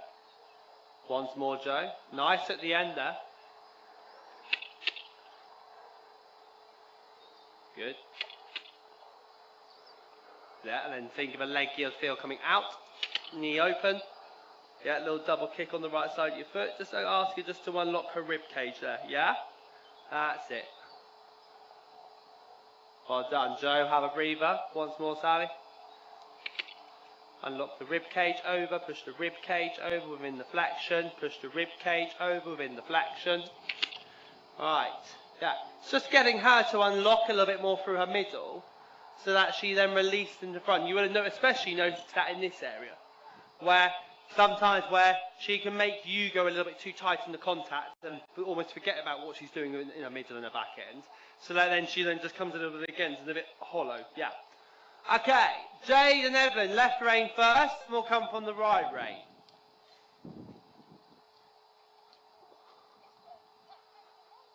Once more, Joe. Nice at the end there. Good. Yeah, and then think of a leg heel feel coming out. Knee open. Yeah, a little double kick on the right side of your foot. Just ask you just to unlock her rib cage there. Yeah? That's it. Well done, Joe. Have a breather. Once more, Sally. Unlock the rib cage over. Push the rib cage over within the flexion. Push the rib cage over within the flexion. Right. Yeah. It's just getting her to unlock a little bit more through her middle, so that she then released in the front. You will especially notice that in this area, where sometimes where she can make you go a little bit too tight in the contact and almost forget about what she's doing in her middle and her back end. So that then she then just comes a little bit against and a bit hollow. Yeah. Okay. Jade and Evelyn, left rein first, and we'll come from the right rein.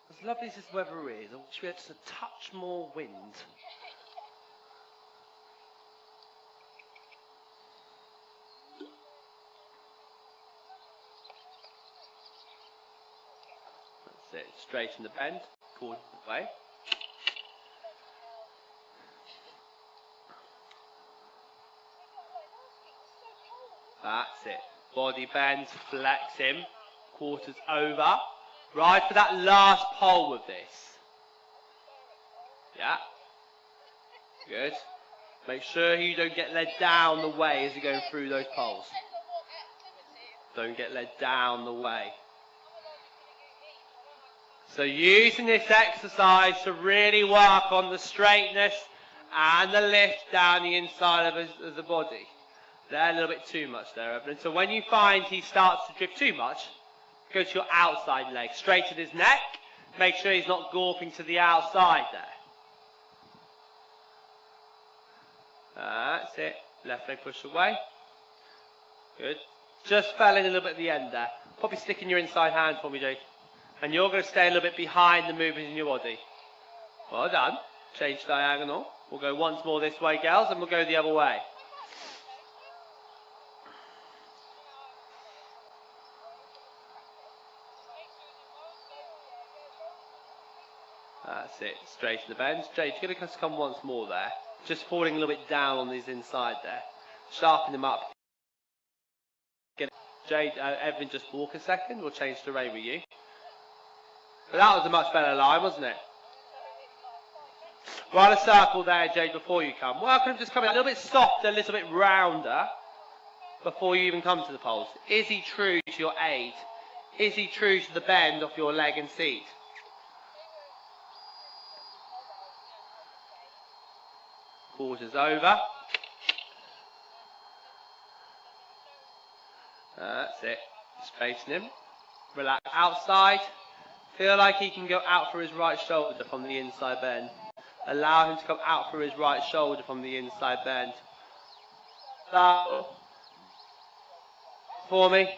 As lovely as this weather is, I wish we had just a touch more wind. That's it. Straighten the bend, forward the way. That's it. Body bends, flex him, quarters over. Right for that last pole with this. Yeah. Good. Make sure you don't get led down the way as you're going through those poles. Don't get led down the way. So using this exercise to really work on the straightness and the lift down the inside of the body. They're a little bit too much there, Evelyn. So when you find he starts to drift too much, go to your outside leg. Straighten his neck. Make sure he's not gawping to the outside there. That's it. Left leg push away. Good. Just fell in a little bit at the end there. Probably stick in your inside hand for me, Jake. And you're going to stay a little bit behind the movement in your body. Well done. Change diagonal. We'll go once more this way, gals, and we'll go the other way. That's it. Straighten the bend. Jade, you're going to come once more there. Just falling a little bit down on these inside there. Sharpen them up. Jade, Evelyn, just walk a second. We'll change the rein with you. But that was a much better line, wasn't it? Run a circle there, Jade, before you come. Well, I could have just come in a little bit softer, a little bit rounder before you even come to the poles. Is he true to your aid? Is he true to the bend off your leg and seat? Quarters over. That's it. Straighten him. Relax outside. Feel like he can go out for his right shoulder from the inside bend. Allow him to come out for his right shoulder from the inside bend. For me.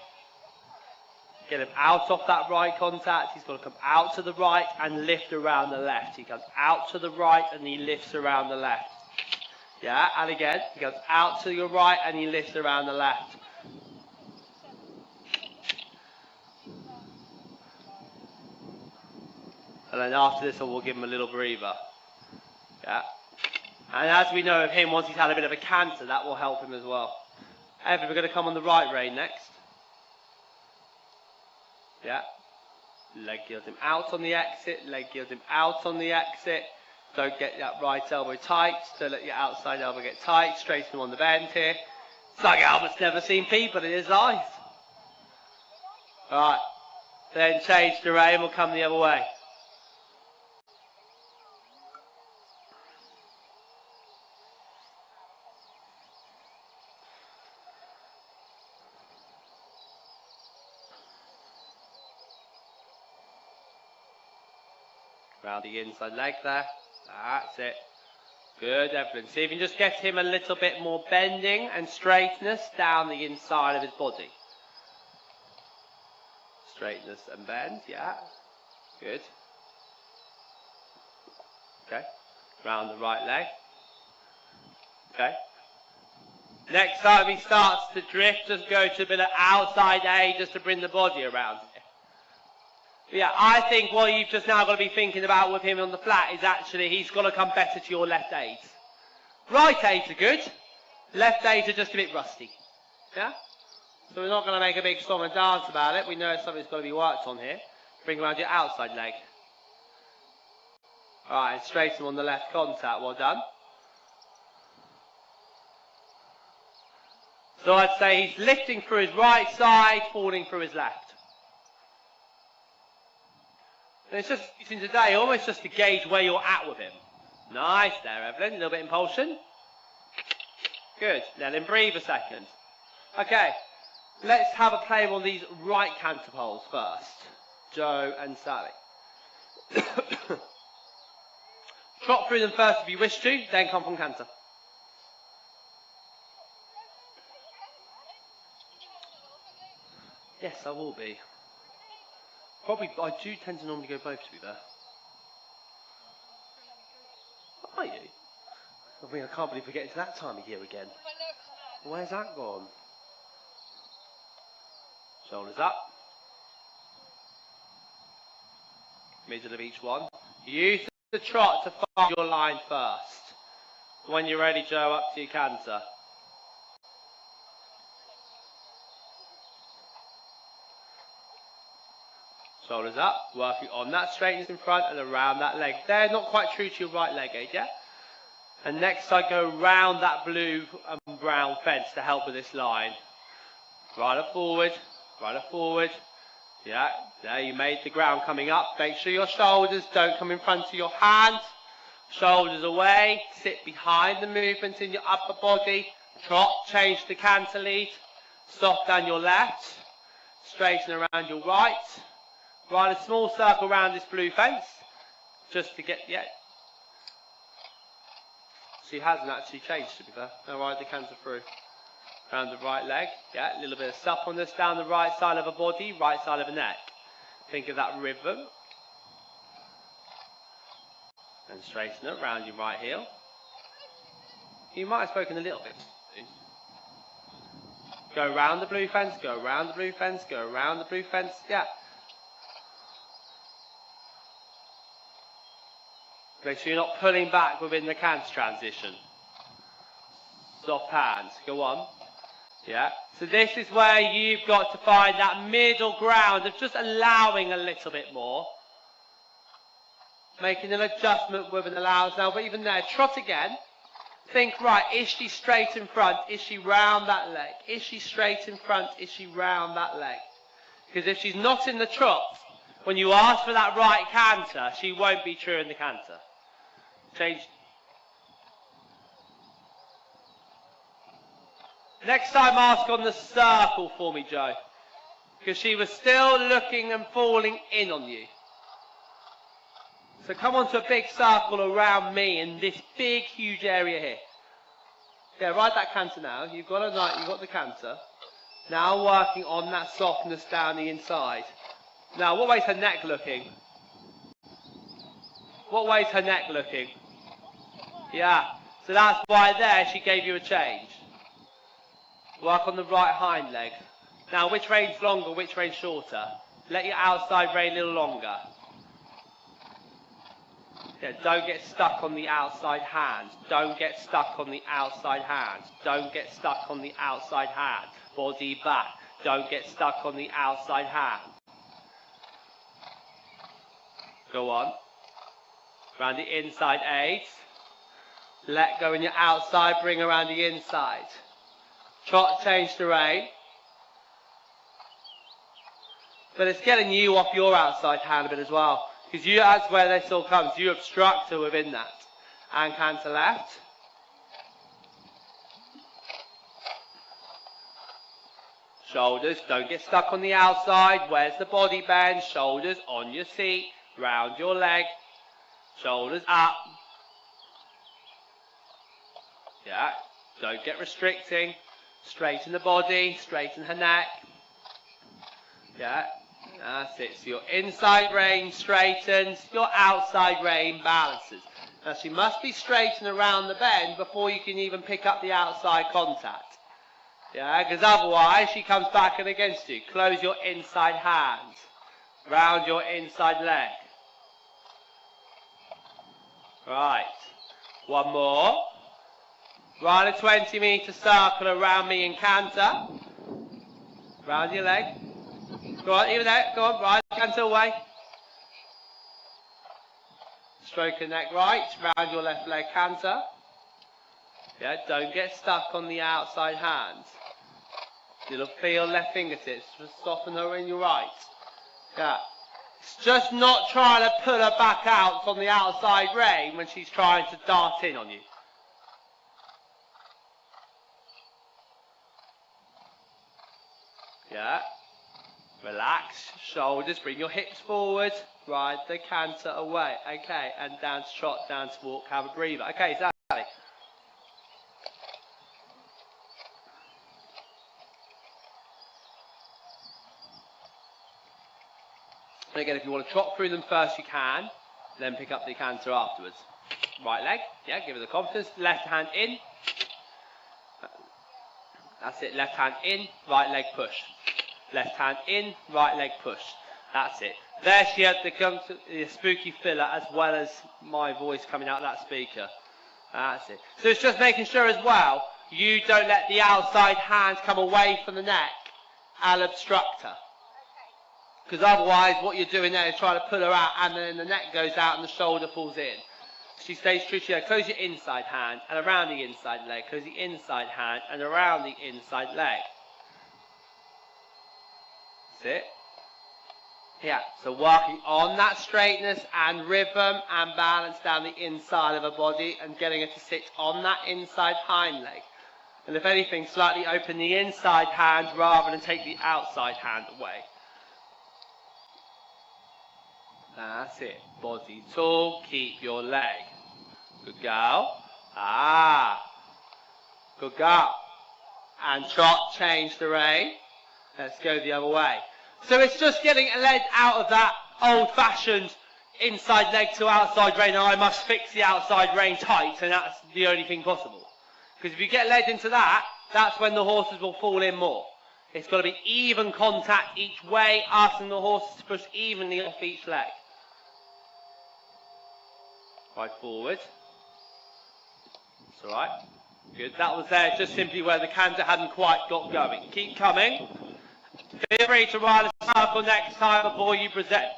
Get him out off that right contact. He's got to come out to the right and lift around the left. He comes out to the right and he lifts around the left. Yeah, and again, he goes out to your right and he lifts around the left. And then after this one, we'll give him a little breather. Yeah. And as we know of him, once he's had a bit of a canter, that will help him as well. Evan, we're going to come on the right rein next. Yeah. Leg heels him out on the exit. Leg heels him out on the exit. Don't get that right elbow tight. Don't let your outside elbow get tight. Straighten him on the bend here. It's like Albert's never seen people in his life. Alright. Then change the rein. We'll come the other way. Round the inside leg there. That's it. Good, Evelyn. See if you can just get him a little bit more bending and straightness down the inside of his body. Straightness and bend, yeah. Good. Okay. Round the right leg. Okay. Next time he starts to drift, just go to a bit of outside A just to bring the body around. Yeah, I think what you've just now got to be thinking about with him on the flat is actually he's got to come better to your left aids. Right aids are good. Left aids are just a bit rusty. Yeah? So we're not going to make a big song and dance about it. We know something's got to be worked on here. Bring around your outside leg. Alright, and straighten on the left contact. Well done. So I'd say he's lifting through his right side, falling through his left. And it's just using today almost just to gauge where you're at with him. Nice there, Evelyn. A little bit of impulsion. Good. Now then breathe a second. Okay. Let's have a play on these right canter poles first. Joe and Sally. Trot through them first if you wish to, then come from canter. Yes, I will be. Probably, I do tend to normally go both, to be fair. Are you? I mean, I can't believe we're getting to that time of year again. Where's that gone? Shoulders up. Middle of each one. Use the trot to find your line first. When you're ready, Joe, up to your canter. Shoulders up, working on that straightness in front and around that leg. There, not quite true to your right leg, yeah? And next I go round that blue and brown fence to help with this line. Rider forward, yeah, there you made the ground coming up. Make sure your shoulders don't come in front of your hands. Shoulders away, sit behind the movement in your upper body. Trot, change the canter lead. Soft down your left, straighten around your right. Ride a small circle around this blue fence, just to get, yeah. She hasn't actually changed, to be fair. Now ride the canter through. Around the right leg, yeah, a little bit of suppleness down the right side of a body, right side of a neck. Think of that rhythm. And straighten it around your right heel. You might have spoken a little bit. Go round the blue fence, go round the blue fence, go round the blue fence, yeah. Make sure you're not pulling back within the canter transition. Soft hands, go on. Yeah, so this is where you've got to find that middle ground of just allowing a little bit more. Making an adjustment with an allowance now, but even there, trot again. Think, right, is she straight in front? Is she round that leg? Is she straight in front? Is she round that leg? Because if she's not in the trot, when you ask for that right canter, she won't be true in the canter. Change. Next time ask on the circle for me, Joe. Because she was still looking and falling in on you. So come on to a big circle around me in this big, huge area here. Yeah, ride that canter now. You've got the canter. Now working on that softness down the inside. Now, what way's her neck looking? What way's her neck looking? Yeah, so that's why there she gave you a change. Work on the right hind leg. Now, which reign's longer, which reign's shorter? Let your outside rein a little longer. Yeah, don't get stuck on the outside hand. Don't get stuck on the outside hand. Don't get stuck on the outside hand. Body back. Don't get stuck on the outside hand. Go on. Around the inside eight. Let go in your outside, bring around the inside. Trot, change the rein. But it's getting you off your outside hand a bit as well. Because that's where this all comes. You obstruct her within that. And canter left. Shoulders, don't get stuck on the outside. Where's the body bend? Shoulders on your seat. Round your leg. Shoulders up. Yeah, don't get restricting. Straighten the body, straighten her neck. Yeah, that's it. So your inside rein straightens, your outside rein balances. Now she must be straight and around the bend before you can even pick up the outside contact. Yeah, because otherwise she comes back and against you. Close your inside hand. Round your inside leg. Right. One more. Run a 20-metre circle around me and canter. Round your leg. Go on, even there. Go on, right. Canter away. Stroke the neck right. Round your left leg, canter. Yeah, don't get stuck on the outside hand. You'll feel left fingertips. Just soften her in your right. Yeah. It's just not trying to pull her back out from the outside rein when she's trying to dart in on you. Yeah. Relax. Shoulders. Bring your hips forward. Ride the canter away. Okay. And down to trot, down to walk. Have a breather. Okay, so and again, if you want to trot through them first, you can. Then pick up the canter afterwards. Right leg. Yeah, give it the confidence. Left hand in. That's it. Left hand in. Right leg push. Left hand in. Right leg push. That's it. There she had the spooky filler as well as my voice coming out of that speaker. That's it. So it's just making sure as well you don't let the outside hand come away from the neck and obstruct her. Because otherwise what you're doing there is trying to pull her out and then the neck goes out and the shoulder falls in. She stays true to you. Close your inside hand and around the inside leg. Close the inside hand and around the inside leg. That's it. Yeah, so working on that straightness and rhythm and balance down the inside of her body and getting her to sit on that inside hind leg. And if anything, slightly open the inside hand rather than take the outside hand away. That's it. Body tall, keep your leg. Good girl. Ah. Good girl. And trot, change the rein. Let's go the other way. So it's just getting a leg out of that old-fashioned inside leg to outside rein. Now I must fix the outside rein tight, and that's the only thing possible. Because if you get led into that, that's when the horses will fall in more. It's got to be even contact each way, asking the horses to push evenly off each leg. Right forward. It's alright. Good. That was there just simply where the canter hadn't quite got going. Keep coming. Feel free to ride a circle next time before you present.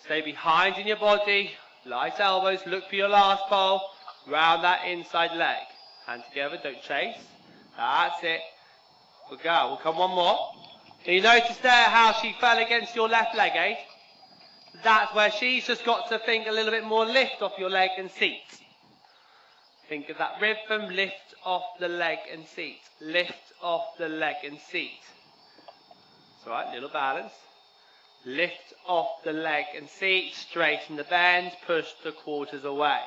Stay behind in your body. Light elbows. Look for your last pole. Round that inside leg. Hand together. Don't chase. That's it. Good girl. We'll come one more. And you notice there how she fell against your left leg, eh? That's where she's just got to think a little bit more lift off your leg and seat. Think of that rhythm, lift off the leg and seat. Lift off the leg and seat. It's alright, little balance. Lift off the leg and seat, straighten the bend, push the quarters away.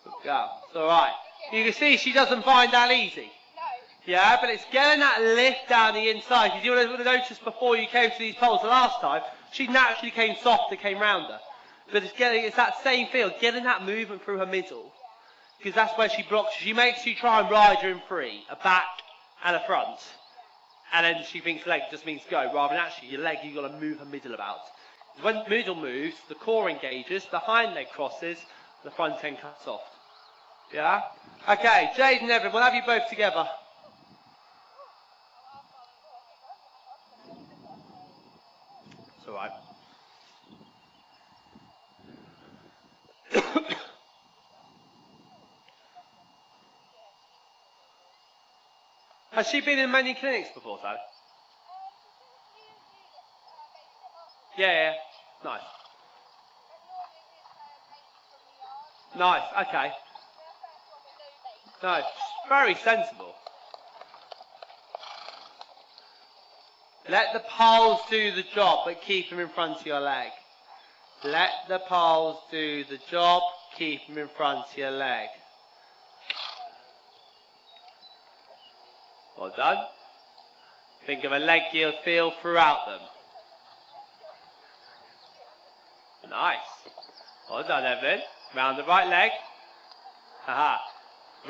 Good go. It's alright. You can see she doesn't find that easy. Yeah, but it's getting that lift down the inside. Because you would have noticed before you came to these poles the last time, she naturally came softer, came rounder. But it's that same feel, getting that movement through her middle. Because that's where she blocks. She makes you try and ride her in three, a back and a front. And then she thinks leg just means go, rather than actually your leg, you've got to move her middle about. When the middle moves, the core engages, the hind leg crosses, the front end cuts off. Yeah? Okay, Jade and Evan, we'll have you both together. It's alright. Has she been in many clinics before, Sally? Yeah. Nice. Nice, okay. Nice. Very sensible. Let the poles do the job, but keep them in front of your leg. Let the poles do the job. Keep them in front of your leg. Well done. Think of a leg you'll feel throughout them. Nice. Well done, Evelyn. Round the right leg. Haha.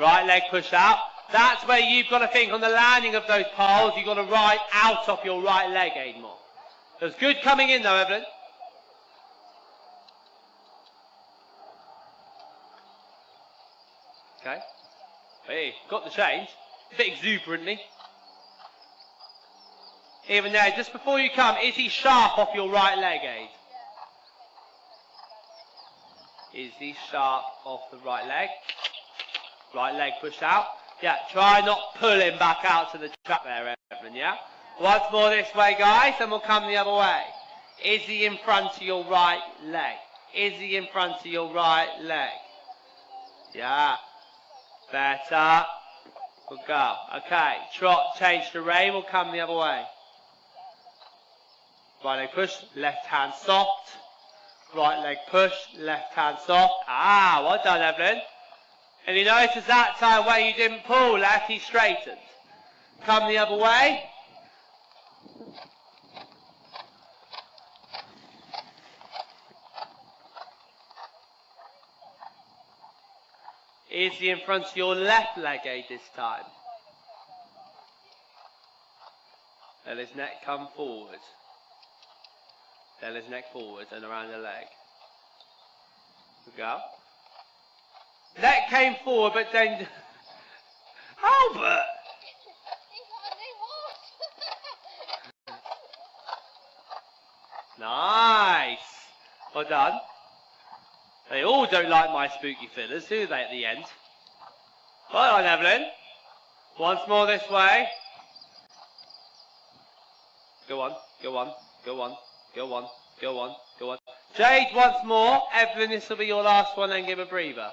Right leg push out. That's where you've got to think on the landing of those poles. You've got to ride out of your right leg, Aidemore. It was good coming in though, Evelyn. Okay. Hey, got the change. A bit exuberantly. Even there, just before you come, is he sharp off your right leg, Aid? Is he sharp off the right leg? Right leg push out. Yeah, try not pull him back out to the track there, Evelyn, yeah? Once more this way, guys, and we'll come the other way. Is he in front of your right leg? Is he in front of your right leg? Yeah. Better. We'll go. Okay, trot, change to rein, we'll come the other way. Right leg push, left hand soft. Right leg push, left hand soft. Ah, well done, Evelyn. And you notice that time where you didn't pull left, he straightened. Come the other way. Is he in front of your left leg, Aid, this time? Let his neck come forward. Let his neck forward and around the leg. We go. Neck came forward, but then... Albert! Nice! Well done. They all don't like my spooky fillers, do they, at the end? Well done, Evelyn. Once more this way. Go on, go on, go on, go on, go on, go on. Jade, once more. Evelyn, this will be your last one, then give a breather.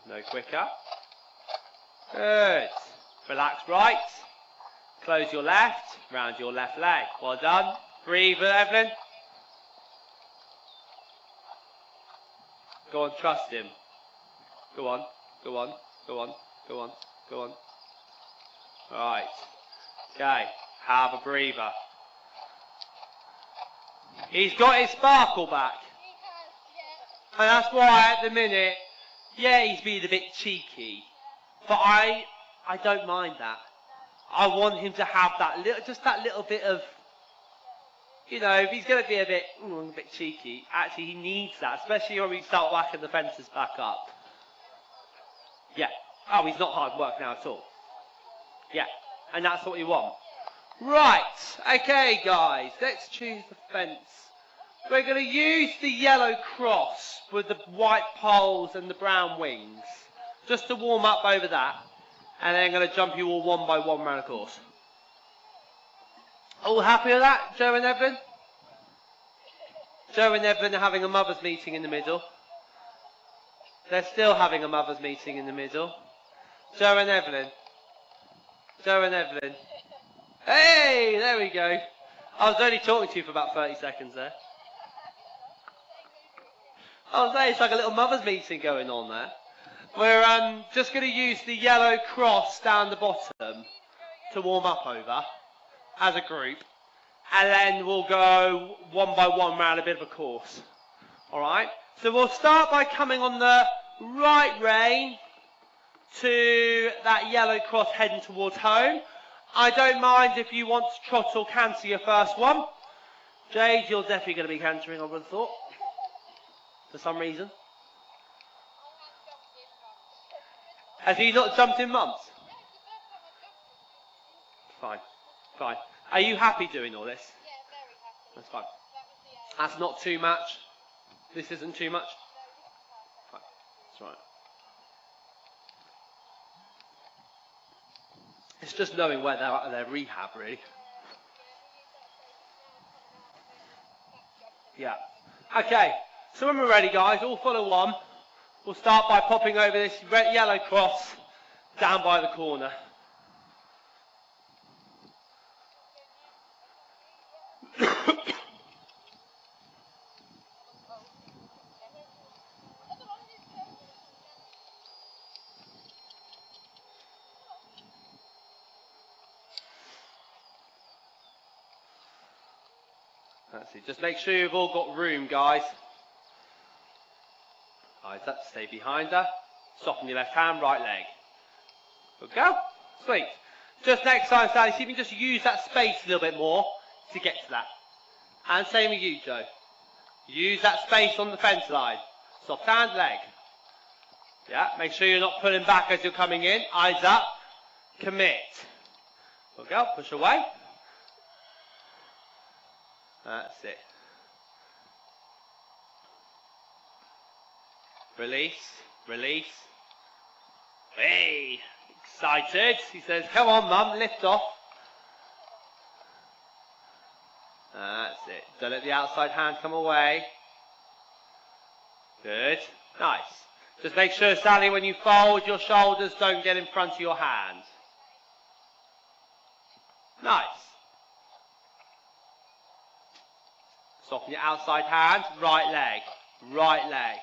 No quicker. Good. Relax right. Close your left. Round your left leg. Well done. Breathe, Evelyn. Go on, trust him. Go on, go on, go on, go on, go on. Right. Okay. Have a breather. He's got his sparkle back. And that's why at the minute, yeah, he's being a bit cheeky. But I don't mind that. I want him to have that little, just that little bit of, you know, if he's going to be a bit cheeky, actually he needs that, especially when we start whacking the fences back up. Yeah. Oh, he's not hard work now at all. Yeah. And that's what we want. Right. Okay, guys. Let's choose the fence. We're going to use the yellow cross with the white poles and the brown wings. Just to warm up over that. And then I'm going to jump you all one by one around the course. All happy with that, Joe and Evelyn? Joe and Evelyn are having a mother's meeting in the middle. They're still having a mother's meeting in the middle. Joe and Evelyn. Joe and Evelyn. Hey, there we go. I was only talking to you for about 30 seconds there. I was saying it's like a little mother's meeting going on there. We're just going to use the yellow cross down the bottom to warm up over as a group. And then we'll go one by one round a bit of a course. Alright? So we'll start by coming on the right rein to that yellow cross heading towards home. I don't mind if you want to trot or canter your first one. Jade, you're definitely going to be cantering, I would have thought. For some reason. Has he not jumped in months? Fine, fine. Are you happy doing all this? Yeah, very happy. That's fine. That was the That's not too much. This isn't too much. Fine. That's right. It's just knowing where they're at their rehab, really. Yeah. Okay. So when we're ready, guys, all follow one. We'll start by popping over this red, yellow cross down by the corner. That's it. Just make sure you've all got room, guys. Eyes up, stay behind her. Soften your left hand, right leg. Good go. Sweet. Just next time, Sally, see if you can just use that space a little bit more to get to that. And same with you, Joe. Use that space on the fence line. Soft hand, leg. Yeah, make sure you're not pulling back as you're coming in. Eyes up. Commit. Good go. Push away. That's it. Release. Release. Hey! Excited. He says, come on, Mum, lift off. That's it. Don't let the outside hand come away. Good. Nice. Just make sure, Sally, when you fold, your shoulders don't get in front of your hand. Nice. Soften your outside hand, right leg. Right leg.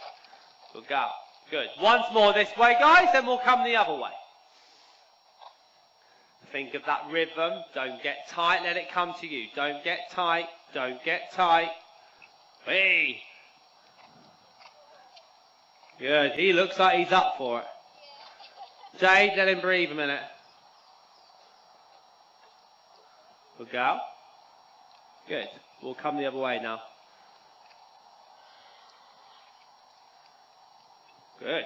Good go. Good. Once more this way, guys, then we'll come the other way. Think of that rhythm. Don't get tight, let it come to you. Don't get tight. Don't get tight. Hey. Good. He looks like he's up for it. Jade, let him breathe a minute. Good go. Good. We'll come the other way now. Good.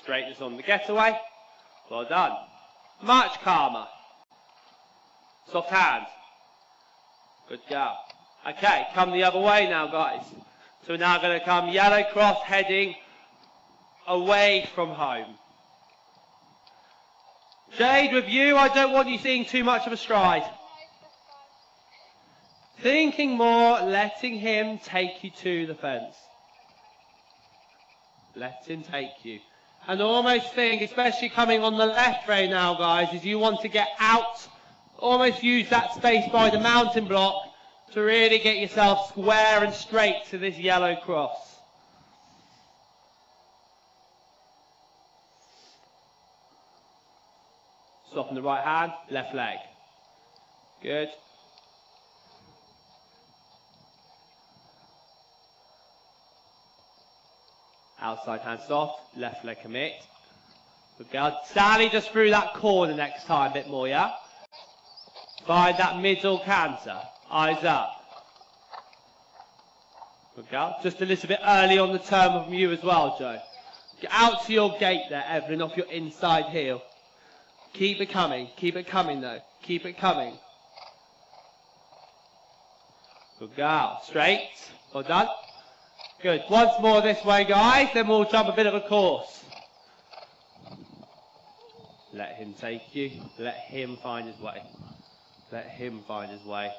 Straightness on the getaway. Well done. Much calmer. Soft hands. Good go. Okay, come the other way now, guys. So we're now going to come yellow cross heading away from home. Jade, with you, I don't want you seeing too much of a stride. Thinking more, letting him take you to the fence. Let him take you. And almost think, especially coming on the left rein now, guys, is you want to get out, almost use that space by the mountain block to really get yourself square and straight to this yellow cross. Soften the right hand, left leg. Good. Outside hand soft, left leg commit. Good girl. Sally just through that corner next time a bit more, yeah? Find that middle canter. Eyes up. Good girl. Just a little bit early on the turn from you as well, Joe. Get out to your gate there, Evelyn, off your inside heel. Keep it coming. Keep it coming, though. Keep it coming. Good girl. Straight. Well done. Good. Once more this way, guys. Then we'll jump a bit of a course. Let him take you. Let him find his way. Let him find his way.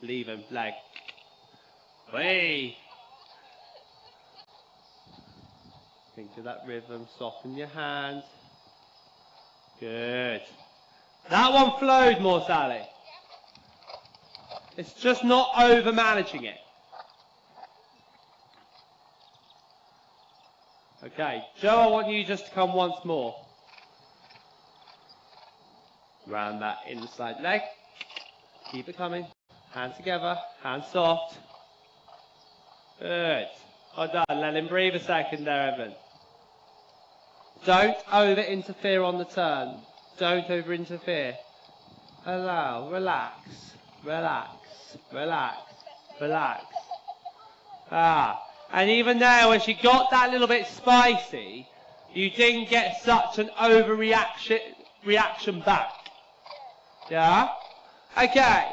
Leave him. Leg. Way. Think of that rhythm. Soften your hands. Good. That one flowed more, Sally. It's just not over managing it. Okay, Joe, I want you just to come once more. Round that inside leg. Keep it coming. Hands together. Hands soft. Good. Well done. Let him breathe a second there, Evan. Don't over-interfere on the turn. Don't over-interfere. Allow. Relax. Relax. Relax. Relax. Ah. And even there, when she got that little bit spicy, you didn't get such an reaction back. Yeah? Okay.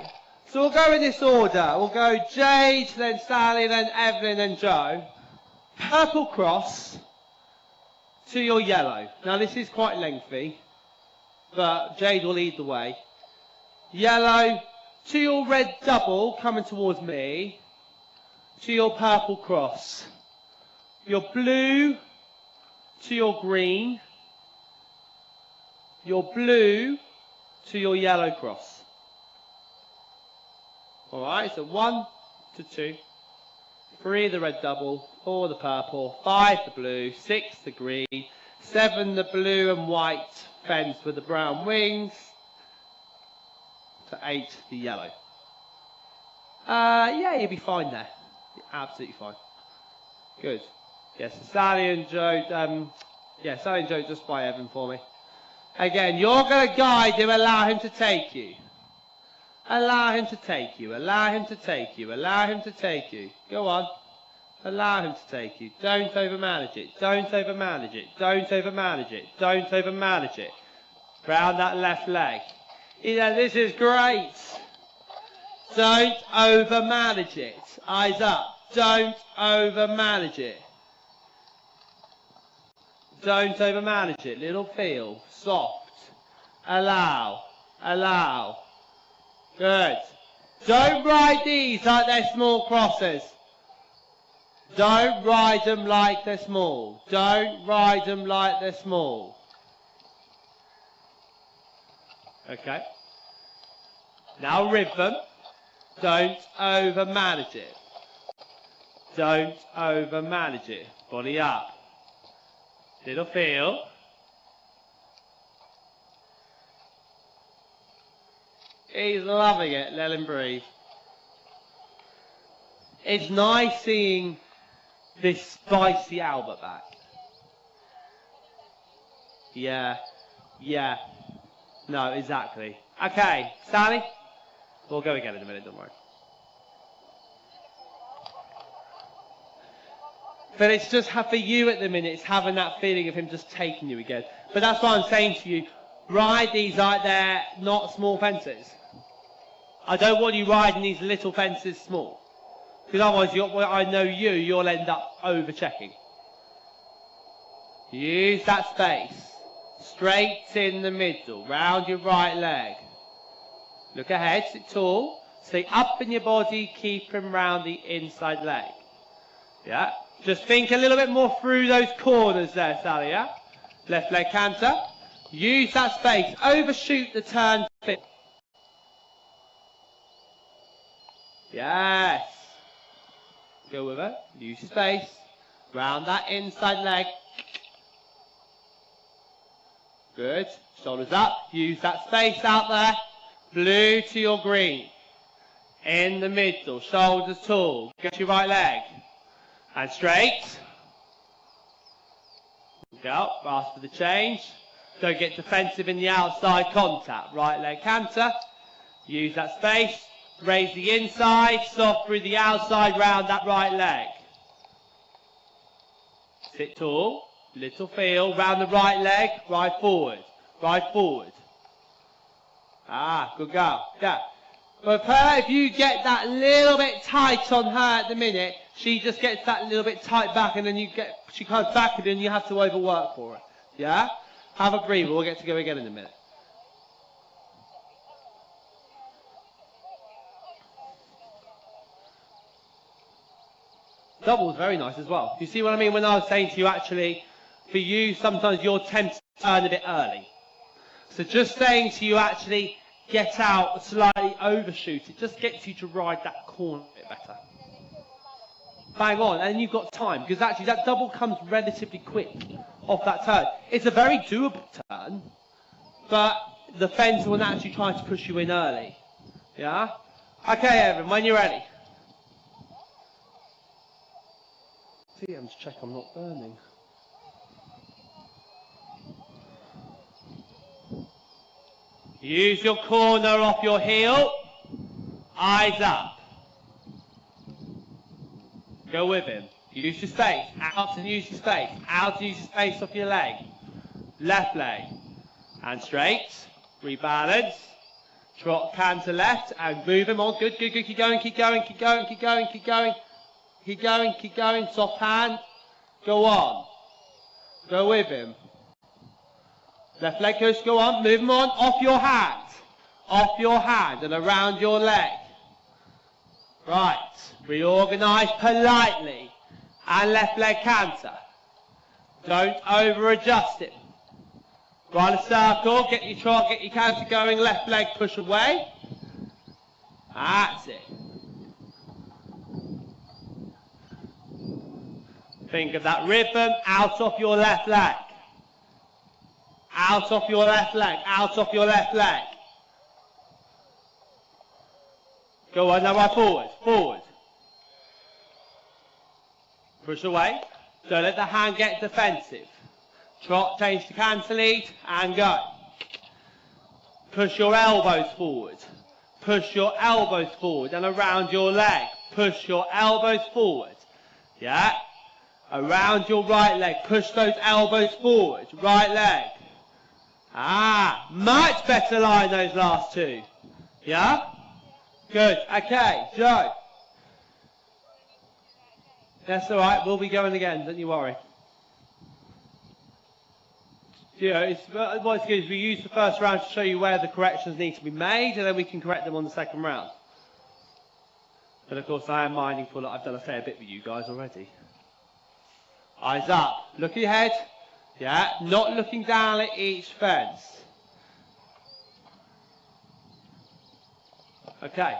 So we'll go in this order. We'll go Jade, then Sally, then Evelyn, then Joe. Purple cross to your yellow. Now this is quite lengthy, but Jade will lead the way. Yellow to your red double coming towards me. To your purple cross. Your blue to your green. Your blue to your yellow cross. Alright, so 1 to 2. 3 the red double, 4 the purple, 5 the blue, 6 the green, 7 the blue and white fence with the brown wings, to 8 the yellow. Yeah, you'll be fine there. You're absolutely fine. Good. Yes, Sally and Joe, Sally and Joe, just by Evan for me. Again, you're going to guide him, allow him to take you. Allow him to take you, allow him to take you, allow him to take you. Go on. Allow him to take you. Don't overmanage it, don't overmanage it, don't overmanage it, don't overmanage it. Round that left leg. This is great. Don't overmanage it. Eyes up. Don't overmanage it. Don't overmanage it. Little feel. Soft. Allow. Allow. Good. Don't ride these like they're small crosses. Don't ride them like they're small. Don't ride them like they're small. Okay. Now rhythm. Don't overmanage it. Don't overmanage it. Body up. Little feel. He's loving it. Let him breathe. It's nice seeing this spicy Albert back. Yeah. Yeah. No, exactly. Okay, Sally? We'll go again in a minute, don't worry. But it's just for you at the minute, it's having that feeling of him just taking you again. But that's what I'm saying to you. Ride these like they're not small fences. I don't want you riding these little fences small. Because otherwise, I know you'll end up over-checking. Use that space. Straight in the middle, round your right leg. Look ahead, sit tall. Stay up in your body, keep him round the inside leg. Yeah? Just think a little bit more through those corners there, Sally, yeah? Left leg canter. Use that space. Overshoot the turn. Yes. Go with it. Use your space. Round that inside leg. Good. Shoulders up. Use that space out there. Blue to your green. In the middle. Shoulders tall. Get your right leg. And straight. Go. Ask for the change. Don't get defensive in the outside contact. Right leg canter. Use that space. Raise the inside. Soft through the outside. Round that right leg. Sit tall. Little feel. Round the right leg. Right forward. Right forward. Ah, good girl. Yeah. But her, if you get that little bit tight on her at the minute, she just gets that little bit tight back, and then she comes back, and then you have to overwork for it. Yeah? Have a breather. We'll get to go again in a minute. Double was very nice as well. You see what I mean when I was saying to you, actually, for you, sometimes you're tempted to turn a bit early. So just saying to you, actually, get out, slightly overshoot. It just gets you to ride that corner a bit better. Bang on, and you've got time, because actually that double comes relatively quick off that turn. It's a very doable turn, but the fence will naturally try to push you in early. Yeah? Okay, Evan, when you're ready. See, I'm just checking I'm not burning. Use your corner off your heel. Eyes up. Go with him. Use your space. Out and use your space. Out and use your space off your leg. Left leg. And straight. Rebalance. Trot canter left. And move him on. Good, good, good. Keep going, keep going, keep going, keep going, keep going. Keep going, keep going. Soft hand. Go on. Go with him. Left leg goes, go on, move him on, off your hand. Off your hand and around your leg. Right, reorganise politely. And left leg canter. Don't over adjust him. Ride a circle, get your trot, get your canter going, left leg push away. That's it. Think of that rhythm out off your left leg. Out off your left leg, out off your left leg. Go on, now right forward, forward. Push away. Don't let the hand get defensive. Trot, change to canter lead, and go. Push your elbows forward. Push your elbows forward and around your leg. Push your elbows forward. Yeah? Around your right leg. Push those elbows forward. Right leg. Ah, much better line those last two. Yeah? Good. Okay, Joe. That's alright, we'll be going again, don't you worry. Yeah, what's good is we use the first round to show you where the corrections need to be made, and then we can correct them on the second round. But of course I am mindful that I've done a fair bit with you guys already. Eyes up, look ahead. Yeah, not looking down at each fence. Okay.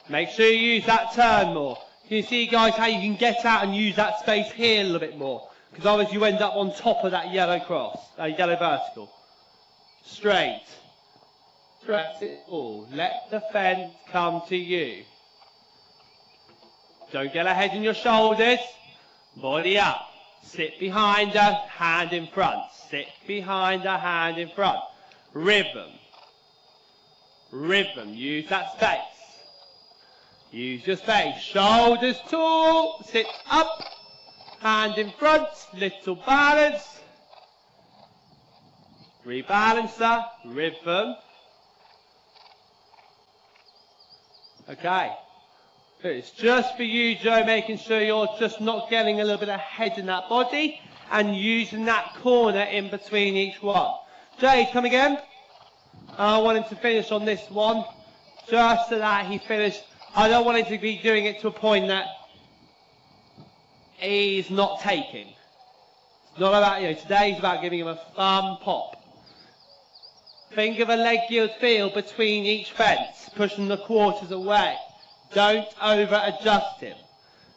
Make sure you use that turn more. Can you see, guys, how you can get out and use that space here a little bit more? Because otherwise you end up on top of that yellow cross, yellow vertical. Straight. Press it all. Let the fence come to you. Don't get ahead in your shoulders. Body up. Sit behind her, hand in front. Sit behind her, hand in front. Rhythm. Rhythm. Use that space. Use your space. Shoulders tall. Sit up. Hand in front. Little balance. Rebalancer. Rhythm. Okay. It's just for you, Joe, making sure you're just not getting a little bit ahead in that body and using that corner in between each one. Jade, come again. I want him to finish on this one. Just so that he finished. I don't want him to be doing it to a point that he's not taking. It's not about, today's about giving him a fun pop. Think of a leg yield feel between each fence, pushing the quarters away. Don't over-adjust him.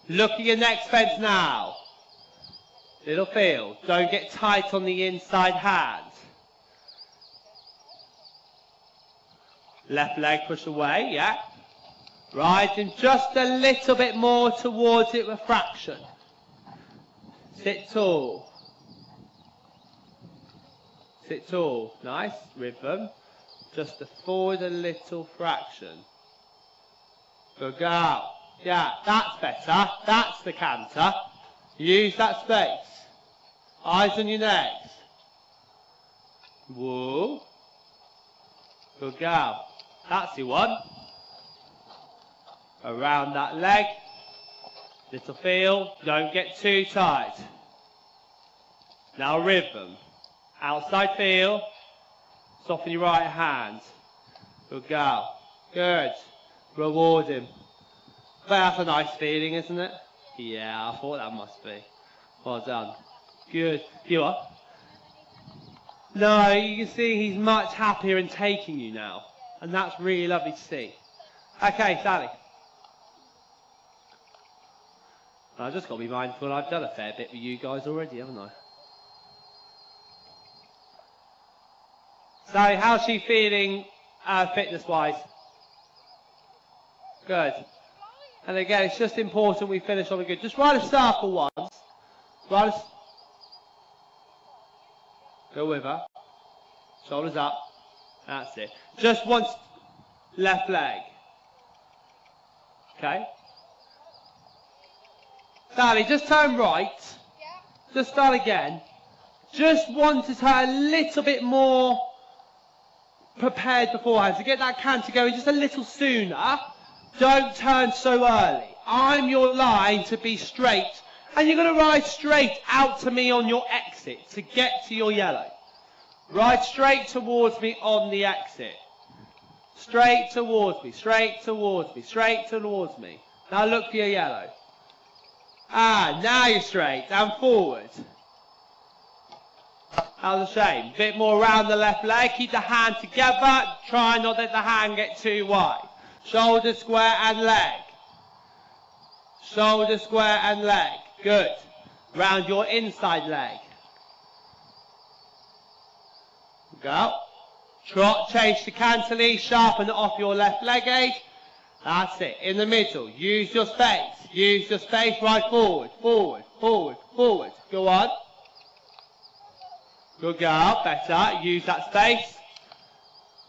Look at your next fence now. Little feel. Don't get tight on the inside hand. Left leg push away, yeah. Rising just a little bit more towards it with fraction. Sit tall. Sit tall. Nice. Rhythm. Just forward a little fraction. Good girl. Yeah, that's better. That's the canter. Use that space. Eyes on your necks. Whoa. Good girl. That's your one. Around that leg. Little feel. Don't get too tight. Now rhythm. Outside feel. Soften your right hand. Good girl. Good. Reward him. But that's a nice feeling, isn't it? Yeah, I thought that must be. Well done. Good. You are? No, you can see he's much happier in taking you now. And that's really lovely to see. Okay, Sally. I've just got to be mindful. I've done a fair bit with you guys already, haven't I? Sally, how's she feeling fitness-wise? Good. And again, it's just important we finish on a good. Just ride a circle once. Go with her. Shoulders up. That's it. Just once. Left leg. Okay. Sally, just turn right. Just start again. Just want to turn a little bit more prepared beforehand. To get that canter going just a little sooner. Don't turn so early. I'm your line to be straight. And you're going to ride straight out to me on your exit to get to your yellow. Ride straight towards me on the exit. Straight towards me, straight towards me, straight towards me. Now look for your yellow. Ah, now you're straight and forward. How's the shame? Bit more around the left leg. Keep the hand together. Try not to let the hand get too wide. Shoulder square and leg. Shoulder square and leg. Good. Round your inside leg. Go. Trot, change to cantilever, sharpen it off your left leg aid. That's it. In the middle. Use your space. Use your space. Right forward. Forward. Forward. Forward. Go on. Good girl. Better. Use that space.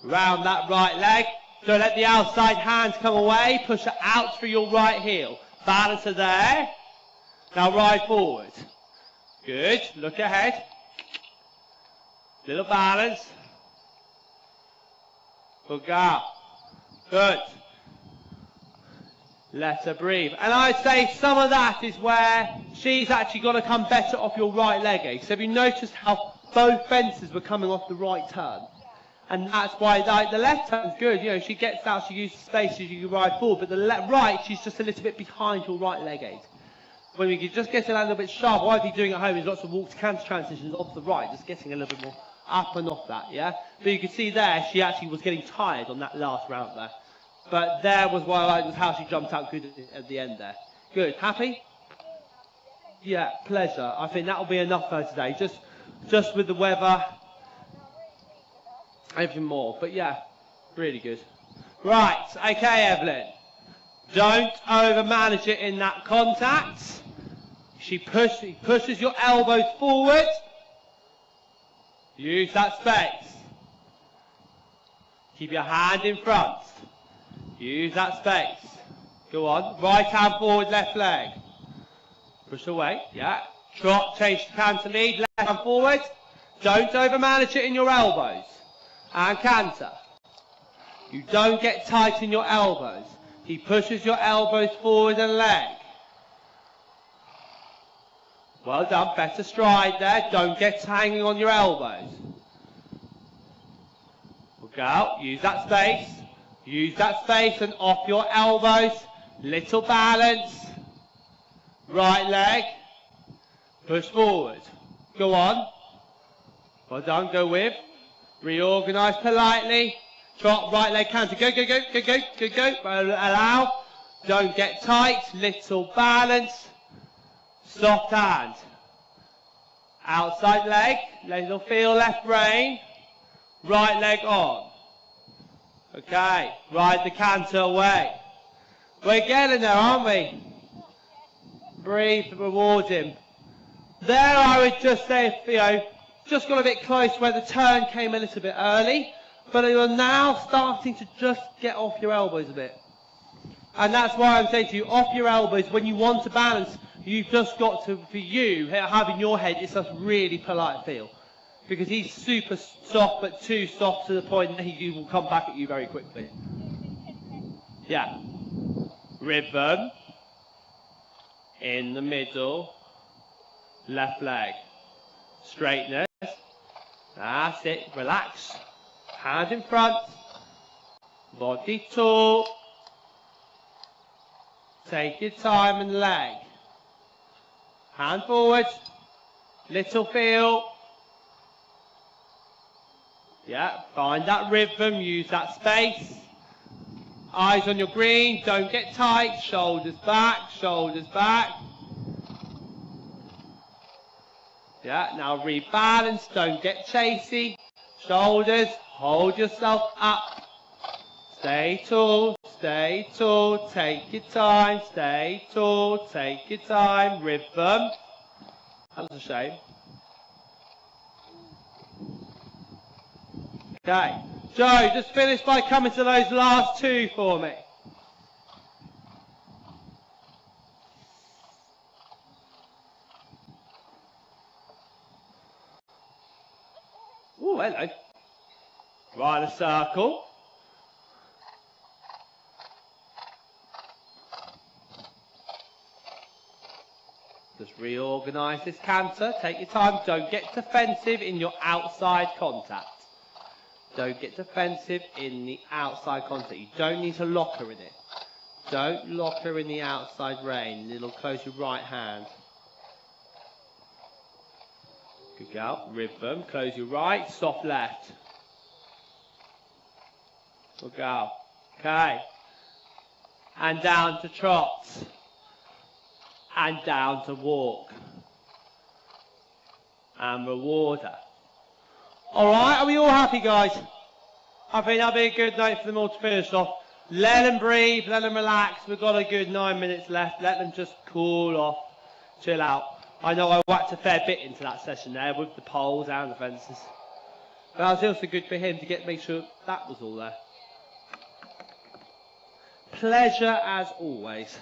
Round that right leg. Don't let the outside hands come away. Push it out through your right heel. Balance her there. Now ride forward. Good. Look ahead. Little balance. Good girl. Good. Let her breathe. And I'd say some of that is where she's actually got to come better off your right leg, eh? So have you noticed how both fences were coming off the right turn? And that's why the left turn's good. You know, she gets out, she uses space, she can ride forward. But the right, she's just a little bit behind your right leg aid. When we could just get it a little bit sharp, what I'd be doing at home is lots of walk to canter transitions off the right, just getting a little bit more up and off that, yeah? But you can see there, she actually was getting tired on that last round there. But there was how she jumped out good at the end there. Good. Happy? Yeah, pleasure. I think that'll be enough for today. Just with the weather, everything more. But yeah, really good. Right. Okay, Evelyn. Don't overmanage it in that contact. She pushes your elbows forward. Use that space. Keep your hand in front. Use that space. Go on. Right hand forward, left leg. Push away. Yeah. Trot, change to canter lead. Left hand forward. Don't overmanage it in your elbows. And canter. You don't get tight in your elbows. He pushes your elbows forward and leg. Well done. Better stride there. Don't get hanging on your elbows. Look out. Use that space. Use that space and off your elbows. Little balance. Right leg. Push forward. Go on. Well done. Go with. Reorganise politely. Trot, right leg canter. Go, go, go, go, go, go, go. Allow. Don't get tight. Little balance. Soft hand. Outside leg. Little feel left rein. Right leg on. Okay. Ride the canter away. We're getting there, aren't we? Breathe, reward him. There I would just say, you know, just got a bit close where the turn came a little bit early. But you're now starting to just get off your elbows a bit. And that's why I'm saying to you, off your elbows, when you want to balance, you've just got to, for you, have in your head, it's a really polite feel. Because he's super soft, but too soft to the point that he will come back at you very quickly. Yeah. Rhythm. In the middle. Left leg. Straightness. That's it. Relax. Hand in front. Body tall. Take your time and leg. Hand forward. Little feel. Yeah, find that rhythm. Use that space. Eyes on your green. Don't get tight. Shoulders back. Shoulders back. Yeah, now rebalance. Don't get chasey. Shoulders. Hold yourself up. Stay tall. Stay tall. Take your time. Stay tall. Take your time. Rhythm. That was a shame. Okay. Joe, just finish by coming to those last two for me. Oh, hello. Right a circle. Just reorganise this canter. Take your time. Don't get defensive in your outside contact. Don't get defensive in the outside contact. You don't need to lock her in it. Don't lock her in the outside rein. Little close your right hand. Good girl. Rhythm. Close your right. Soft left. Good girl. Okay. And down to trot. And down to walk. And reward her. Alright, are we all happy, guys? I think that'll be a good note for them all to finish off. Let them breathe, let them relax. We've got a good 9 minutes left. Let them just cool off, chill out. I know I whacked a fair bit into that session there with the poles and the fences. But that was also good for him to make sure that was all there. Pleasure as always.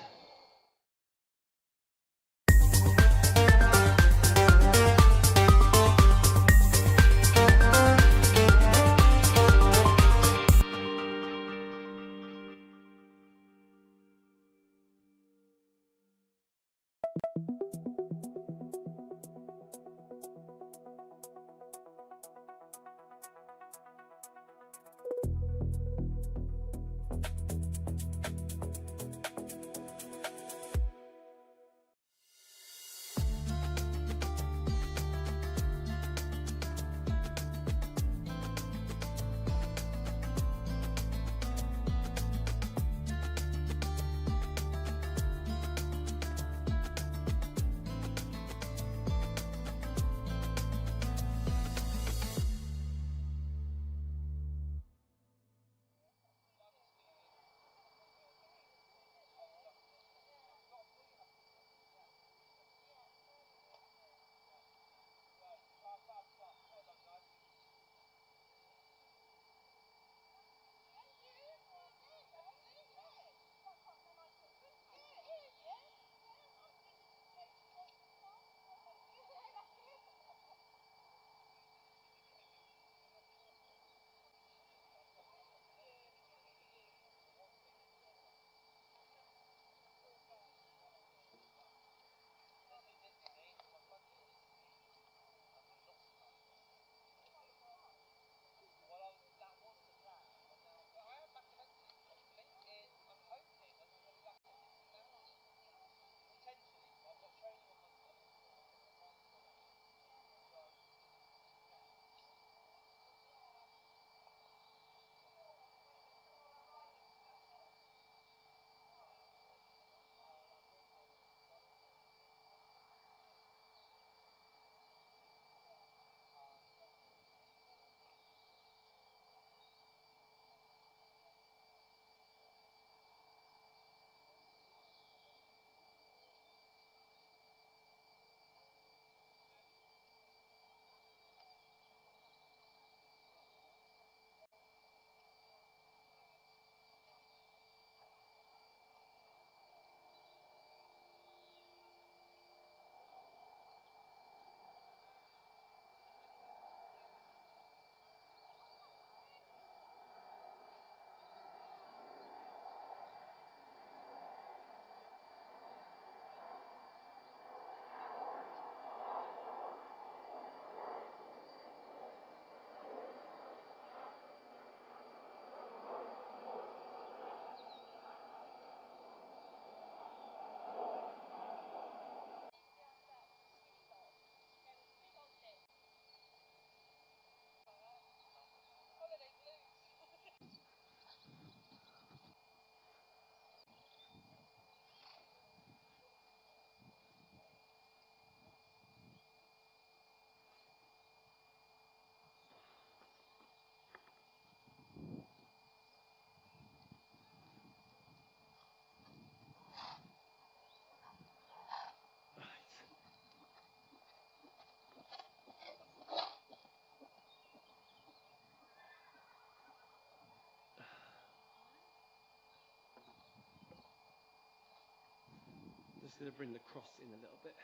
Just going to bring the cross in a little bit.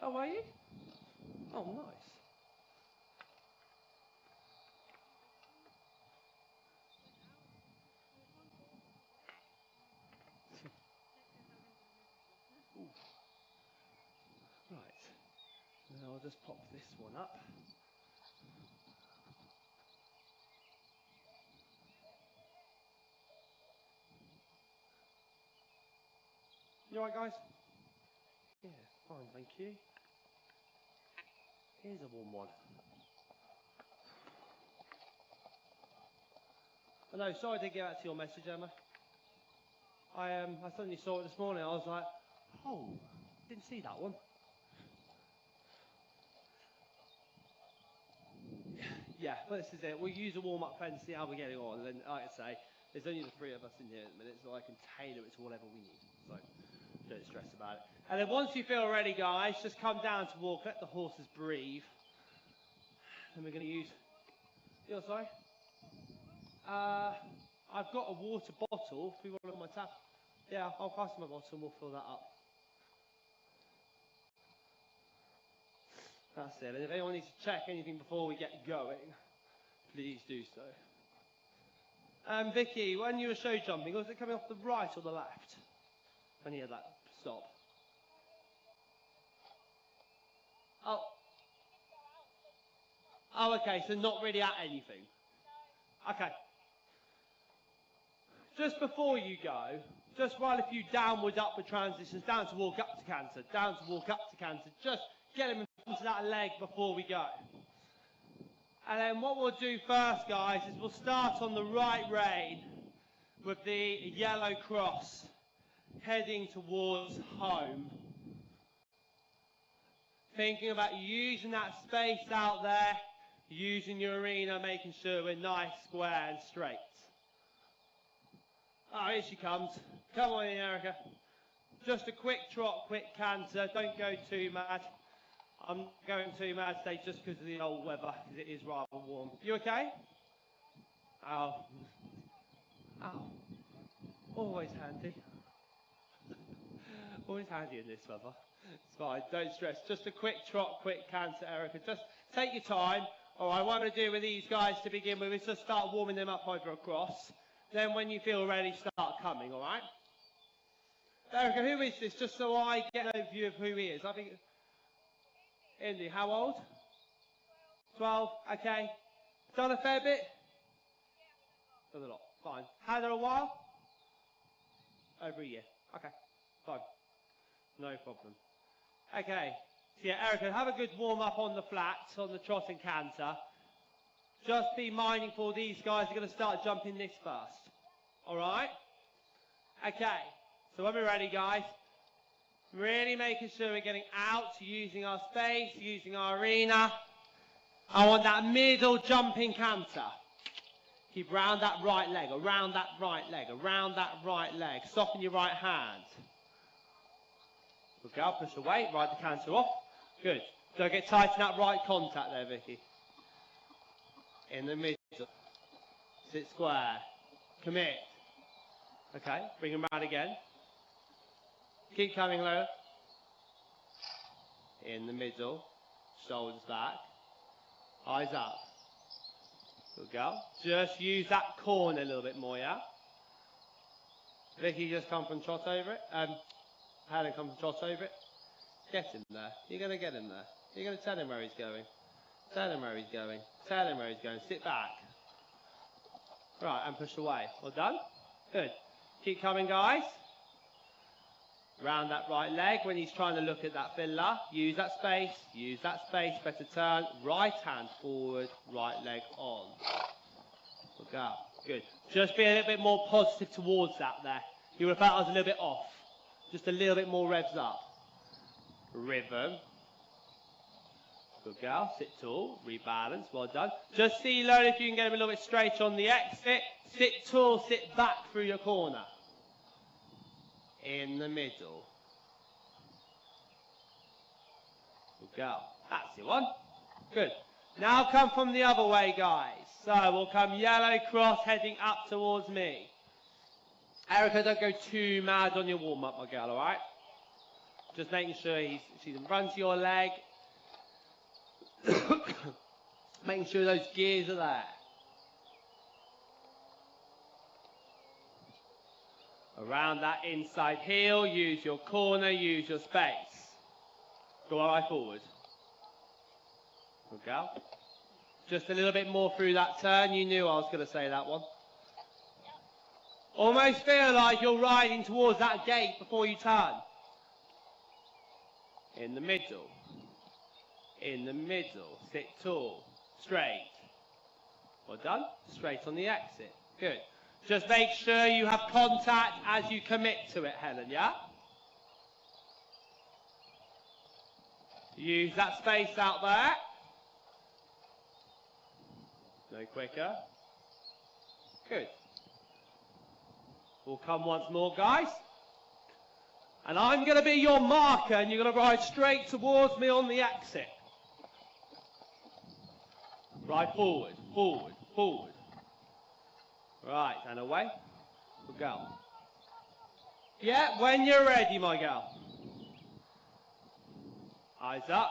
How are you? Oh, nice. Ooh. Right. Now I'll just pop this one up. You alright, guys? Yeah, fine, thank you. Here's a warm one. Oh, no, sorry to get back to your message, Emma. I suddenly saw it this morning. I was like, oh, didn't see that one. Yeah, but this is it. We'll use a warm-up pen to see how we're getting on. And then, like I say, there's only the three of us in here at the minute, so I can tailor it to whatever we need. So don't stress about it. And then once you feel ready, guys, just come down to walk. Let the horses breathe. And we're going to use... You're sorry? I've got a water bottle. If we want to look at my tap. Yeah, I'll pass you my bottle and we'll fill that up. That's it. And if anyone needs to check anything before we get going, please do so. Vicky, when you were show jumping, was it coming off the right or the left? When you had that stop. Oh, okay, so not really at anything. Okay. Just before you go, just run a few downward, upward transitions, down to walk, up to canter, down to walk, up to canter. Just get them into that leg before we go. And then what we'll do first, guys, is we'll start on the right rein with the yellow cross, heading towards home. Thinking about using that space out there, using your arena, making sure we're nice, square and straight. Oh, here she comes. Come on in, Erica. Just a quick trot, quick canter. Don't go too mad. I'm not going too mad today just because of the old weather, because it is rather warm. You okay? Oh. Oh. Always handy. Always handy in this weather. It's fine, don't stress. Just a quick trot, quick canter, Erica. Just take your time. All right, what I'm going to do with these guys to begin with is just start warming them up over a cross. Then when you feel ready, start coming, all right? Erica, who is this? Just so I get an overview of who he is. I think... Indy, how old? 12, okay. Done a fair bit? Done a lot, fine. Had her a while? Over a year. Okay, fine. No problem. Okay, so yeah, Erica, have a good warm-up on the flats, on the trot and canter. Just be mindful these guys are going to start jumping this first. Alright? Okay, so when we're ready, guys, really making sure we're getting out, using our space, using our arena. I want that middle jumping canter. Keep round that right leg, around that right leg, around that right leg. Soften your right hand. Look out, push away, right the canter off. Good. Don't get tight in that right contact there, Vicky. In the middle. Sit square. Commit. Okay, bring them round again. Keep coming lower. In the middle. Shoulders back. Eyes up. Good go. Just use that corner a little bit more, yeah? Vicky, just come from trot over it. Helen, come from trot over it. Get him there. You're going to get him there. You're going to tell him where he's going. Tell him where he's going. Tell him where he's going. Sit back. Right, and push away. Well done. Good. Keep coming, guys. Round that right leg when he's trying to look at that filler. Use that space. Use that space. Better turn. Right hand forward. Right leg on. Look out. Good. Just be a little bit more positive towards that there. You would have felt I was a little bit off. Just a little bit more revs up. Rhythm. Good girl. Sit tall. Rebalance. Well done. Just see, learn if you can get him a little bit straight on the exit. Sit tall. Sit back through your corner. In the middle. Good girl. That's the one. Good. Now come from the other way, guys. So we'll come yellow cross heading up towards me. Erica, don't go too mad on your warm-up, my girl, alright? Just making sure she's in front of your leg. Making sure those gears are there. Around that inside heel, use your corner, use your space. Go right forward. Good girl. Just a little bit more through that turn. You knew I was going to say that one. Almost feel like you're riding towards that gate before you turn. In the middle. In the middle, sit tall, straight. Well done. Straight on the exit. Good. Just make sure you have contact as you commit to it, Helen, yeah? Use that space out there. No quicker. Good. We'll come once more, guys. And I'm going to be your marker, and you're going to ride straight towards me on the exit. Ride forward, forward, forward. Right, and away. Good girl. Yeah, when you're ready, my girl. Eyes up.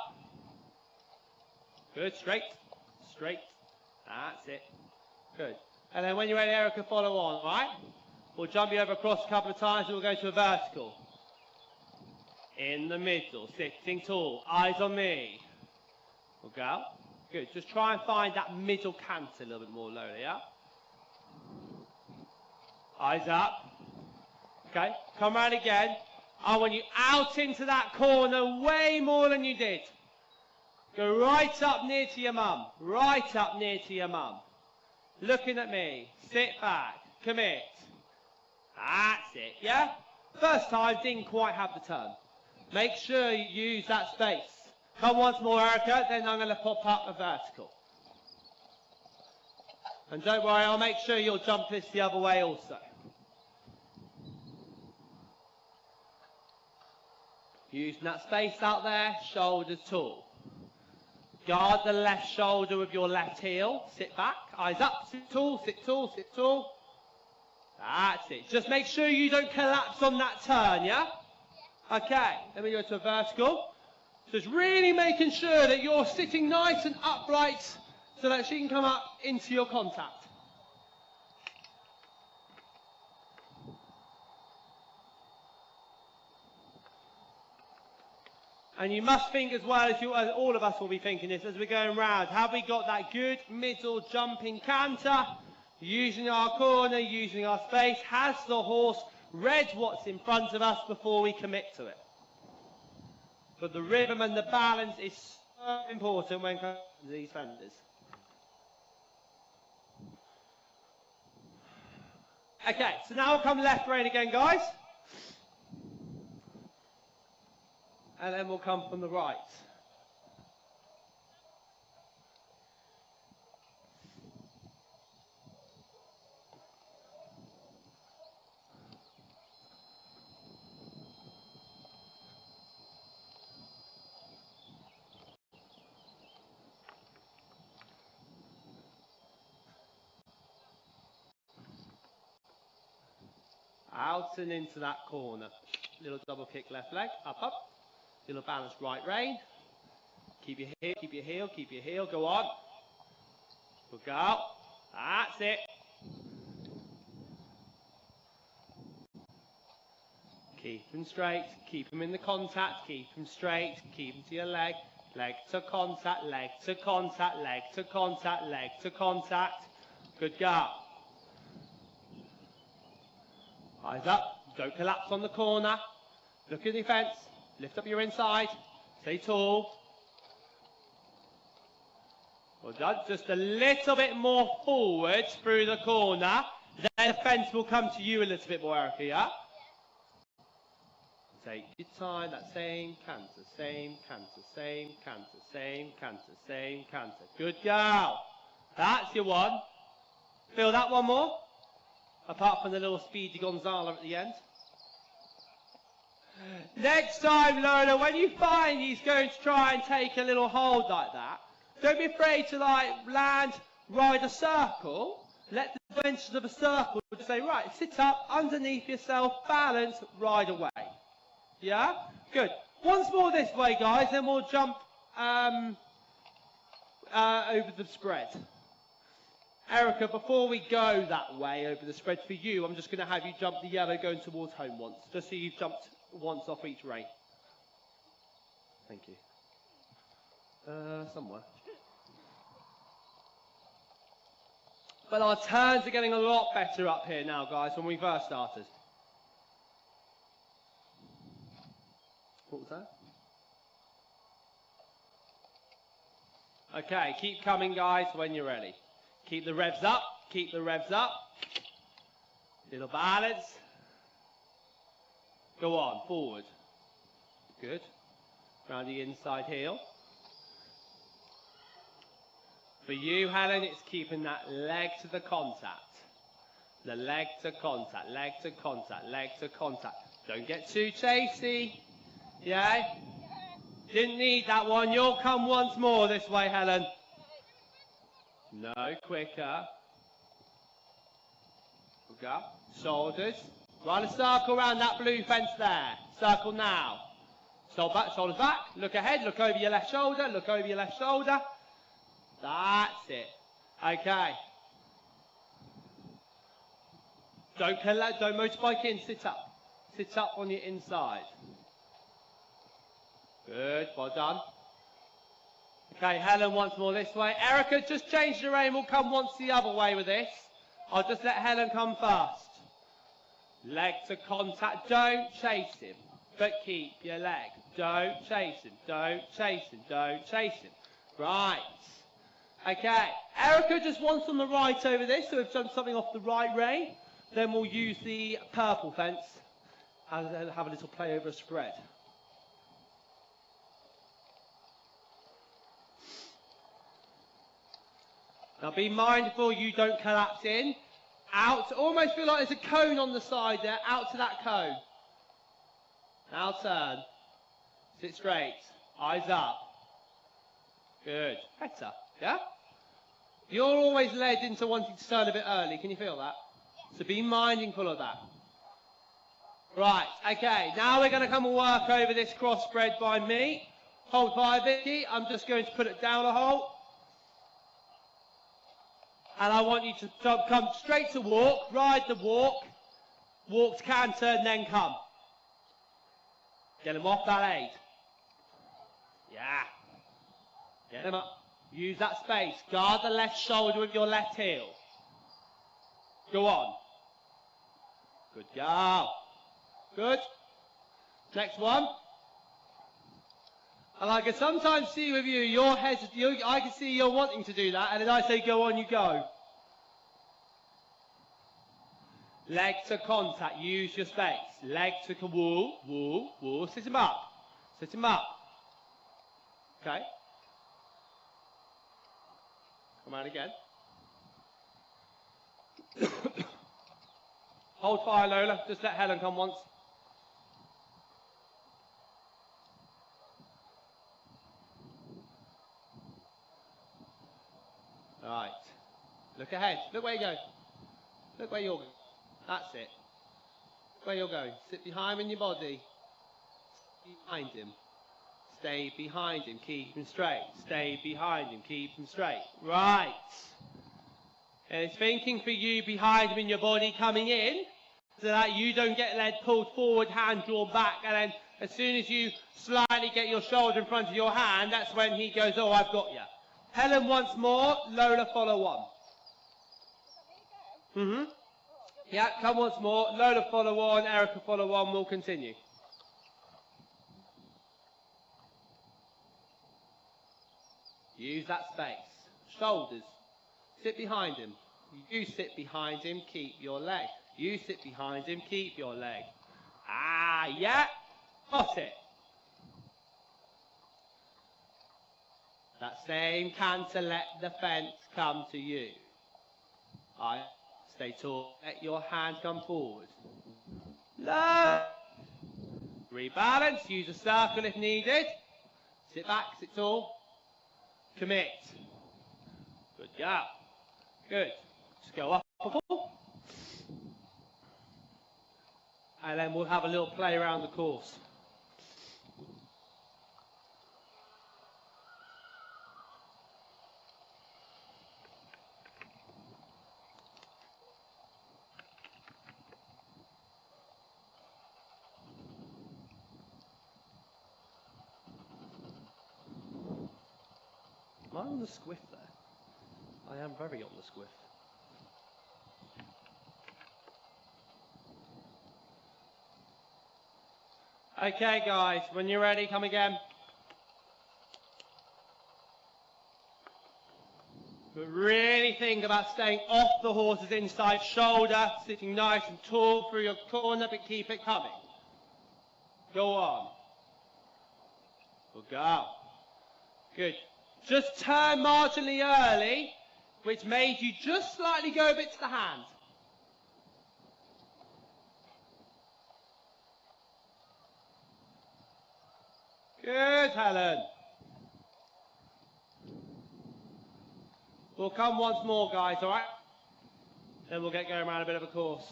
Good, straight, straight. That's it. Good. And then when you're ready, Erica, follow on, right? We'll jump you over across a couple of times and we'll go to a vertical. In the middle, sitting tall, eyes on me. Good girl. Good, just try and find that middle canter a little bit more lowly, yeah? Eyes up. Okay, come round again. I want you out into that corner way more than you did. Go right up near to your mum. Right up near to your mum. Looking at me. Sit back. Commit. That's it, yeah? First time, didn't quite have the turn. Make sure you use that space. Come once more, Erica, then I'm going to pop up a vertical. And don't worry, I'll make sure you'll jump this the other way also. Using that space out there, shoulders tall. Guard the left shoulder with your left heel. Sit back, eyes up, sit tall, sit tall, sit tall. That's it. Just make sure you don't collapse on that turn, yeah? Okay, then we go to a vertical. Just really making sure that you're sitting nice and upright so that she can come up into your contact. And you must think as well, as all of us will be thinking this as we're going round, have we got that good middle jumping canter? Using our corner, using our space. Has the horse read what's in front of us before we commit to it? But the rhythm and the balance is so important when coming to these fenders. Okay, so now we'll come left rein again, guys. And then we'll come from the right. Out and into that corner. Little double kick left leg, up, up. Little balanced right rein. Keep your heel, keep your heel, keep your heel. Go on. Good girl. That's it. Keep them straight. Keep them in the contact. Keep them straight. Keep them to your leg. Leg to contact, leg to contact, leg to contact, leg to contact. Good girl. Eyes up. Don't collapse on the corner. Look at the fence. Lift up your inside. Stay tall. Well done. Just a little bit more forward through the corner. Then the fence will come to you a little bit more, Erica, yeah? Take your time. That same canter, same canter, same canter, same canter, same canter. Good girl. That's your one. Feel that one more? Apart from the little speedy Gonzala at the end. Next time, Lola, when you find he's going to try and take a little hold like that, don't be afraid to land, ride a circle, let the dimensions of a circle just say, right, sit up, underneath yourself, balance, ride away. Yeah? Good. Once more this way, guys, then we'll jump over the spread. Erica, before we go that way over the spread for you, I'm just going to have you jump the yellow going towards home once, just so you've jumped once off each rein. Thank you. Somewhere. But our turns are getting a lot better up here now, guys, when we first started. What was that? Okay, keep coming, guys, when you're ready. Keep the revs up. Keep the revs up. Little balance. Go on, forward. Good. Round the inside heel. For you, Helen, it's keeping that leg to the contact. The leg to contact, leg to contact, leg to contact. Don't get too chasey. Yeah? Didn't need that one. You'll come once more this way, Helen. No, quicker. Go. Shoulders. Run a circle around that blue fence there. Circle now. Shoulders back. Look ahead. Look over your left shoulder. Look over your left shoulder. That's it. Okay. Don't motorbike in. Sit up. Sit up on your inside. Good. Well done. Okay, Helen once more this way. Erica, just change your aim. We'll come once the other way with this. I'll just let Helen come first. Leg to contact. Don't chase him, but keep your leg. Don't chase him. Don't chase him. Don't chase him. Right. Okay. Erica just wants on the right over this. So we've done something off the right rein. Then we'll use the purple fence and have a little play over a spread. Now be mindful you don't collapse in. Out, almost feel like there's a cone on the side there, out to that cone. Now turn. Sit straight. Eyes up. Good. Better, yeah? You're always led into wanting to turn a bit early, can you feel that? So be mindful of that. Right, okay, now we're going to come and work over this cross spread by me. Hold fire, Vicky. I'm just going to put it down a hole. And I want you to come straight to walk, ride the walk, walk to canter, and then come. Get him off that aid. Yeah. Get him up. Use that space. Guard the left shoulder with your left heel. Go on. Good girl. Good. Next one. And I can sometimes see with you, I can see you're wanting to do that, and then I say go on, you go. Leg to contact, use your space. Leg to woo, woo, woo. Sit him up. Sit him up. Okay. Come on again. Hold fire, Lola. Just let Helen come once. Right. Look ahead. Look where you go. Look where you're going. That's it. Look where you're going. Sit behind him in your body. Stay behind him. Stay behind him. Keep him straight. Stay behind him. Keep him straight. Right. And it's thinking for you behind him in your body coming in so that you don't get leg pulled forward, hand drawn back, and then as soon as you slightly get your shoulder in front of your hand, that's when he goes, oh, I've got you. Helen once more, Lola follow one. Yeah, come once more, Lola follow one, Erica follow one, we'll continue. Use that space. Shoulders. Sit behind him. You sit behind him, keep your leg. You sit behind him, keep your leg. Ah, yeah. Got it. That same canter, let the fence come to you. Stay tall. Let your hand come forward. Low. Rebalance. Use a circle if needed. Sit back, sit tall. Commit. Good job. Good. Just go up a ball. And then we'll have a little play around the course. Am I on the squiff there? I am very on the squiff. Okay guys, when you're ready, come again. But really think about staying off the horse's inside shoulder, sitting nice and tall through your corner, but keep it coming. Go on. Good go. Good. Just turn marginally early, which made you just slightly go a bit to the hand. Good, Helen. We'll come once more, guys, all right? Then we'll get going around a bit of a course.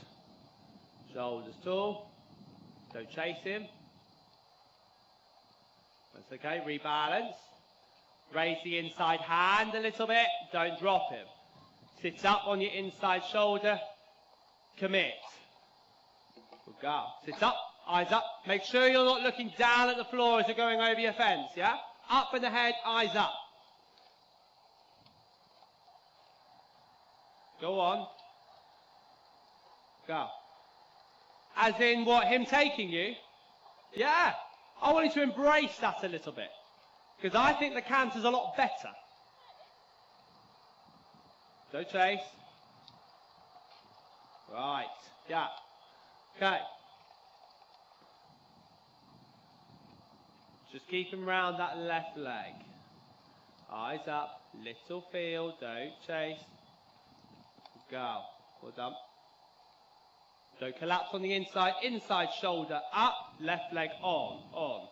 Shoulders tall. Don't chase him. That's okay, rebalance. Raise the inside hand a little bit. Don't drop him. Sit up on your inside shoulder. Commit. Good go. Sit up, eyes up. Make sure you're not looking down at the floor as you're going over your fence, yeah? Up in the head, eyes up. Go on. Go. As in what, him taking you? Yeah. I want you to embrace that a little bit. Because I think the canter's a lot better. Don't chase. Right. Yeah. Okay. Just keep him round that left leg. Eyes up. Little feel. Don't chase. Go. Well done. Don't collapse on the inside. Inside shoulder up. Left leg on.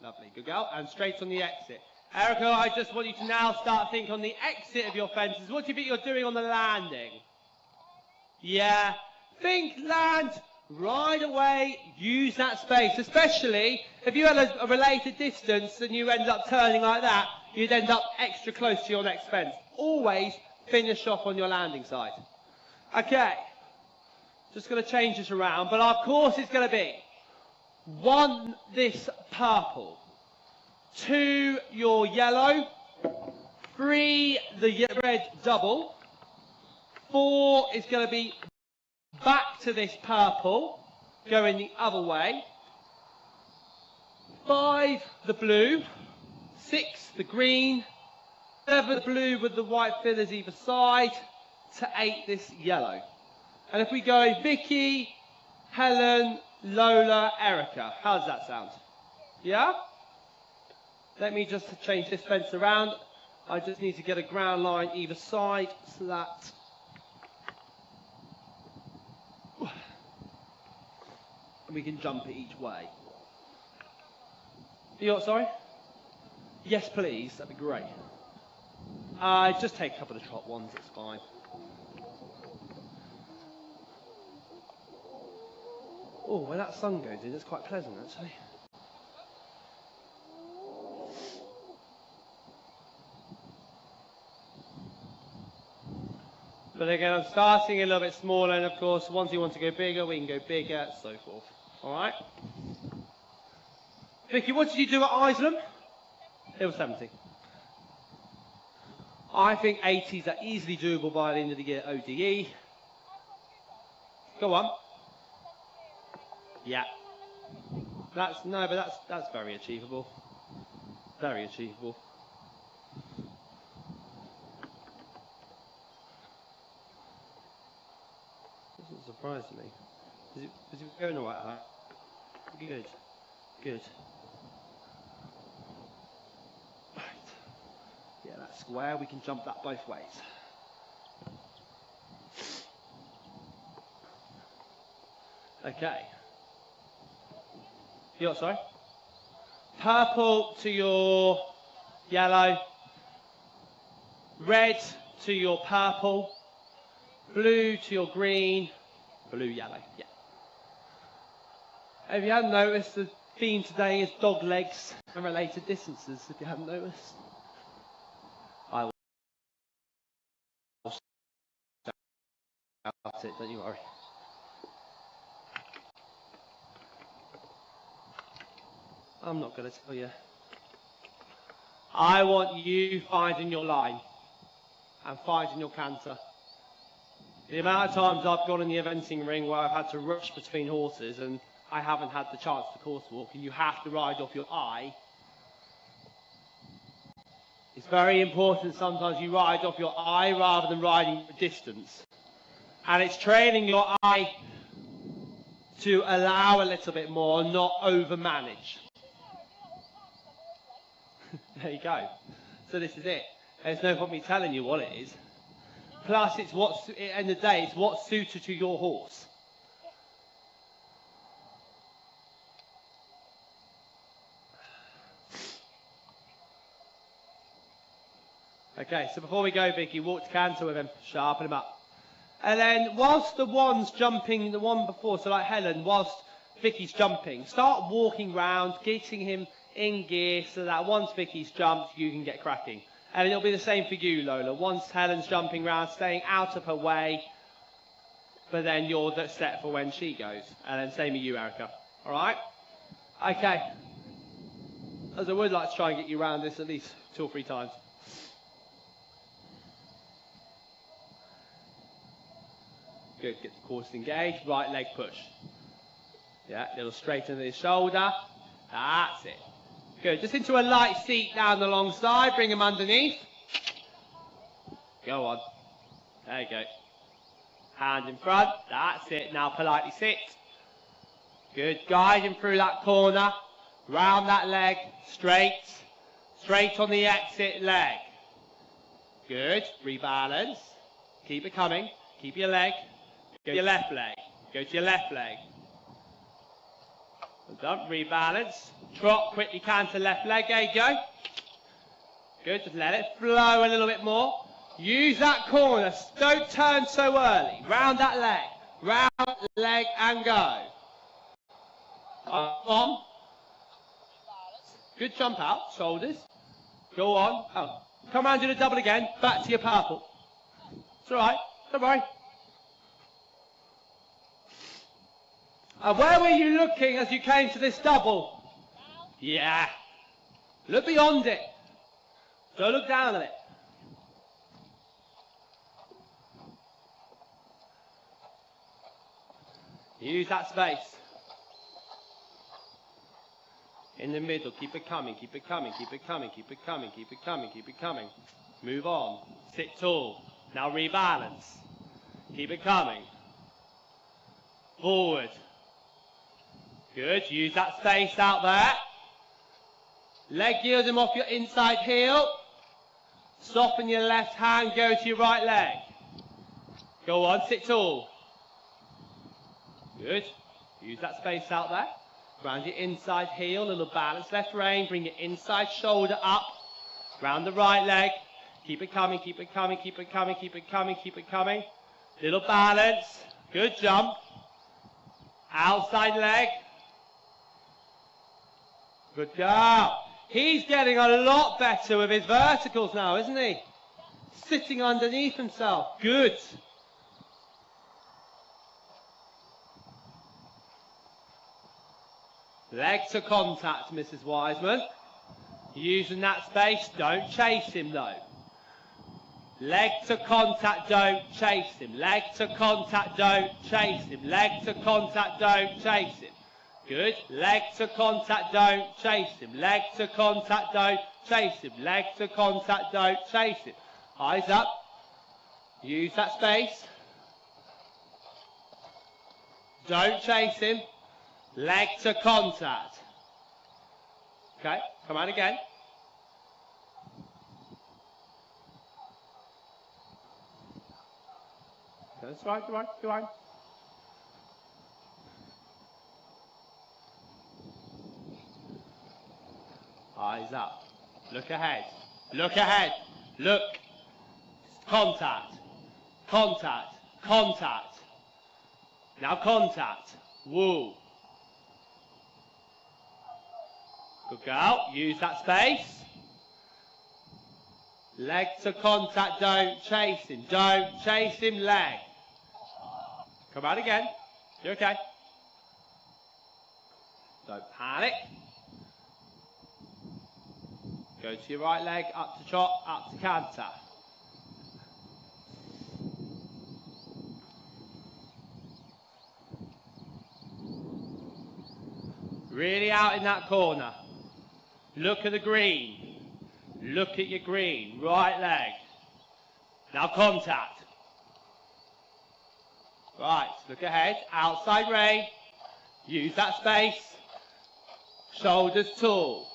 Lovely. Good go. And straight on the exit. Erica, I just want you to now start thinking on the exit of your fences. What do you think you're doing on the landing? Yeah. Think land right away. Use that space. Especially if you had a related distance and you end up turning like that, you'd end up extra close to your next fence. Always finish off on your landing side. Okay. Just going to change this around. But our course is going to be 1, this purple. 2, your yellow. 3, the red double. 4 is going to be back to this purple, going the other way. 5, the blue. 6, the green. 7, the blue with the white fillers either side. To 8, this yellow. And if we go Vicky, Helen, Lola, Erica, how does that sound? Yeah? Let me just change this fence around. I just need to get a ground line either side so that we can jump it each way. You're sorry? Yes, please. That'd be great. Just take a couple of the trot ones. It's fine. Oh, where that sun goes in, it's quite pleasant actually. But again, I'm starting a little bit smaller, and of course, once you want to go bigger, we can go bigger, so forth. Alright? Vicky, what did you do at Isleham? It was 70. I think 80s are easily doable by the end of the year ODE. Go on. Yeah. That's very achievable. Very achievable. Doesn't surprise me. Is it going all right, huh? Good. Good. Right. Yeah, that's square. We can jump that both ways. Okay. Sorry? Purple to your yellow. Red to your purple. Blue to your green. Blue, yellow. Yeah. If you hadn't noticed, the theme today is dog legs and related distances, if you hadn't noticed. I will about it, don't you worry. I'm not going to tell you. I want you finding your line and finding your canter. The amount of times I've gone in the eventing ring where I've had to rush between horses and I haven't had the chance to course walk, and you have to ride off your eye. It's very important sometimes you ride off your eye rather than riding a distance. And it's training your eye to allow a little bit more, not overmanage. There you go. So this is it. There's no point me telling you what it is. Plus, it's what's, at the end of the day, it's what's suited to your horse. Okay, so before we go, Vicky, walk to canter with him, sharpen him up. And then, whilst the one's jumping, the one before, so like Helen, whilst Vicky's jumping, start walking round, getting him in gear so that once Vicky's jumped, you can get cracking. And it'll be the same for you, Lola. Once Helen's jumping round, staying out of her way, but then you're set for when she goes. And then same with you, Erica. All right? Okay. As I would like to try and get you around this at least 2 or 3 times. Good, get the course engaged, right leg push. Yeah, little straighten the shoulder. That's it. Good, just into a light seat down the long side, bring him underneath. Go on. There you go. Hand in front, that's it. Now politely sit. Good, guide him through that corner. Round that leg, straight. Straight on the exit leg. Good, rebalance. Keep it coming, keep your leg. Go to your left leg. Go to your left leg. Well done. Rebalance. Trot, quickly canter left leg. There you go. Good. Just let it flow a little bit more. Use that corner. Don't turn so early. Round that leg. Round leg and go. On. Good jump out. Shoulders. Go on. Oh. Come around, do the double again. Back to your purple. It's all right. Don't worry. Where were you looking as you came to this double? Yeah. Look beyond it. Don't look down at it. Use that space. In the middle, keep it coming, keep it coming, keep it coming, keep it coming, keep it coming, keep it coming. Move on. Sit tall. Now rebalance. Keep it coming. Forward. Good, use that space out there. Leg yield him off your inside heel. Soften your left hand, go to your right leg. Go on, sit tall. Good, use that space out there. Round your inside heel, little balance, left rein, bring your inside shoulder up. Round the right leg. Keep it coming, keep it coming, keep it coming, keep it coming, keep it coming. Little balance, good jump. Outside leg. Good girl. He's getting a lot better with his verticals now, isn't he? Sitting underneath himself. Good. Leg to contact, Mrs. Wiseman. Using that space. Don't chase him, though. Leg to contact, don't chase him. Leg to contact, don't chase him. Leg to contact, don't chase him. Good. Leg to contact, don't chase him. Leg to contact, don't chase him. Leg to contact, don't chase him. Eyes up. Use that space. Don't chase him. Leg to contact. Okay, come on again. That's right, come on, come on. Eyes up. Look ahead. Look ahead. Look. Contact. Contact. Contact. Now contact. Woo. Good girl. Use that space. Leg to contact. Don't chase him. Don't chase him. Leg. Come out again. You're okay. Don't panic. Go to your right leg, up to trot, up to canter. Really out in that corner. Look at the green. Look at your green. Right leg. Now contact. Right, look ahead. Outside rein. Use that space. Shoulders tall.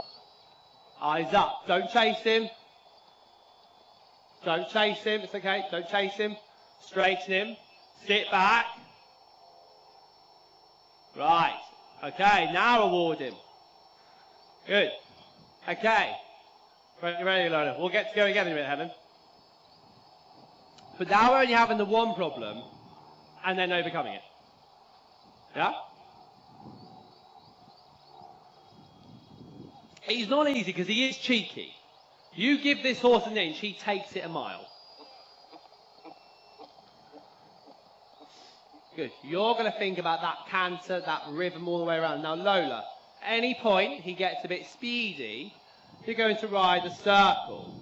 Eyes up. Don't chase him. Don't chase him. It's okay. Don't chase him. Straighten him. Sit back. Right. Okay, now reward him. Good. Okay. Ready, Lola. We'll get to go again in a minute, Helen. But now we're only having the one problem and then overcoming it. Yeah? It's not easy because he is cheeky. You give this horse an inch, he takes it a mile. Good. You're going to think about that canter, that rhythm all the way around. Now, Lola, any point he gets a bit speedy, you're going to ride a circle.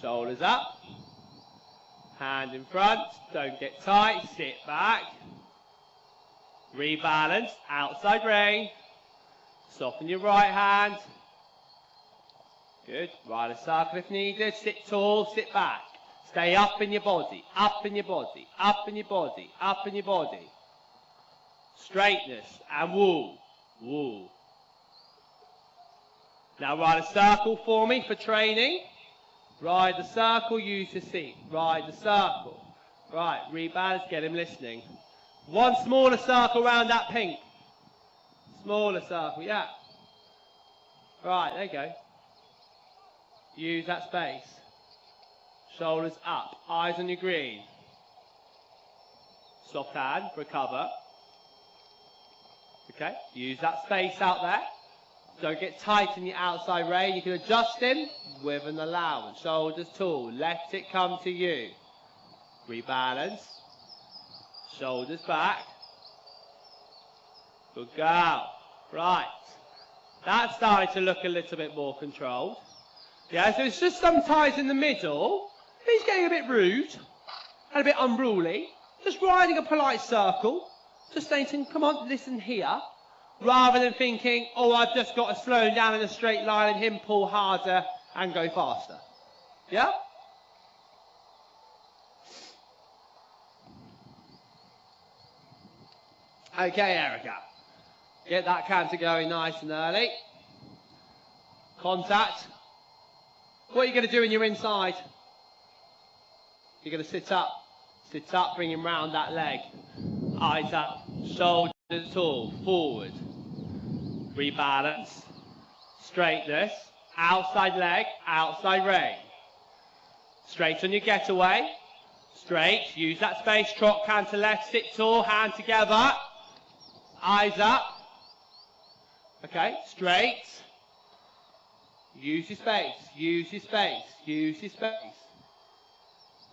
Shoulders up. Hand in front. Don't get tight. Sit back. Rebalance. Outside rein. Soften your right hand. Good. Ride a circle if needed. Sit tall. Sit back. Stay up in your body. Up in your body. Up in your body. Up in your body. Straightness and wool. Wool. Now ride a circle for me for training. Ride the circle, use your seat. Ride the circle. Right, rebalance, get him listening. One smaller circle around that pink. Smaller circle, yeah. Right, there you go. Use that space. Shoulders up, eyes on your green. Soft hand, recover. Okay, use that space out there. Don't get tight in your outside rein. You can adjust him with an allowance. Shoulders tall. Let it come to you. Rebalance. Shoulders back. Good girl. Right. That's starting to look a little bit more controlled. Yeah, so it's just sometimes in the middle. He's getting a bit rude and a bit unruly. Just riding a polite circle. Just saying to him, come on, listen here. Rather than thinking, oh, I've just got to slow him down in a straight line and him pull harder and go faster. Yeah? Okay, Erica. Get that canter going nice and early. Contact. What are you going to do when you're inside? You're going to sit up. Sit up, bring him round that leg. Eyes up, shoulders tall, forward. Rebalance. Straightness. Outside leg, outside rein. Straight on your getaway. Straight, use that space, trot, canter left, sit tall, hand together. Eyes up. Okay, straight. Use your space, use your space, use your space.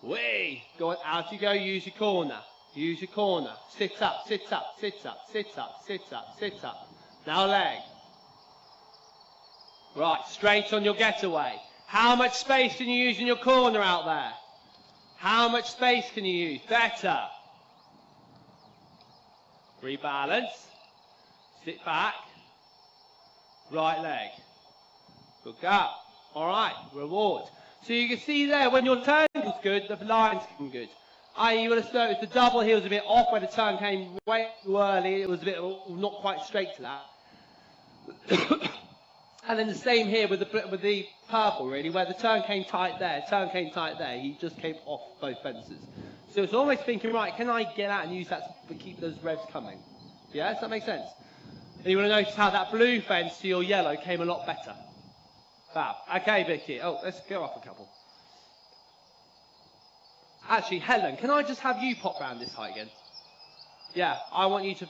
Whee! Go on, out you go, use your corner. Use your corner. Sit up, sit up, sit up, sit up, sit up, sit up. Now leg. Right, straight on your getaway. How much space can you use in your corner out there? How much space can you use? Better. Rebalance. Sit back. Right leg. Good go. All right, reward. So you can see there, when your turn was good, the line's good. You would have noticed the double heel was a bit off where the turn came way too early. It was a bit not quite straight to that. And then the same here with the purple, really, where the turn came tight there, he just came off both fences. So it's always thinking, right, can I get out and use that to keep those revs coming? Yeah, does that make sense? And you want to notice how that blue fence to your yellow came a lot better. Fab. Okay, Vicky. Oh, let's go up a couple. Actually, Helen, can I just have you pop round this height again? Yeah, I want you to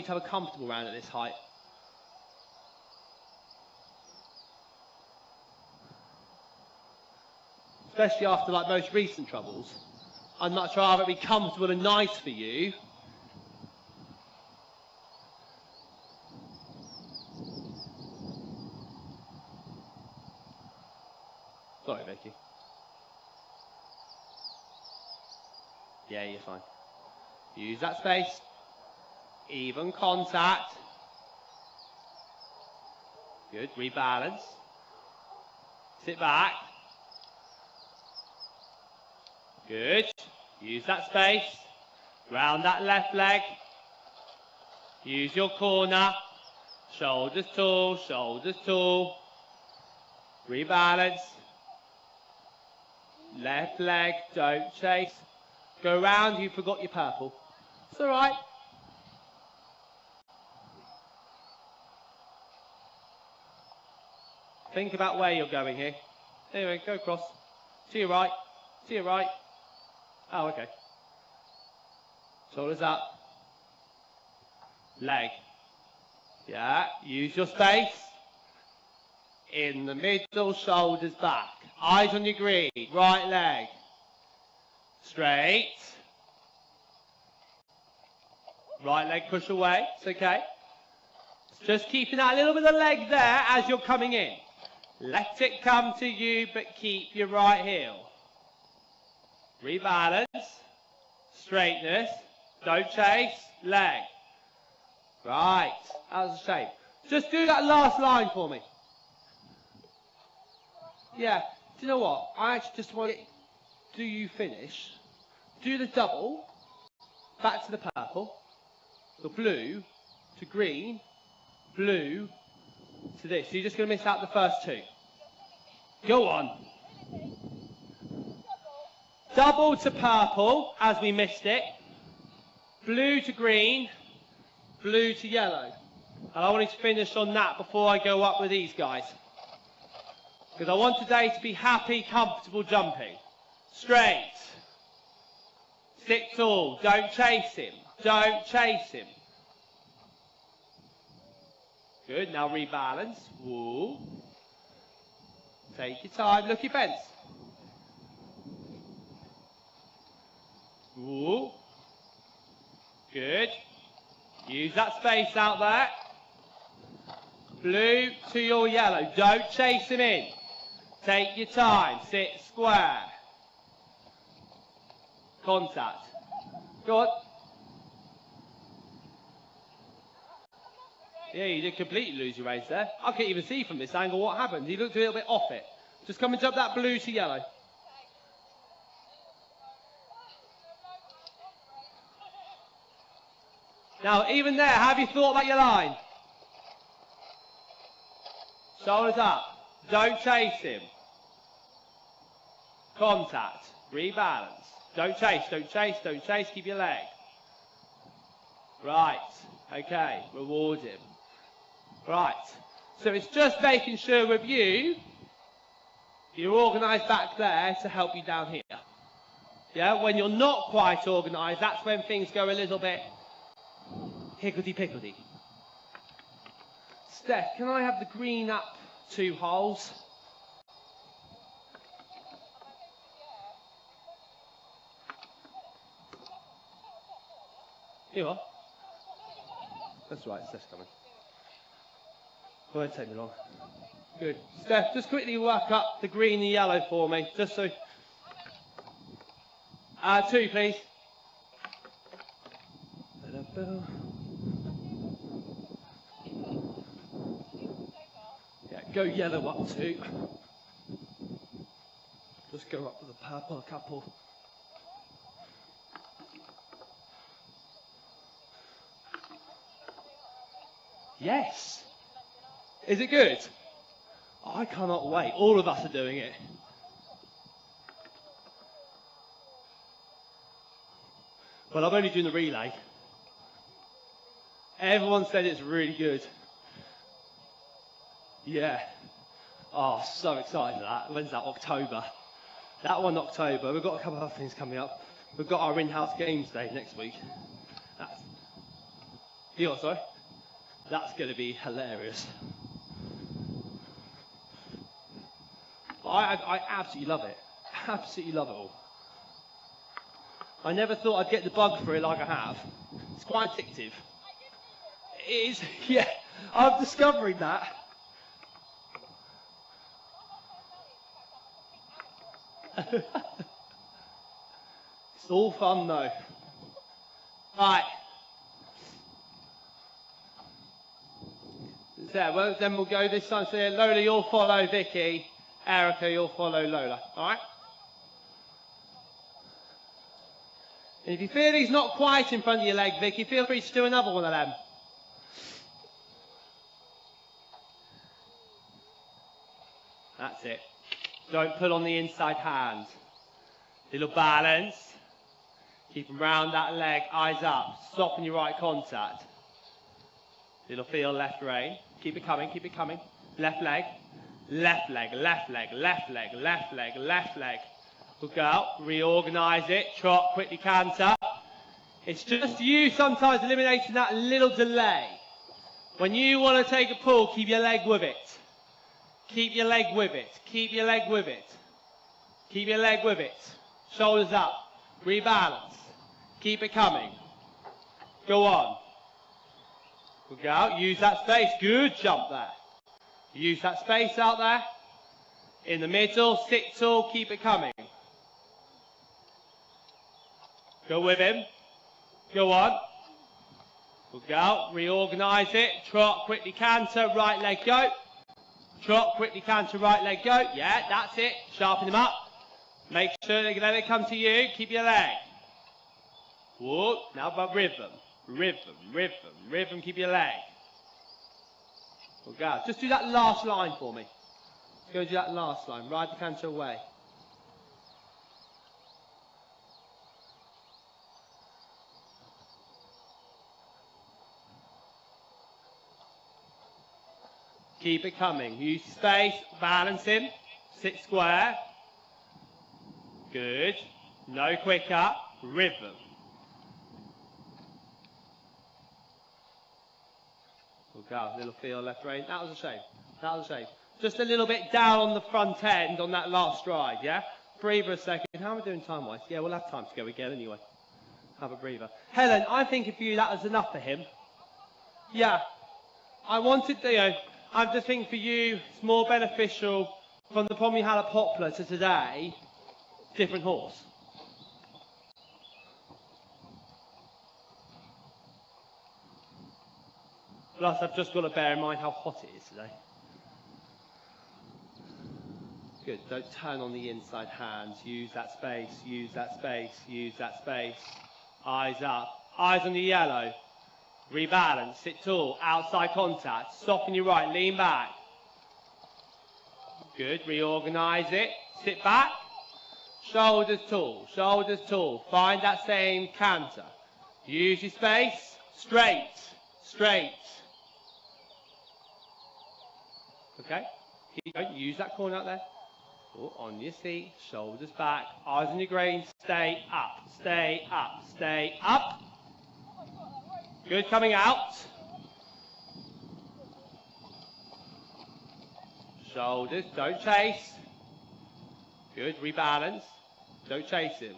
have a comfortable round at this height. Especially after like most recent troubles. I'd much rather it be comfortable and nice for you. Sorry, Vicky. Yeah, you're fine. Use that space. Even contact. Good. Rebalance. Sit back. Good. Use that space. Round that left leg. Use your corner. Shoulders tall, shoulders tall. Rebalance. Left leg, don't chase. Go round, you forgot your purple. It's alright. Think about where you're going here. Anyway, go across. To your right. To your right. Oh, okay. Shoulders up. Leg. Yeah, use your space. In the middle, shoulders back. Eyes on your green. Right leg. Straight. Right leg push away. It's okay. Just keeping that little bit of leg there as you're coming in. Let it come to you, but keep your right heel. Rebalance. Straightness. Don't chase. Leg. Right. That was a shame. Just do that last line for me. Yeah. Do you know what? I actually just want to... Do you finish? Do the double. Back to the purple. The blue to green. Blue to this. So you're just going to miss out the first two. Go on. Double to purple, as we missed it. Blue to green. Blue to yellow. And I want you to finish on that before I go up with these guys. Because I want today to be happy, comfortable jumping. Straight. Sit tall. Don't chase him. Don't chase him. Good. Now rebalance. Woo. Take your time. Look your bends. Woo. Good. Use that space out there. Blue to your yellow. Don't chase him in. Take your time. Sit square. Contact. Go on. Yeah, you did completely lose your race there. I can't even see from this angle what happened. He looked a little bit off it. Just come and jump that blue to yellow. Now, even there, have you thought about your line? Shoulders up. Don't chase him. Contact. Rebalance. Don't chase, don't chase, don't chase. Keep your leg. Right. Okay. Reward him. Right. So it's just making sure with you, you're organised back there to help you down here. Yeah, when you're not quite organised, that's when things go a little bit higgledy-piggledy. Steph, can I have the green up 2 holes? Here you are. That's right, Steph's coming. It won't take me long. Good. Steph, just quickly work up the green and yellow for me, just so... 2, please. Yeah, go yellow up 2. Just go up with the purple a couple. Yes. Is it good? Oh, I cannot wait. All of us are doing it. Well, I'm only doing the relay. Everyone said it's really good. Yeah. Oh, so excited for that. When's that? October. That one October. We've got a couple of other things coming up. We've got our in-house games day next week. That's... You what, sorry? That's going to be hilarious. I absolutely love it. Absolutely love it all. I never thought I'd get the bug for it like I have. It's quite addictive. It is, yeah. I'm discovering that. It's all fun though. Right. So, well, then we'll go this time. So Lola, you'll follow Vicky. Erica, you'll follow Lola. Alright? And if you feel he's not quite in front of your leg, Vicky, feel free to do another one of them. That's it. Don't pull on the inside hand. Little balance. Keep them round that leg, eyes up. Soften your right contact. Little feel left rein. Keep it coming, keep it coming. Left leg, left leg, left leg, left leg, left leg, left leg. Good girl. Reorganise it. Trot, quickly canter. It's just you sometimes eliminating that little delay. When you want to take a pull, keep your leg with it. Keep your leg with it. Keep your leg with it. Keep your leg with it. Shoulders up. Rebalance. Keep it coming. Go on. Good girl. Use that space. Good jump there. Use that space out there. In the middle. Sit tall. Keep it coming. Go with him. Go on. Good girl. Reorganise it. Trot. Quickly canter. Right leg go. Trot. Quickly canter. Right leg go. Yeah, that's it. Sharpen him up. Make sure they let it come to you. Keep your leg. Whoop. Now about rhythm. Rhythm, rhythm, rhythm. Keep your leg. Good girl. Just do that last line for me. Go and do that last line. Ride the canter away. Keep it coming. Use space. Balance him. Sit square. Good. No quicker. Rhythm. Good girl. Little feel left rein. That was a shame. That was a shame. Just a little bit down on the front end on that last stride, yeah? Breather a second. How am I doing time-wise? Yeah, we'll have time to go again anyway. Have a breather. Helen, I'm thinking for you that was enough for him. Yeah. I wanted, I'm just thinking for you, it's more beneficial from the problem you had at Poplar to today, different horse. Plus, I've just got to bear in mind how hot it is today. Good. Don't turn on the inside hands. Use that space. Use that space. Use that space. Eyes up. Eyes on the yellow. Rebalance. Sit tall. Outside contact. Soften your right. Lean back. Good. Reorganise it. Sit back. Shoulders tall. Shoulders tall. Find that same canter. Use your space. Straight. Straight. Okay. Keep going. Use that corner out there. Oh, on your seat. Shoulders back. Eyes on your grain. Stay up. Stay up. Stay up. Good. Coming out. Shoulders. Don't chase. Good. Rebalance. Don't chase him.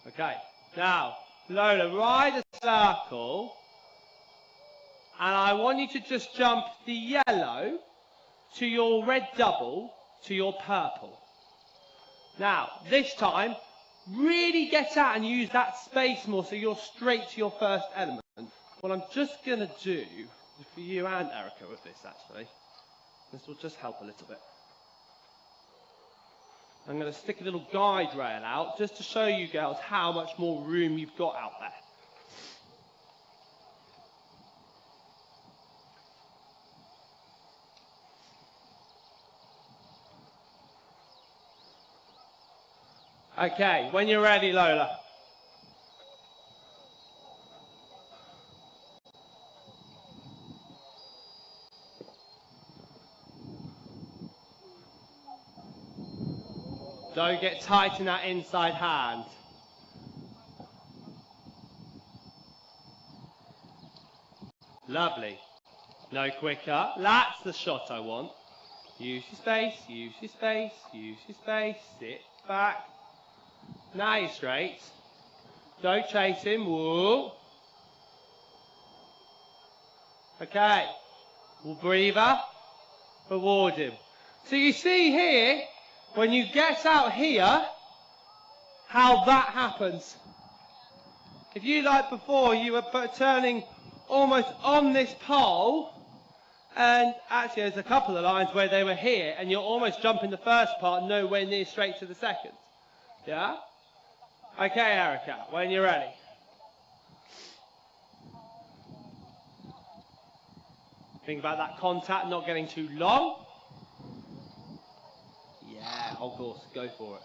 Okay. Now, Lola, ride a circle. And I want you to just jump the yellow to your red double to your purple. Now, this time, really get out and use that space more so you're straight to your first element. What I'm just going to do for you and Erica with this, actually, this will just help a little bit. I'm going to stick a little guide rail out just to show you girls how much more room you've got out there. Okay, when you're ready, Lola. Don't get tight in that inside hand. Lovely. No quicker. That's the shot I want. Use your space, use your space, use your space. Sit back. Now you're straight. Don't chase him. Whoa. Okay. We'll breather. Reward him. So you see here, when you get out here, how that happens. If you, like before, you were turning almost on this pole, And actually there's a couple of lines where they were here and you're almost jumping the first part nowhere near straight to the second. Yeah? Okay, Erica, when you're ready. Think about that contact not getting too long. Yeah, of course, go for it.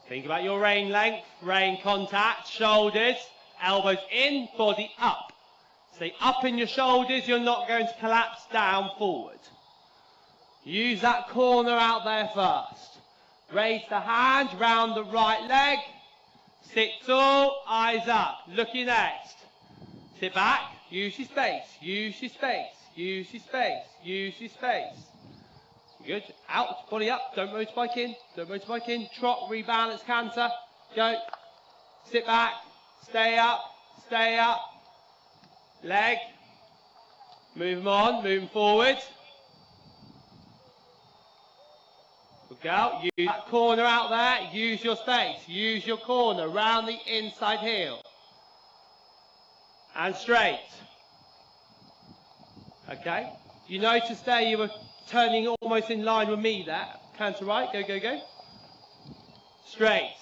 Think about your rein length, rein contact, shoulders, elbows in, body up. Stay up in your shoulders, you're not going to collapse down forward. Use that corner out there first. Raise the hand, round the right leg. Sit tall, eyes up. Look your next. Sit back, use your space, use your space, use your space, use your space. Good. Out, body up, don't motorbike in, don't motorbike in. Trot, rebalance, canter. Go. Sit back, stay up, stay up. Leg. Move them on, moving forward. Look out, use that corner out there, use your space, use your corner, round the inside heel. And straight. Okay. You notice there you were turning almost in line with me there. Canter right, go, go, go. Straight,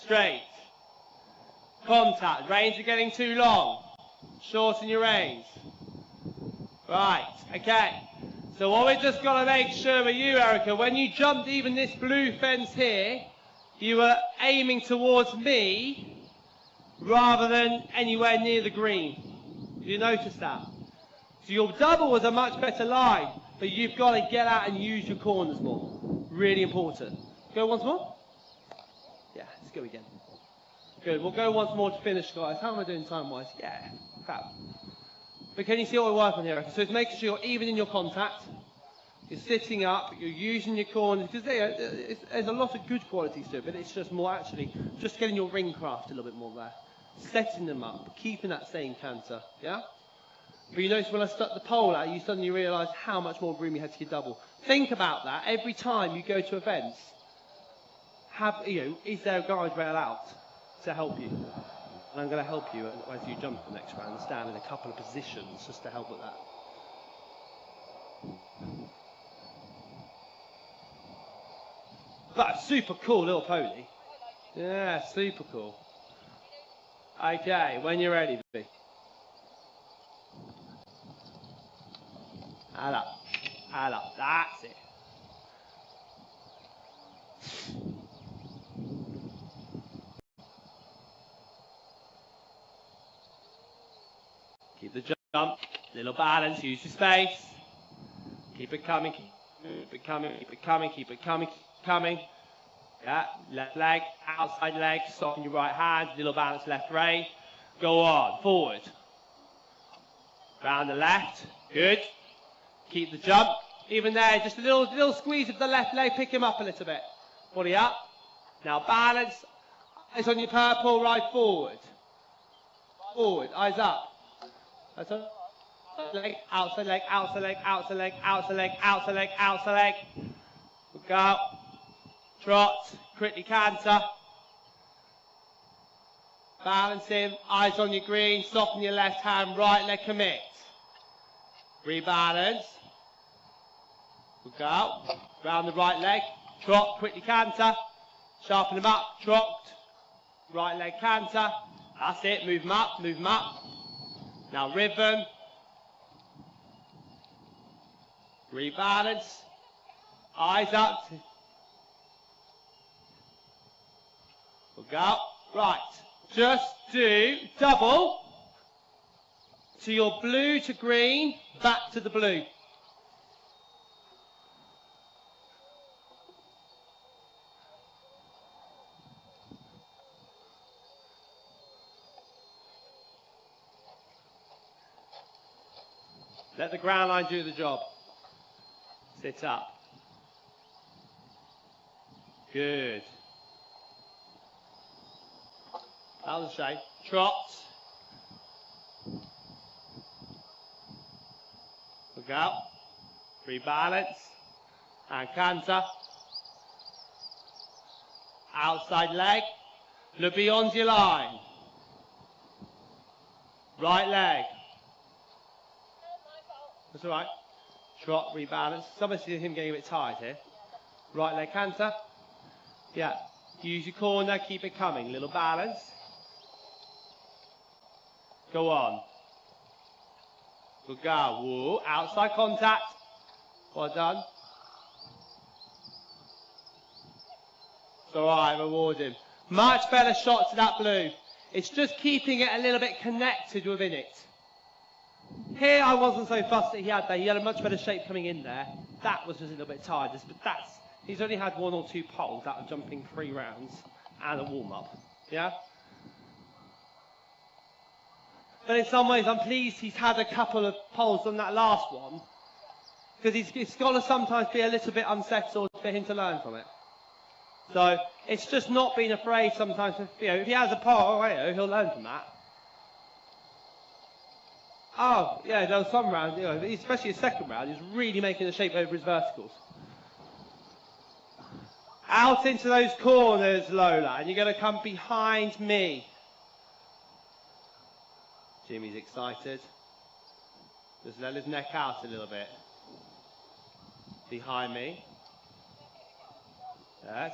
straight. Contact, reins are getting too long. Shorten your reins. Right, okay. So what we've just got to make sure with you, Erica, when you jumped even this blue fence here, you were aiming towards me rather than anywhere near the green. You notice that? So your double was a much better line, but you've got to get out and use your corners more. Really important. Go once more? Yeah, let's go again. Good, we'll go once more to finish, guys. How am I doing time-wise? Yeah, fab. But can you see what we're working on here? So it's making sure you're even in your contact, you're sitting up, you're using your corners, because there's a lot of good qualities to it, but it's just more actually just getting your ring craft a little bit more there. Setting them up, keeping that same canter, yeah? But you notice when I stuck the pole out, you suddenly realise how much more room you had to your double. Think about that every time you go to events. Is there a guide rail out to help you? And I'm going to help you as you jump the next round and stand in a couple of positions just to help with that. But super cool little pony. Yeah, super cool. Okay, when you're ready, B. Add up, that's it. Keep the jump, little balance, use your space. Keep it coming, keep it coming, keep it coming, keep it coming, keep it coming. Yeah, left leg, outside leg, soften your right hand, little balance left rein. Go on, forward. Round the left, good. Keep the jump. Even there, just a little squeeze of the left leg, pick him up a little bit. Body up. Now balance. It's on your purple, right forward. Forward, eyes up. That's on. Leg, outside leg, outside leg, outside leg, outside leg, outside leg, outside leg. Look out. Trot, quickly canter. Balance him, eyes on your green, soften your left hand, right leg commit. Rebalance. Look out. Round the right leg. Trot, quickly canter. Sharpen them up. Trot. Right leg canter. That's it. Move them up. Move them up. Now rhythm. Rebalance. Eyes up. Look out. Right. Just do double to your blue to green, back to the blue. Let the ground line do the job. Sit up. Good. That was the shape. Trot. Look out. Rebalance. And canter. Outside leg. Look beyond your line. Right leg. That's all right. Trot, rebalance. Somebody see him getting a bit tired here. Right leg canter. Yeah. Use your corner, keep it coming. Little balance. Go on. Good go. Woo. Outside contact. Well done. It's alright, reward him. Much better shot to that blue. It's just keeping it a little bit connected within it. Here I wasn't so fussed that he had that. He had a much better shape coming in there. That was just a little bit tired. But he's only had 1 or 2 poles out of jumping 3 rounds and a warm-up. Yeah? But in some ways I'm pleased he's had a couple of poles on that last one. Because it's got to sometimes be a little bit unsettled for him to learn from it. So it's just not being afraid sometimes. If he has a pole, he'll learn from that. Oh, yeah, there was some rounds, especially his second round, he's really making the shape over his verticals. Out into those corners, Lola, and you're going to come behind me. Jimmy's excited. Just let his neck out a little bit. Behind me.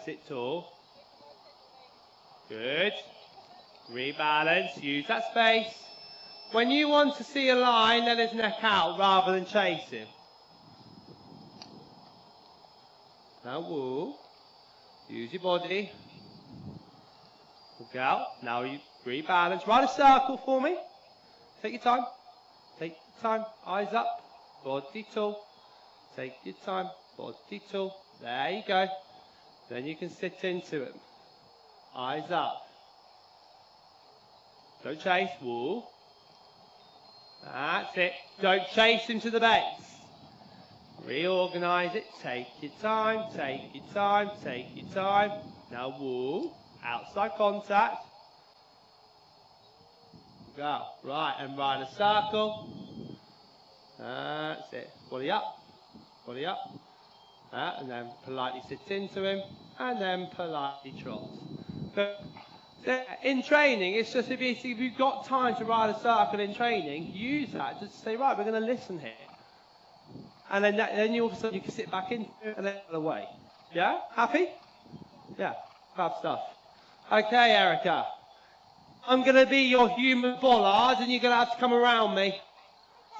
Sit tall. Good. Rebalance. Use that space. When you want to see a line, let his neck out rather than chase him. Now woo. Use your body. Look out. Now you rebalance. Ride a circle for me. Take your time. Take your time. Eyes up. Body tall. Take your time. Body tall. There you go. Then you can sit into it. Eyes up. Don't chase. Woo. That's it. Don't chase him to the base. Reorganise it. Take your time. Take your time. Take your time. Now woo. Outside contact. Go. Right. And ride a circle. That's it. Body up. Body up. And then politely sit into him. And then politely trot. But in training, it's just if you've got time to ride a circle in training, use that. Just say, right, we're going to listen here. And then you all of a sudden you can sit back into it and then go away. Yeah? Happy? Yeah. Fab stuff. Okay, Erica. I'm going to be your human bollard and you're going to have to come around me.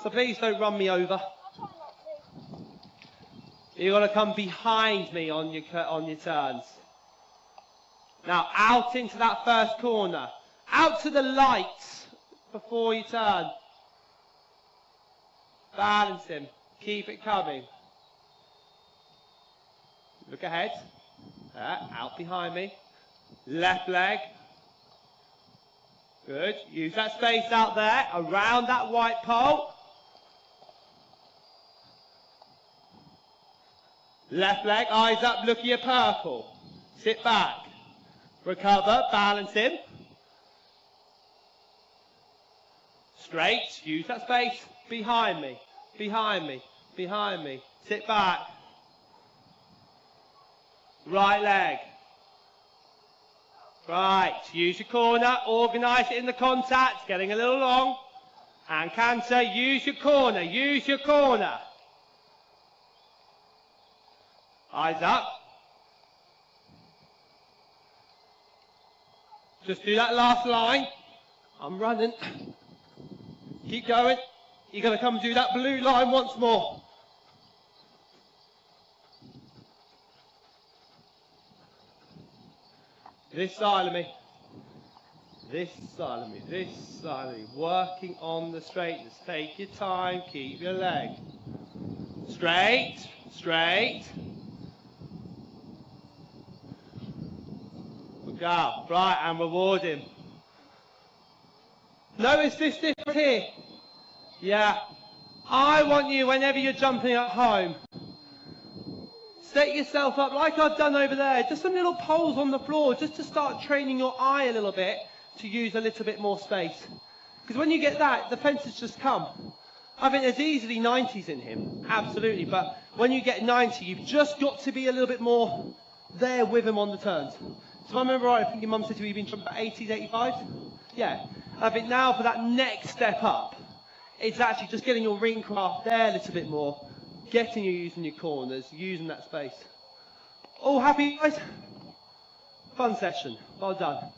So please don't run me over. You're going to come behind me on your turns. Now, out into that first corner. Out to the lights before you turn. Balance him. Keep it coming. Look ahead. Out behind me. Left leg. Good. Use that space out there. Around that white pole. Left leg. Eyes up. Look at your purple. Sit back. Recover, balance him. Straight, use that space. Behind me, behind me, behind me. Sit back. Right leg. Right, use your corner, organise it in the contact, getting a little long. And canter, use your corner, use your corner. Eyes up. Just do that last line. I'm running. Keep going. You're going to come do that blue line once more. This side of me. This side of me. This side of me. Working on the straightness. Take your time. Keep your leg. Straight. Straight. Go. Right, and reward him. Notice this difference here. Yeah. I want you, whenever you're jumping at home, set yourself up like I've done over there. Just some little poles on the floor, just to start training your eye a little bit to use a little bit more space. Because when you get that, the fences just come. I think there's easily 90s in him. Absolutely. But when you get 90, you've just got to be a little bit more there with him on the turns. So if I remember right, I think your mum said to you you've been jumping about 80s, 85s? Yeah. I think now for that next step up, It's actually just getting your ring craft there a little bit more, getting you using your corners, using that space. All happy, guys? Fun session. Well done.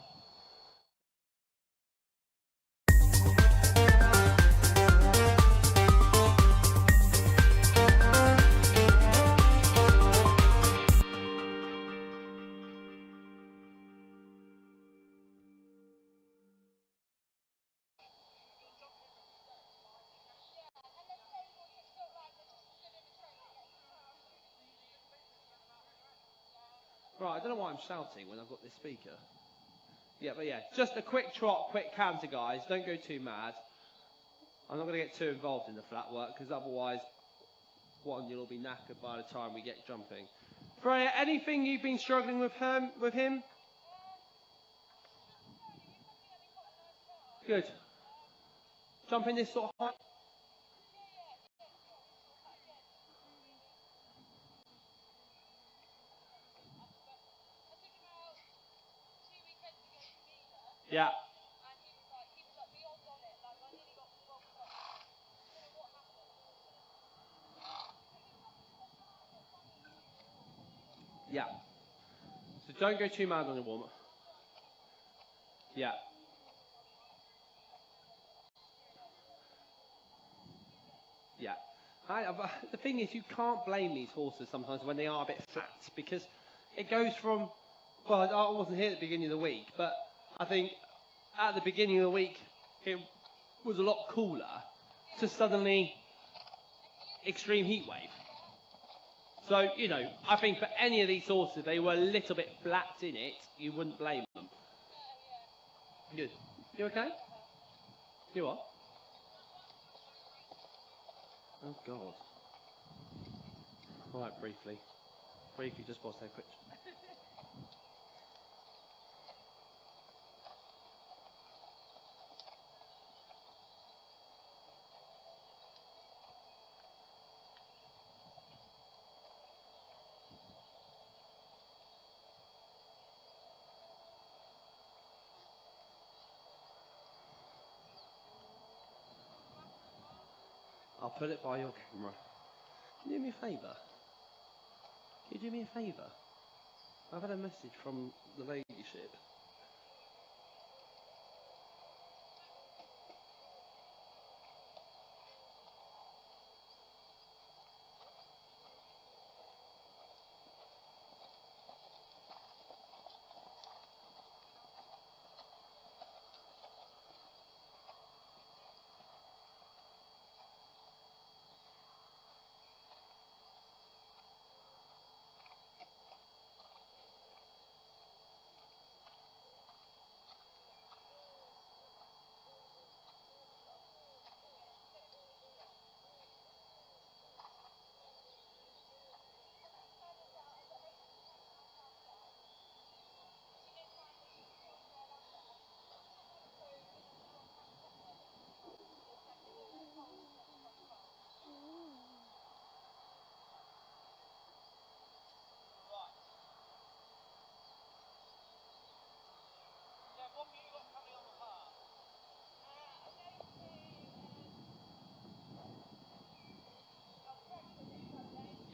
Right, I don't know why I'm shouting when I've got this speaker. Yeah, but yeah, just a quick trot, quick canter, guys. Don't go too mad. I'm not going to get too involved in the flat work because otherwise, one, you'll all be knackered by the time we get jumping. Freya, anything you've been struggling with him? Good. Jumping this sort of height? Yeah. Yeah. So don't go too mad on the warm-up. Yeah. Yeah. The thing is, you can't blame these horses sometimes when they are a bit flat because it goes from, well, I wasn't here at the beginning of the week, but I think at the beginning of the week it was a lot cooler to suddenly extreme heat wave. So, you know, I think for any of these horses, they were a little bit flat in it, you wouldn't blame them. Good. You okay? You are? Oh, God. All right, briefly. Briefly, just pause there quick. I'll put it by your camera. Can you do me a favour? Can you do me a favour? I've had a message from the ladyship.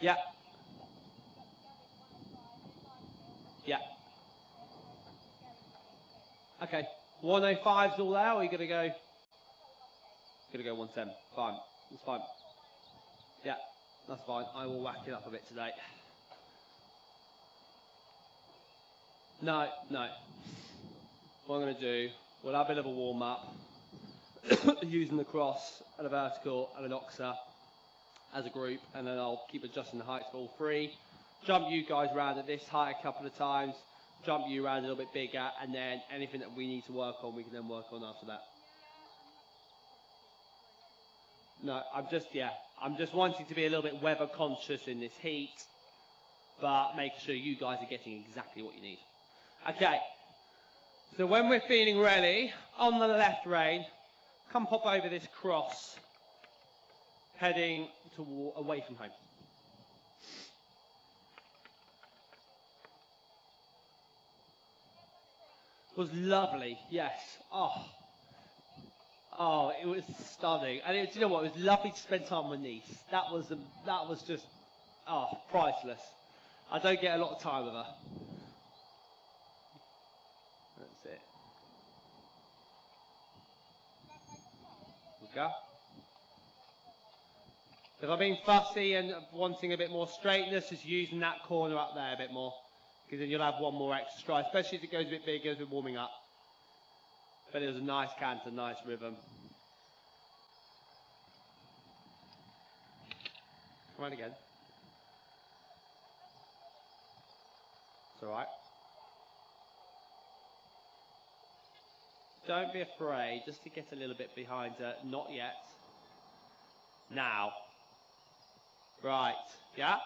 Yeah. Yeah. Okay. 105's all out, or are you going to go? Going to go 110. Fine. That's fine. Yeah. That's fine. I will whack it up a bit today. No. What I'm going to do, we'll have a bit of a warm-up using the cross and a vertical and an oxer as a group, and then I'll keep adjusting the heights for all three. Jump you guys around at this height a couple of times, jump you around a little bit bigger, and then anything that we need to work on, we can then work on after that. No, I'm just wanting to be a little bit weather conscious in this heat, but making sure you guys are getting exactly what you need. Okay, so when we're feeling ready, on the left rein, come pop over this cross, heading away from home. Was lovely, yes. Oh, Oh, it was stunning. And do you know what? It was lovely to spend time with niece. That was just, priceless. I don't get a lot of time with her. That's it. Okay. If I'm being fussy and wanting a bit more straightness, just using that corner up there a bit more. Because then you'll have one more extra stride, especially as it goes a bit bigger as we're warming up. But it was a nice canter, nice rhythm. Come on again. It's alright. Don't be afraid, just to get a little bit behind her. Not yet. Now. Right. Yeah?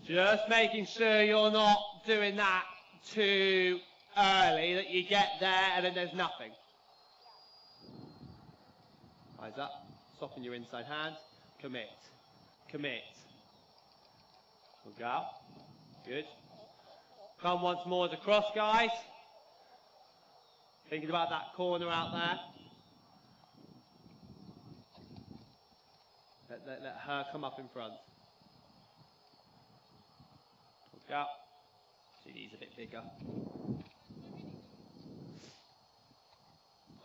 Just making sure you're not doing that too early, that you get there and then there's nothing. Eyes up. Soften your inside hand. Commit. Commit. We'll go. Good. Come once more to cross, guys. Thinking about that corner out there. Let her come up in front. Look out. She needs a bit bigger.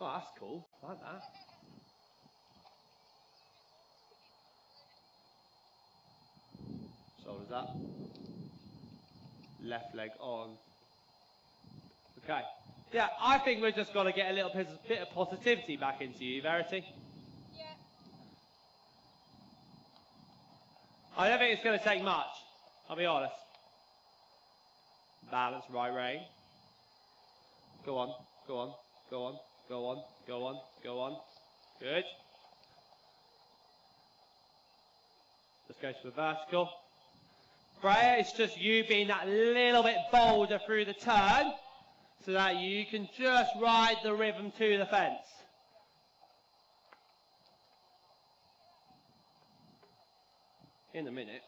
Oh, that's cool. I like that. Shoulders up. Left leg on. Okay. Yeah, I think we've just got to get a little bit of positivity back into you, Verity. Yeah. I don't think it's going to take much. I'll be honest. Balance, right rein. Go on, go on, go on, go on, go on, go on. Good. Just go to the vertical. Freya, it's just you being that little bit bolder through the turn so that you can just ride the rhythm to the fence. In a minute.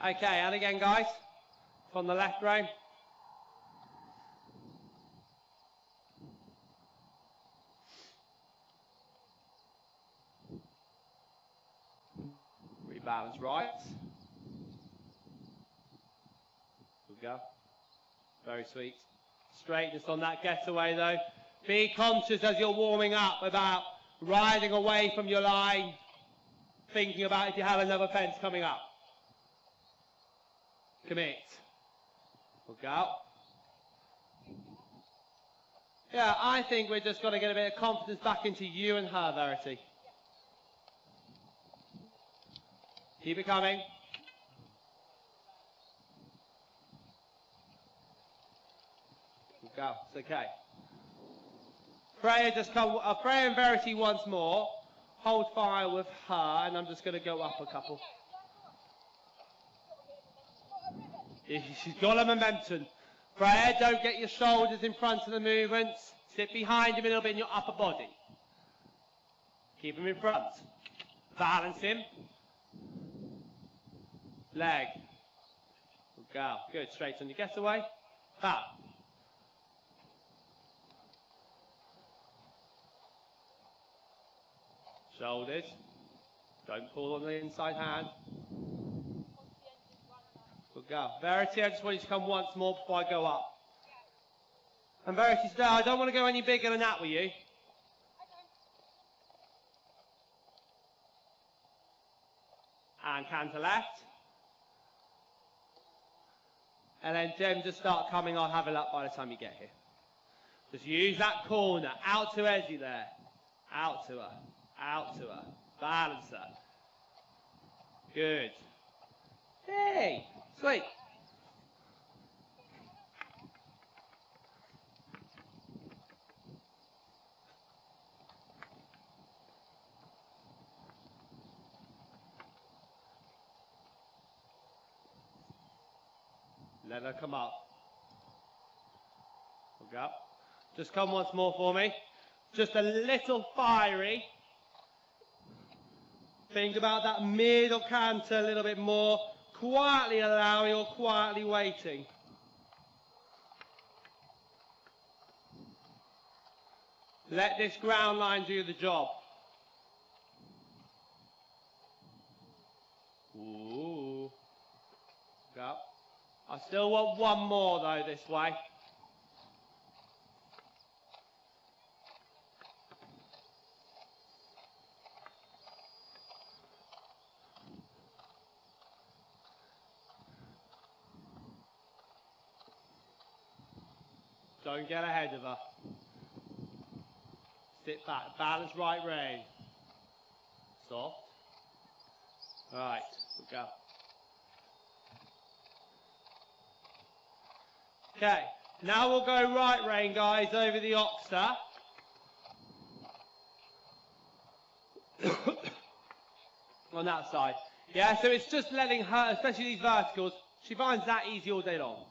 Okay, and again, guys, from the left rein. Rebalance right. Good go. Very sweet. Straightness on that getaway, though. Be conscious as you're warming up about riding away from your line, thinking about if you have another fence coming up. Commit. Look out. Yeah, I think we're just got to get a bit of confidence back into you and her, Verity. Keep it coming. Look out. It's okay. Freya Freya and Verity once more. Hold fire with her, and I'm just going to go up a couple. She's got a momentum. Freya, don't get your shoulders in front of the movements. Sit behind him a little bit in your upper body. Keep him in front. Balance him. Leg. Go. Good. Straight on your getaway. Ha. Shoulders. Don't pull on the inside hand. Good go. Verity, I just want you to come once more before I go up. And Verity, no, I don't want to go any bigger than that with you. And canter left. And then Jem, just start coming. I'll have it up by the time you get here. Just use that corner. Out to Ezzy there. Out to her. Out to her. Balance her. Good. Hey. Sweet. Let her come up. Look up. Just come once more for me. Just a little fiery. Think about that middle canter a little bit more. quietly allowing or quietly waiting. Let this ground line do the job. Ooh. Go. I still want one more though this way. Don't get ahead of her. Sit back, balance right rein. Soft. Right, we'll go. Okay, now we'll go right rein, guys, over the oxter. On that side. Yeah, so it's just letting her, especially these verticals, she finds that easy all day long.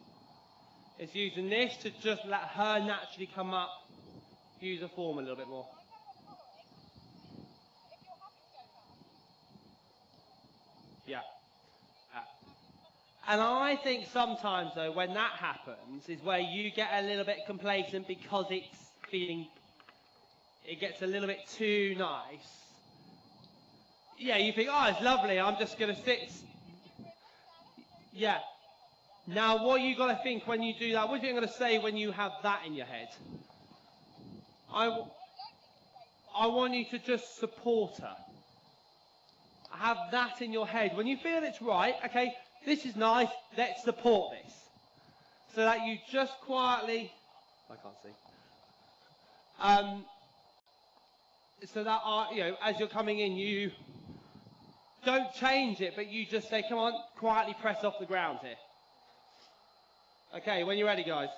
It's using this to just let her naturally come up, use her form a little bit more. Yeah. And I think sometimes though, when that happens, is where you get a little bit complacent because it's feeling, it gets a little bit too nice. Yeah, you think, oh, it's lovely, I'm just going to sit. Yeah. Now, what you got to think when you do that, what are you going to say when you have that in your head? I want you to just support her. Have that in your head. When you feel it's right, okay, this is nice, let's support this. So that you just quietly, I can't see. So that, you know, as you're coming in, you don't change it, but you just say, come on, quietly press off the ground here. Okay, when you're ready, guys.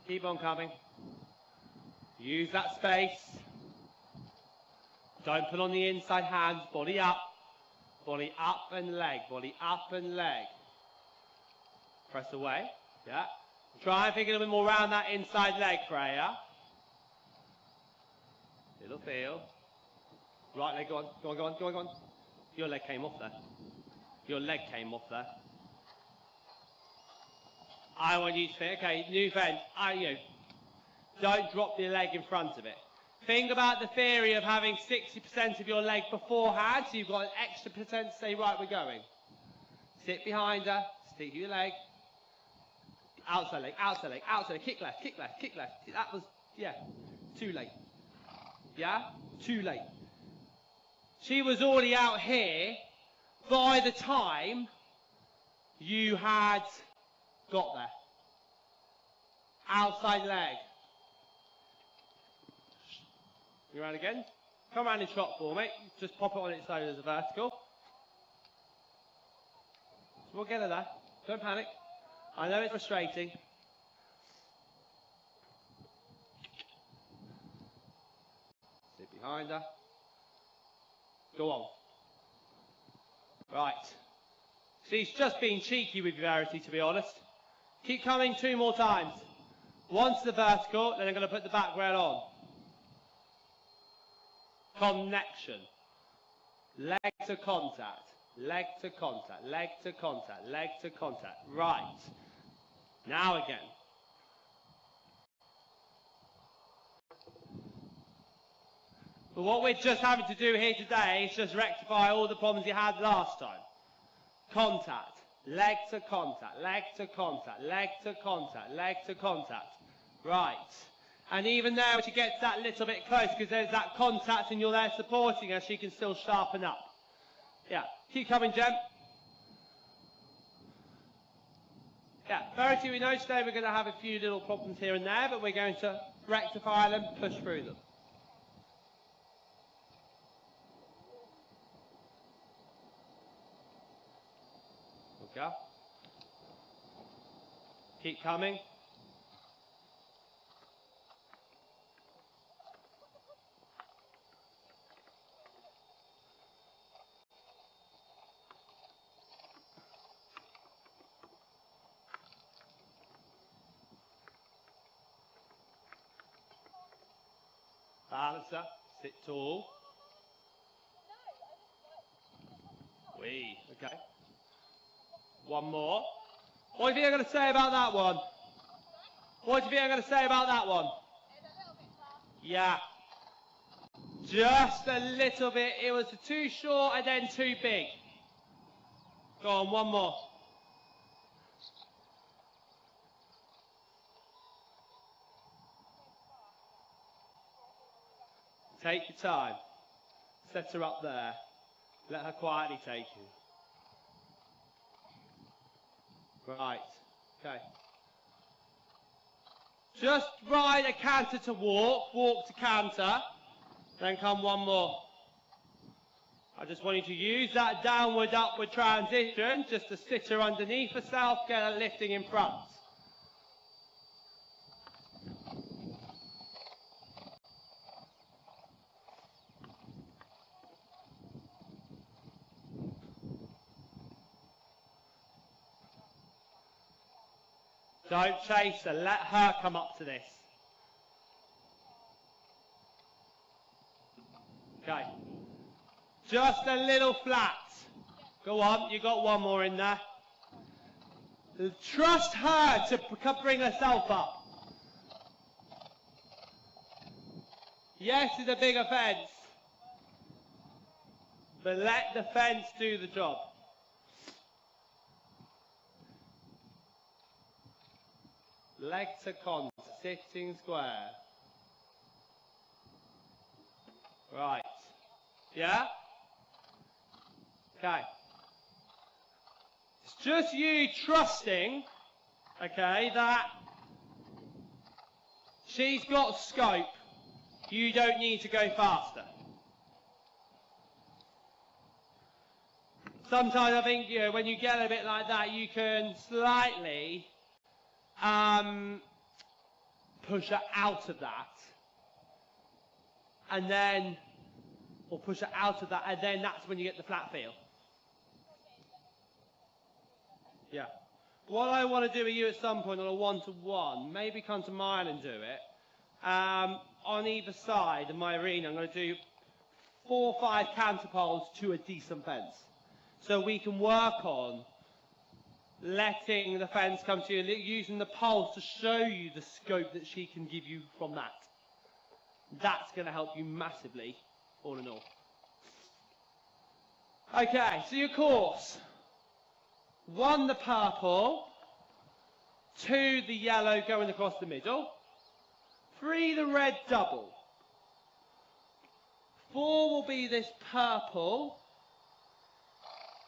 Keep on coming. Use that space. Don't put on the inside hands. Body up and leg. Body up and leg. Press away. Yeah. Try and think a little bit more around that inside leg, Freya. Little feel. Right leg, go on, go on, go on, go on, go on. Your leg came off there. Your leg came off there. I want you to think, okay, new bend. Don't drop your leg in front of it. Think about the theory of having 60% of your leg beforehand, so you've got an extra percent to say, right, we're going. Sit behind her, stick your leg. Outside leg, outside leg, outside leg, kick left, kick left, kick left. That was, yeah, too late. Yeah? Too late. She was already out here by the time you had got there. Outside leg. You around again? Come around and trot for me. Just pop it on its own as a vertical. So we'll get her there. Don't panic. I know it's frustrating. Sit behind her. Go on. Right. She's just being cheeky with Verity, to be honest. Keep coming 2 more times. Once the vertical, then I'm going to put the back rail on. Connection. Leg to contact. Leg to contact. Leg to contact. Leg to contact. Right. Now again. But what we're just having to do here today is just rectify all the problems you had last time. Contact. Leg to contact. Leg to contact. Leg to contact. Leg to contact. Right. And even there, when she gets that little bit close, because there's that contact and you're there supporting her, she can still sharpen up. Yeah. Keep coming, Jem. Yeah. Verity, we know today we're going to have a few little problems here and there, but we're going to rectify them, push through them. Okay. Keep coming. Balancer. Sit tall. Wee. Okay. One more. What do you think I'm going to say about that one? What do you think I'm going to say about that one? Yeah. Just a little bit. It was too short and then too big. Go on, one more. Take your time. Set her up there. Let her quietly take you. Right. Okay. Just ride a canter to walk. Walk to canter. Then come one more. I just want you to use that downward, upward transition just to sit her underneath herself, get her lifting in front. Don't chase her, let her come up to this. Okay. Just a little flat. Go on, you got one more in there. Trust her to bring herself up. Yes, it's a bigger fence. But let the fence do the job. Leg to con, sitting square. Right. Yeah? Okay. It's just you trusting, okay, that she's got scope. You don't need to go faster. Sometimes I think, you know, when you get a bit like that, you can slightly push her out of that, and then, or push her out of that, and then that's when you get the flat feel. Yeah. What I want to do with you at some point on a one-to-one, maybe come to mine and do it, on either side of my arena, I'm going to do 4 or 5 counterpoles to a decent fence. So we can work on letting the fence come to you, using the poles to show you the scope that she can give you from that. That's going to help you massively, all in all. Okay, so your course. 1, the purple. 2, the yellow going across the middle. 3, the red double. 4 will be this purple.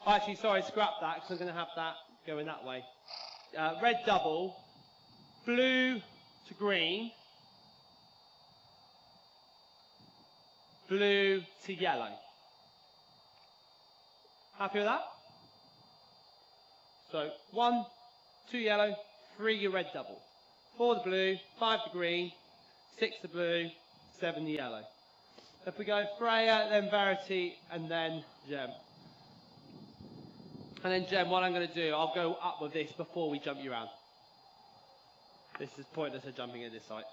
Actually, sorry, scrap that, because I'm going to have that going that way. Red double, blue to green, blue to yellow. Happy with that? So 1, 2 yellow, 3 your red double, 4 the blue, 5 the green, 6 the blue, 7 the yellow. If we go Freya, then Verity, and then Gem. And then Gem, what I'm going to do, I'll go up with this before we jump you around. This is pointless of jumping at this site.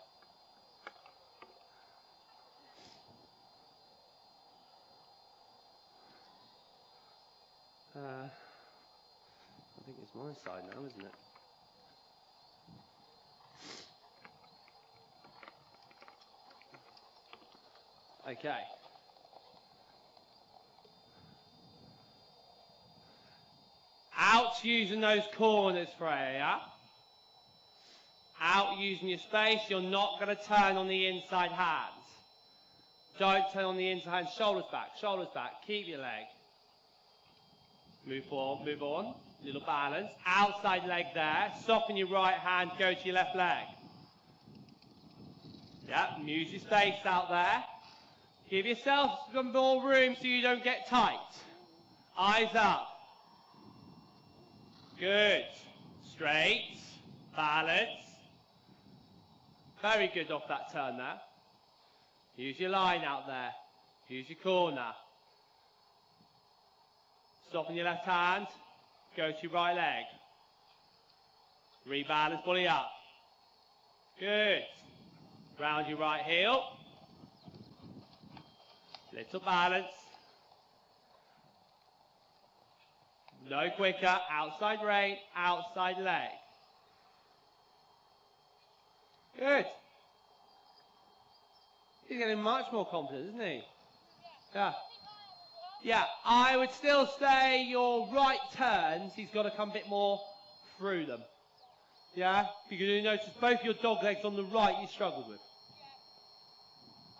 I think it's my side now, isn't it? Okay. Out using those corners, Freya. Out using your space. You're not going to turn on the inside hands. Don't turn on the inside hands. Shoulders back, shoulders back. Keep your leg. Move forward, move on. Little balance. Outside leg there. Soften your right hand. Go to your left leg. Yep, use your space out there. Give yourself some more room so you don't get tight. Eyes up. Good. Straight. Balance. Very good off that turn there. Use your line out there. Use your corner. Soften your left hand. Go to your right leg. Rebalance, bully up. Good. Round your right heel. Little balance. No quicker. Outside rein, outside leg. Good. He's getting much more confident, isn't he? Yeah. Yeah, I would still say your right turns, he's got to come a bit more through them. Yeah? Because you notice both your dog legs on the right you struggled with.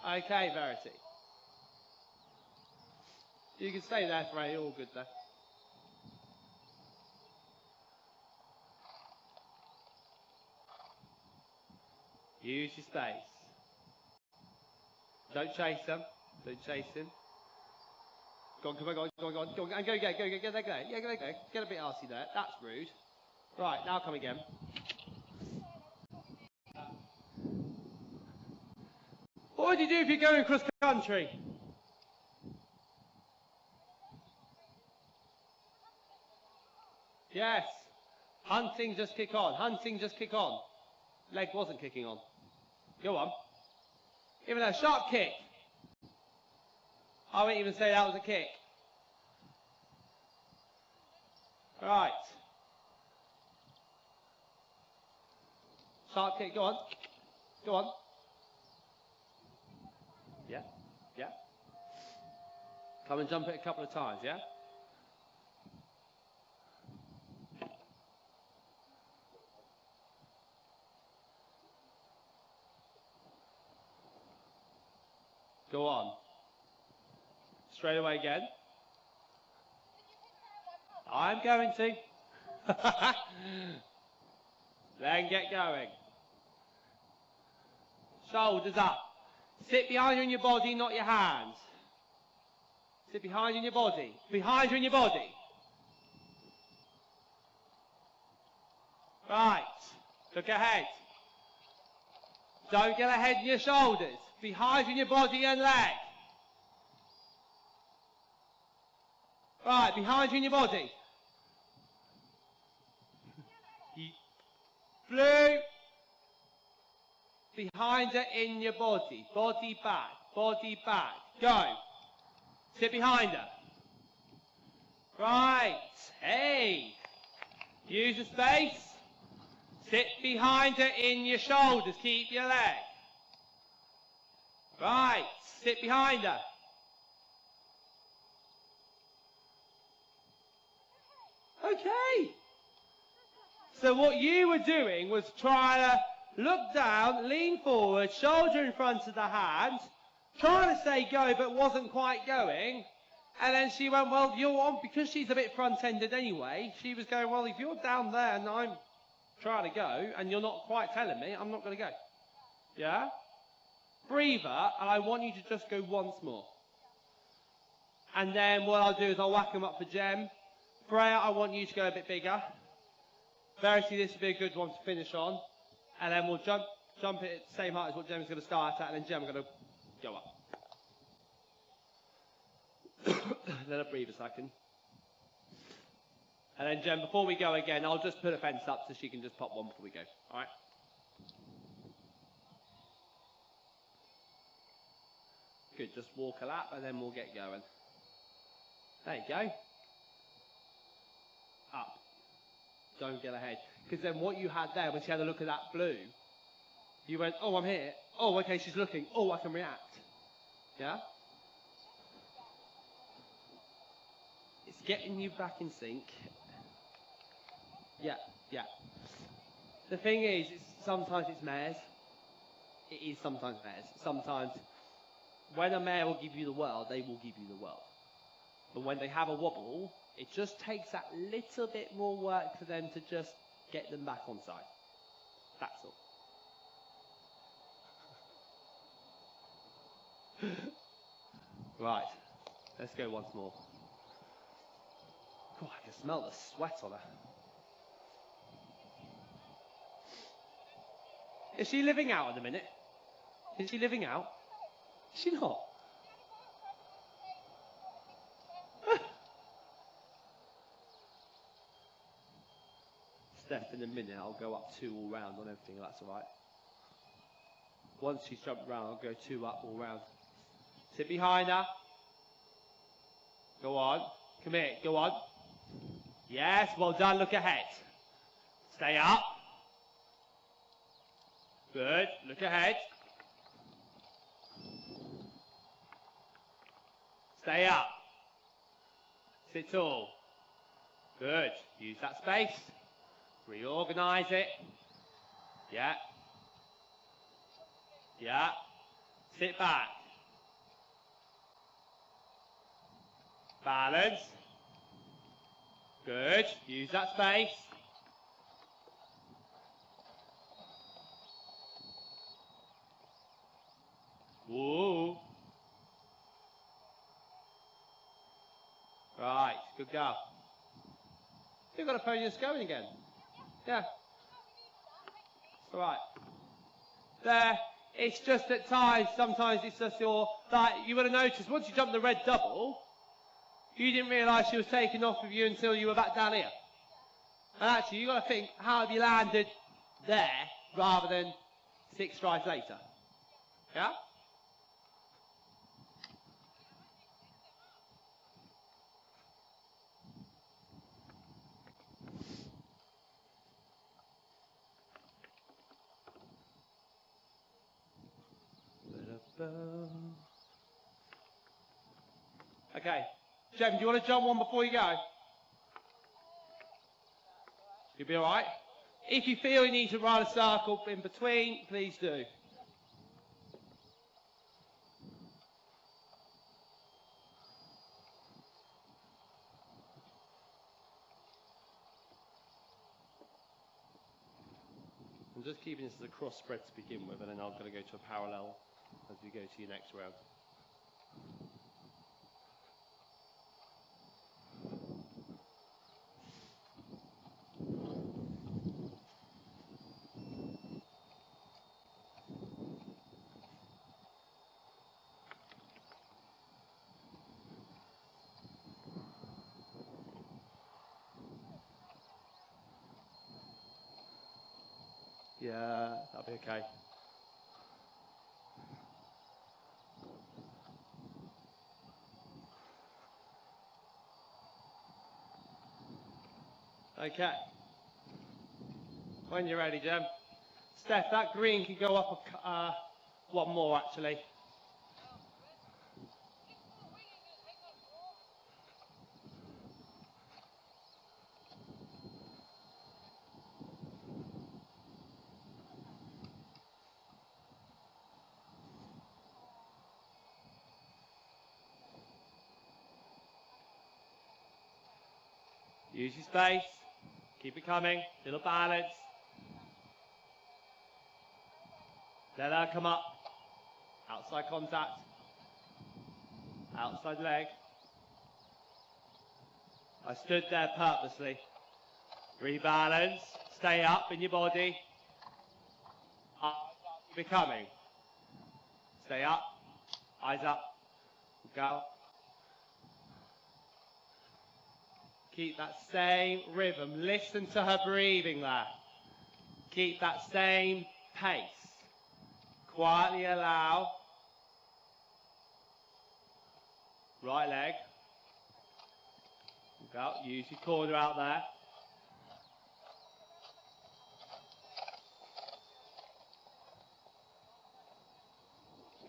Okay, Verity. You can stay there, Frey, all good there. Use your space. Don't chase them. Don't chase him. Go on, come on, go on, go on, go on, go on, and go, get there, yeah, go, get a bit arsey there. That's rude. Right, now come again. What would you do if you're going cross country? Yes. Hunting, just kick on. Hunting, just kick on. Leg wasn't kicking on. Go on. Even a sharp kick. I wouldn't even say that was a kick. Right. Sharp kick, go on. Go on. Yeah, yeah. Come and jump it a couple of times, yeah? Go on. Straight away again. I'm going to. Then get going. Shoulders up. Sit behind you in your body, not your hands. Sit behind you in your body. Behind you in your body. Right. Look ahead. Don't get ahead in your shoulders. Behind you in your body and leg. Right, behind you in your body. Blue. Behind her in your body. Body back. Body back. Go. Sit behind her. Right. Hey. Use the space. Sit behind her in your shoulders. Keep your leg. Right. Sit behind her. Okay. So what you were doing was trying to look down, lean forward, shoulder in front of the hand, trying to say go but wasn't quite going. And then she went, well, you're on, because she's a bit front-ended anyway, she was going, well, if you're down there and I'm trying to go and you're not quite telling me, I'm not going to go. Yeah? Breather, and I want you to just go once more. And then what I'll do is I'll whack them up for Gem. Freya, I want you to go a bit bigger. Verity, this would be a good one to finish on. And then we'll jump it at the same height as what Gem's going to start at, and then Gem, I'm going to go up. Let her breathe a second. And then Gem, before we go again, I'll just put a fence up so she can just pop one before we go. Alright? Good, just walk a lap and then we'll get going. There you go. Up. Don't get ahead. Because then what you had there, when she had a look at that blue, you went, oh, I'm here. Oh, okay, she's looking. Oh, I can react. Yeah? It's getting you back in sync. Yeah, yeah. The thing is, sometimes it's mares. It is sometimes mares. Sometimes, when a mare will give you the world, they will give you the world. But when they have a wobble, it just takes that little bit more work for them to just get them back on side. That's all. Right, let's go once more. Oh, I can smell the sweat on her. Is she living out at the minute? Is she living out? Is she not? Steph, in a minute, I'll go up 2 all round on everything, that's alright. Once she's jumped round, I'll go 2 up all round. Sit behind her. Go on. Commit. Go on. Yes, well done. Look ahead. Stay up. Good. Look ahead. Stay up. Sit tall. Good. Use that space. Reorganise it. Yeah. Yeah. Sit back. Balance. Good. Use that space. Woo. Right. Good go. You've got a pony that's going again. Yeah. All right. There. It's just at times, sometimes it's just your, like, you would have noticed, once you jumped the red double, you didn't realise she was taking off with you until you were back down here. And actually, you've got to think, how have you landed there rather than 6 strides later? Yeah? Okay. Jem, do you want to jump one before you go? You'll be alright? If you feel you need to run a circle in between, please do. I'm just keeping this as a cross spread to begin with, and then I'm going to go to a parallel as we go to your next round. Yeah, that'll be okay. Okay. When you're ready, Jem. Steph, that green can go up one more, actually. Use your space. Keep it coming. Little balance. Let her come up. Outside contact. Outside leg. I stood there purposely. Rebalance. Stay up in your body. Up. Keep it coming. Stay up. Eyes up. Go. Keep that same rhythm. Listen to her breathing there. Keep that same pace. Quietly allow. Right leg. Go. Use your corner out there.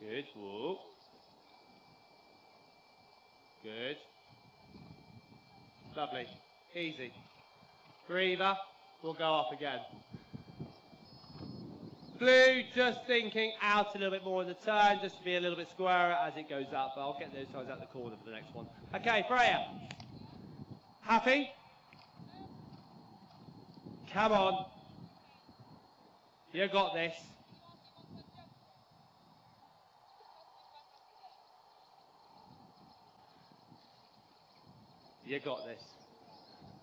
Good. Whoa. Good. Lovely. Easy. Breather. We'll go off again. Blue, just thinking out a little bit more in the turn, just to be a little bit squarer as it goes up, but I'll get those times out the corner for the next one. Okay, Freya. Happy? Come on. You got this. You got this.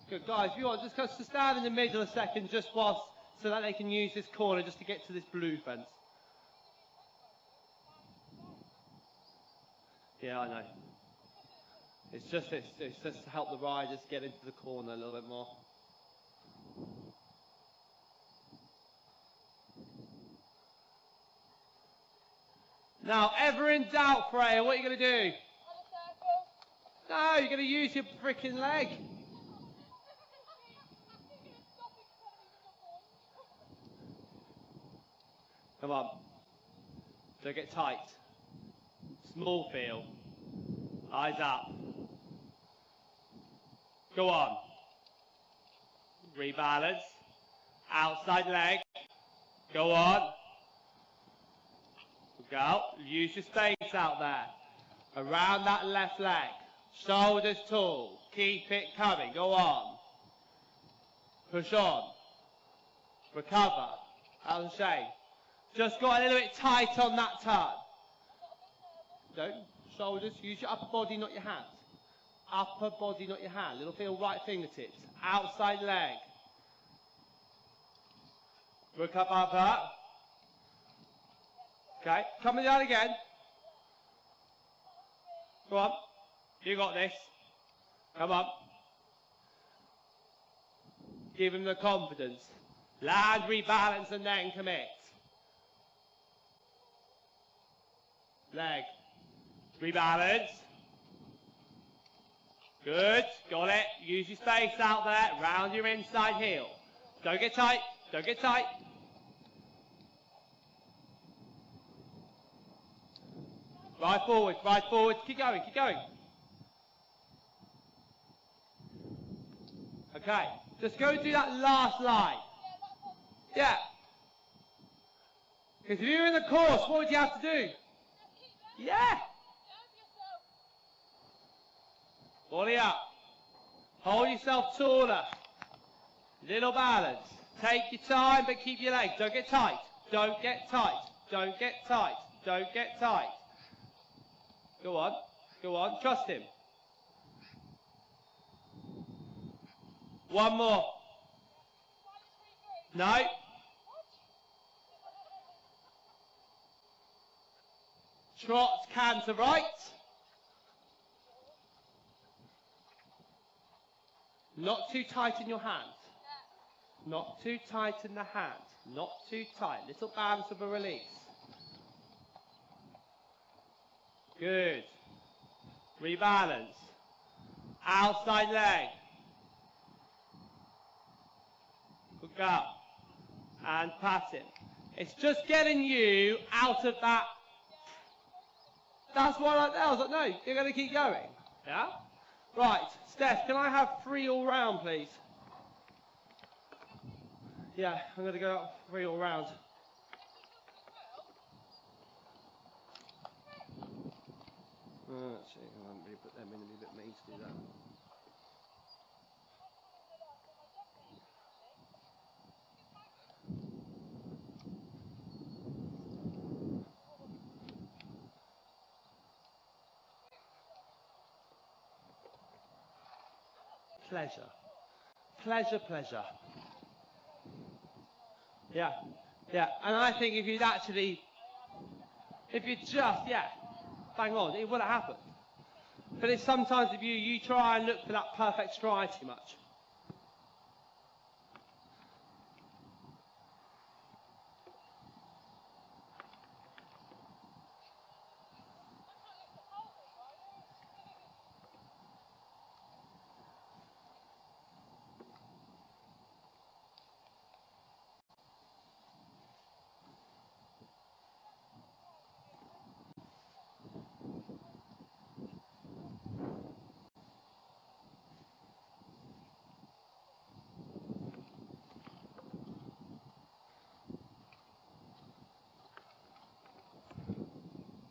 Good, guys, if you want, just to stand in the middle a second, just whilst, so that they can use this corner just to get to this blue fence. Yeah, I know. It's just to help the riders get into the corner a little bit more. Now, ever in doubt, Freya, what are you going to do? No, you're going to use your freaking leg. Come on. Don't get tight. Small feel. Eyes up. Go on. Rebalance. Outside leg. Go on. Go. Use your space out there. Around that left leg. Shoulders tall. Keep it coming. Go on. Push on. Recover. Out of shame. Just got a little bit tight on that turn. Don't. Shoulders. Use your upper body, not your hands. Upper body, not your hand. Little feel right fingertips. Outside leg. Recover. Okay. Coming down again. Go on. You got this. Come on. Give him the confidence. Land, rebalance, and then commit. Leg. Rebalance. Good. Got it. Use your space out there. Round your inside heel. Don't get tight. Don't get tight. Right forward. Right forward. Keep going. Keep going. Okay. Just go through that last line. Yeah. Because if you're in the course, what would you have to do? Yeah. Body up. Hold yourself taller. Little balance. Take your time, but keep your legs. Don't get tight. Don't get tight. Don't get tight. Don't get tight. Go on. Go on. Trust him. One more. No. Trot, canter right. Not too tight in your hand. Not too tight in the hand. Not too tight. Little bounce of a release. Good. Rebalance. Outside leg. Good go. And pat him. It's just getting you out of that. That's why I was like, no, you're going to keep going. Yeah? Right, Steph, can I have 3 all round, please? Yeah, I'm going to go up 3 all round. Actually, I haven't really put them in, it'd be a bit mean to do that. Pleasure. Pleasure, pleasure. Yeah, yeah. And I think if you'd just, yeah, bang on, it would have happened. But it's sometimes if you try and look for that perfect stride too much.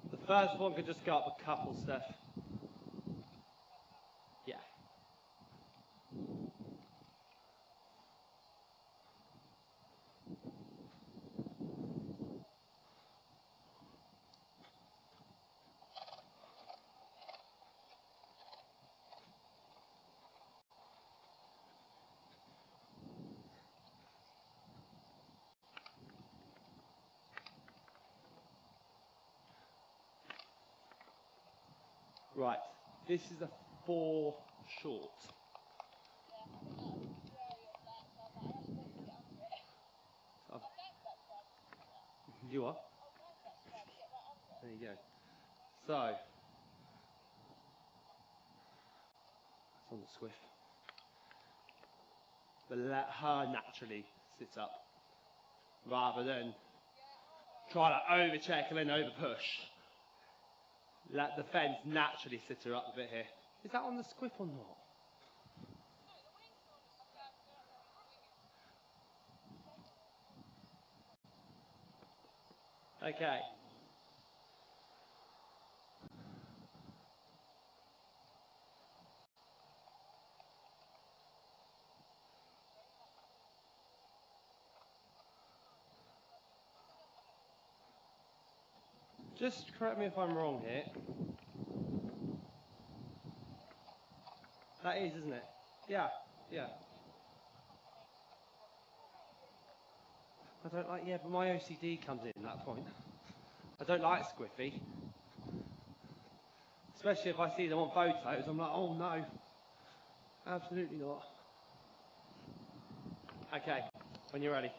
The first one could just go up a couple, Steph. Yeah. Right, this is a 4 short. You are? There you go. So, on the squiff. But let her naturally sit up, rather than try to overcheck and then over push. Let the fence naturally sit her up a bit here. Is that on the squiff or not? Okay. Just correct me if I'm wrong here. That is, isn't it? Yeah, yeah. I don't like, yeah, but my OCD comes in at that point. I don't like squiffy. Especially if I see them on photos, I'm like, oh no. Absolutely not. Okay, when you're ready.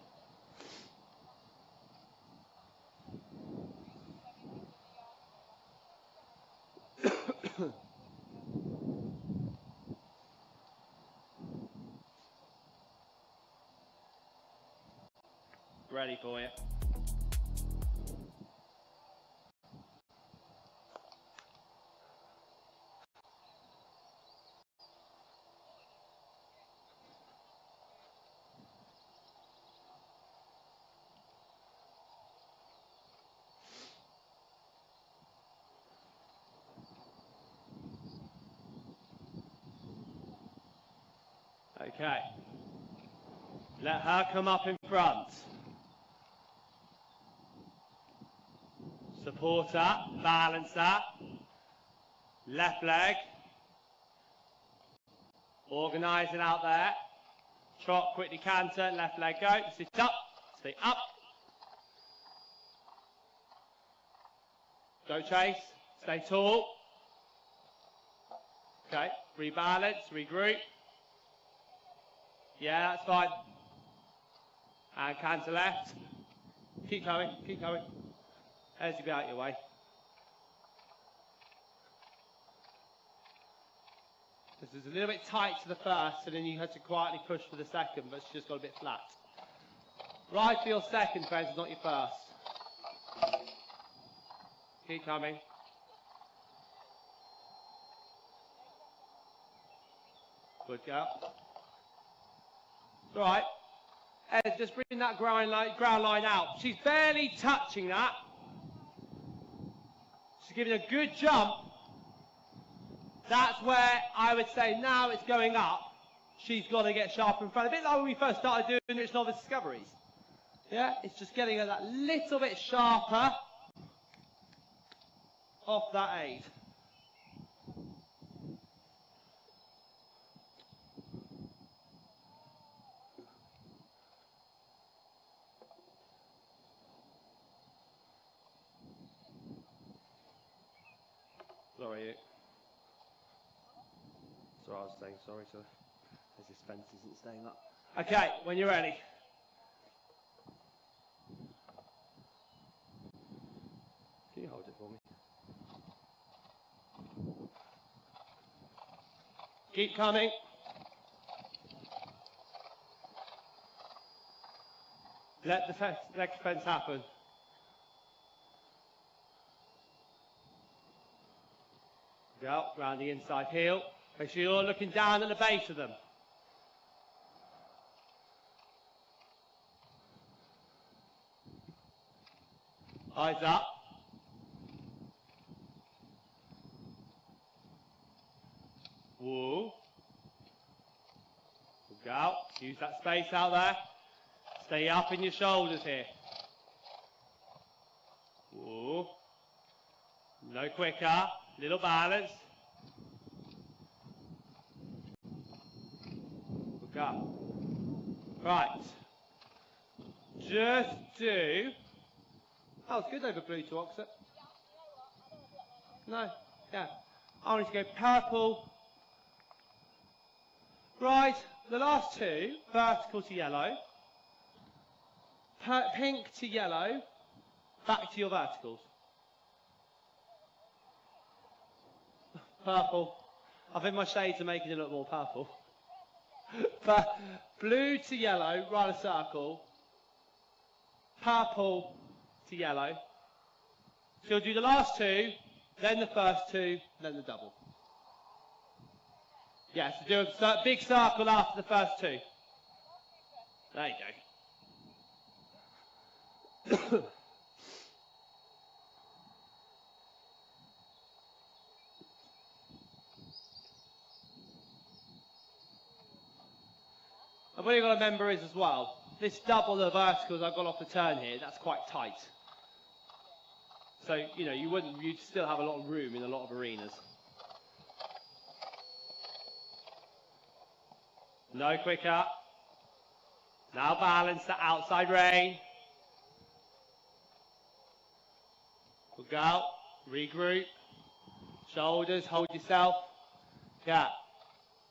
Ready for you. Okay. Let her come up in front. Support her, balance her. Left leg. Organise it out there. Trot, quickly canter, left leg go. Sit up, stay up. Don't chase, stay tall. Okay, rebalance, regroup. Yeah, that's fine. And canter left. Keep going, keep going. Heads will be out your way. This is a little bit tight to the first, and then you had to quietly push for the second, but she just got a bit flat. Right for your second, friends, not your first. Keep coming. Good girl. It's all right. Ed, just bring that ground line out. She's barely touching that. She's giving a good jump. That's where I would say now it's going up. She's got to get sharper in front. A bit like when we first started doing Rich Novice Discoveries. Yeah, it's just getting her that little bit sharper off that aid. Sorry. That's what I was saying, sorry, so as this fence isn't staying up. Okay, when you're ready. Can you hold it for me? Keep coming. Let the next fence happen. Go, round the inside heel. Make sure you're looking down at the base of them. Eyes up. Woo. Go. Use that space out there. Stay up in your shoulders here. Woo. No quicker. Little balance. Go. Right. Just do. Oh, it's good over blue to Oxford. No. Yeah. I want you to go purple. Right. The last two, vertical to yellow. Pink to yellow. Back to your verticals. Purple. I think my shades are making it look more purple. But blue to yellow, run a circle. Purple to yellow. So you'll do the last two, then the first two, then the double. Yeah, so do a big circle after the first two. There you go. And what you've got to remember is as well, this double the verticals I've got off the turn here, that's quite tight. So, you know, you'd still have a lot of room in a lot of arenas. No quicker. Now balance the outside rein. Good go. Regroup. Shoulders, hold yourself. Yeah.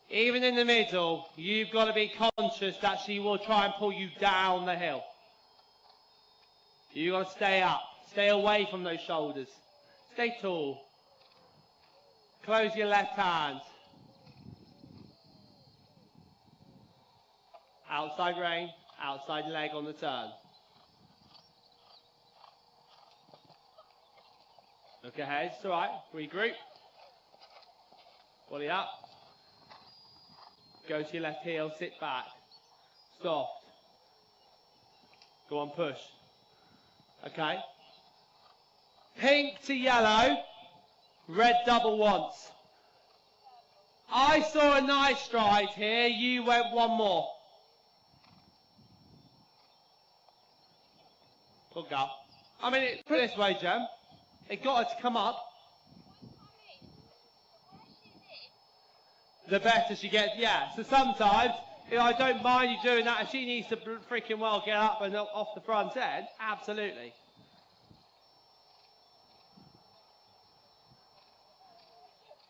Even in the middle, you've got to be conscious that she will try and pull you down the hill. You've got to stay up. Stay away from those shoulders. Stay tall. Close your left hand. Outside rein, outside leg on the turn. Look ahead, it's alright. Regroup. Body up. Go to your left heel, sit back. Soft. Go on, push. Okay. Pink to yellow. Red double once. I saw a nice stride here. You went one more. Good go. I mean, put it this way, Jem. It got her to come up. The better she gets, yeah. So sometimes, you know, I don't mind you doing that. If she needs to freaking well get up and off the front end, absolutely.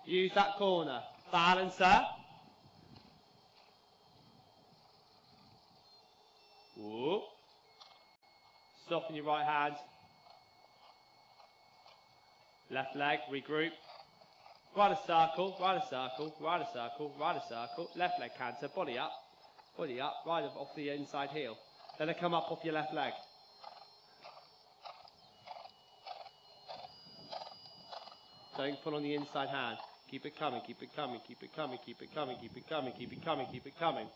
Use that corner. Balancer. Whoop. Soften your right hand. Left leg, regroup. Right a circle, right a circle, right a circle, right a circle. Left leg canter, body up, right off the inside heel. Let it come up off your left leg. Don't pull on the inside hand. Keep it coming, keep it coming, keep it coming, keep it coming, keep it coming, keep it coming, keep it coming.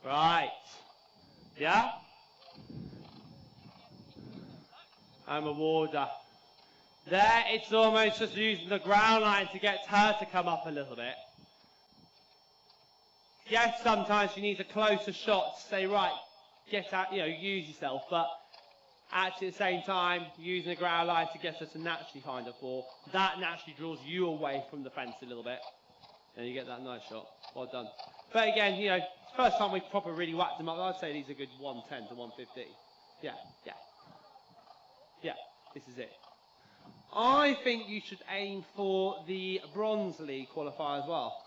Right. Yeah? I'm a warder. There, it's almost just using the ground line to get her to come up a little bit. Yes, sometimes she needs a closer shot to say, right, get out, you know, use yourself, but actually at the same time, using the ground line to get her to naturally find a fall, that naturally draws you away from the fence a little bit, and you get that nice shot. Well done. But again, you know, it's the first time we've properly really whacked them up. I'd say these are good 110 to 115. Yeah, yeah. Yeah, this is it. I think you should aim for the Bronze League qualifier as well.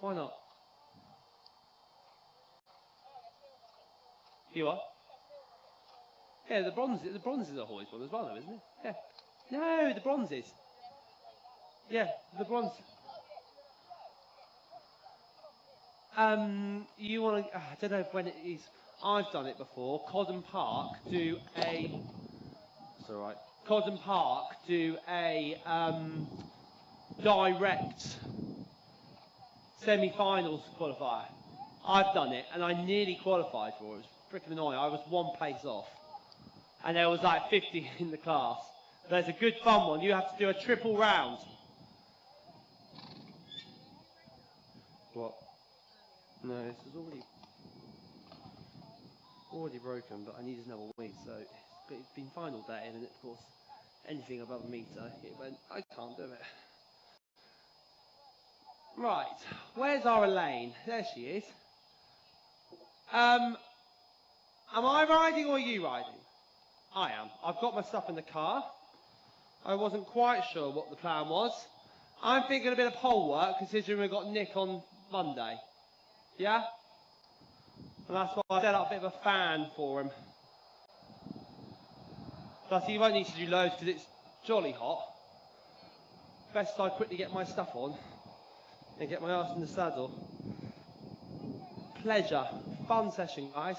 Why not? You are? Yeah, the bronze is a Hoy's one as well, though, isn't it? Yeah. No, the bronze is. Yeah, the bronze. You want to? I don't know when it is. I've done it before. Codden Park do a. It's all right. Codden Park do a direct semi-finals qualifier. I've done it, and I nearly qualified for it. It was freaking annoying. I was one place off, and there was like 50 in the class. There's a good fun one. You have to do a triple round. What? No, this is already broken, but I needed another weight, so it's been final day, and of course, anything above a metre, it went, I can't do it. Right, where's our Elaine? There she is. Am I riding or are you riding? I am. I've got my stuff in the car. I wasn't quite sure what the plan was. I'm thinking a bit of pole work, considering we've got Nick on Monday. Yeah? And that's why I set up a bit of a fan for him. Plus, he won't need to do loads because it's jolly hot. Best I quickly get my stuff on and get my arse in the saddle. Pleasure, fun session, guys.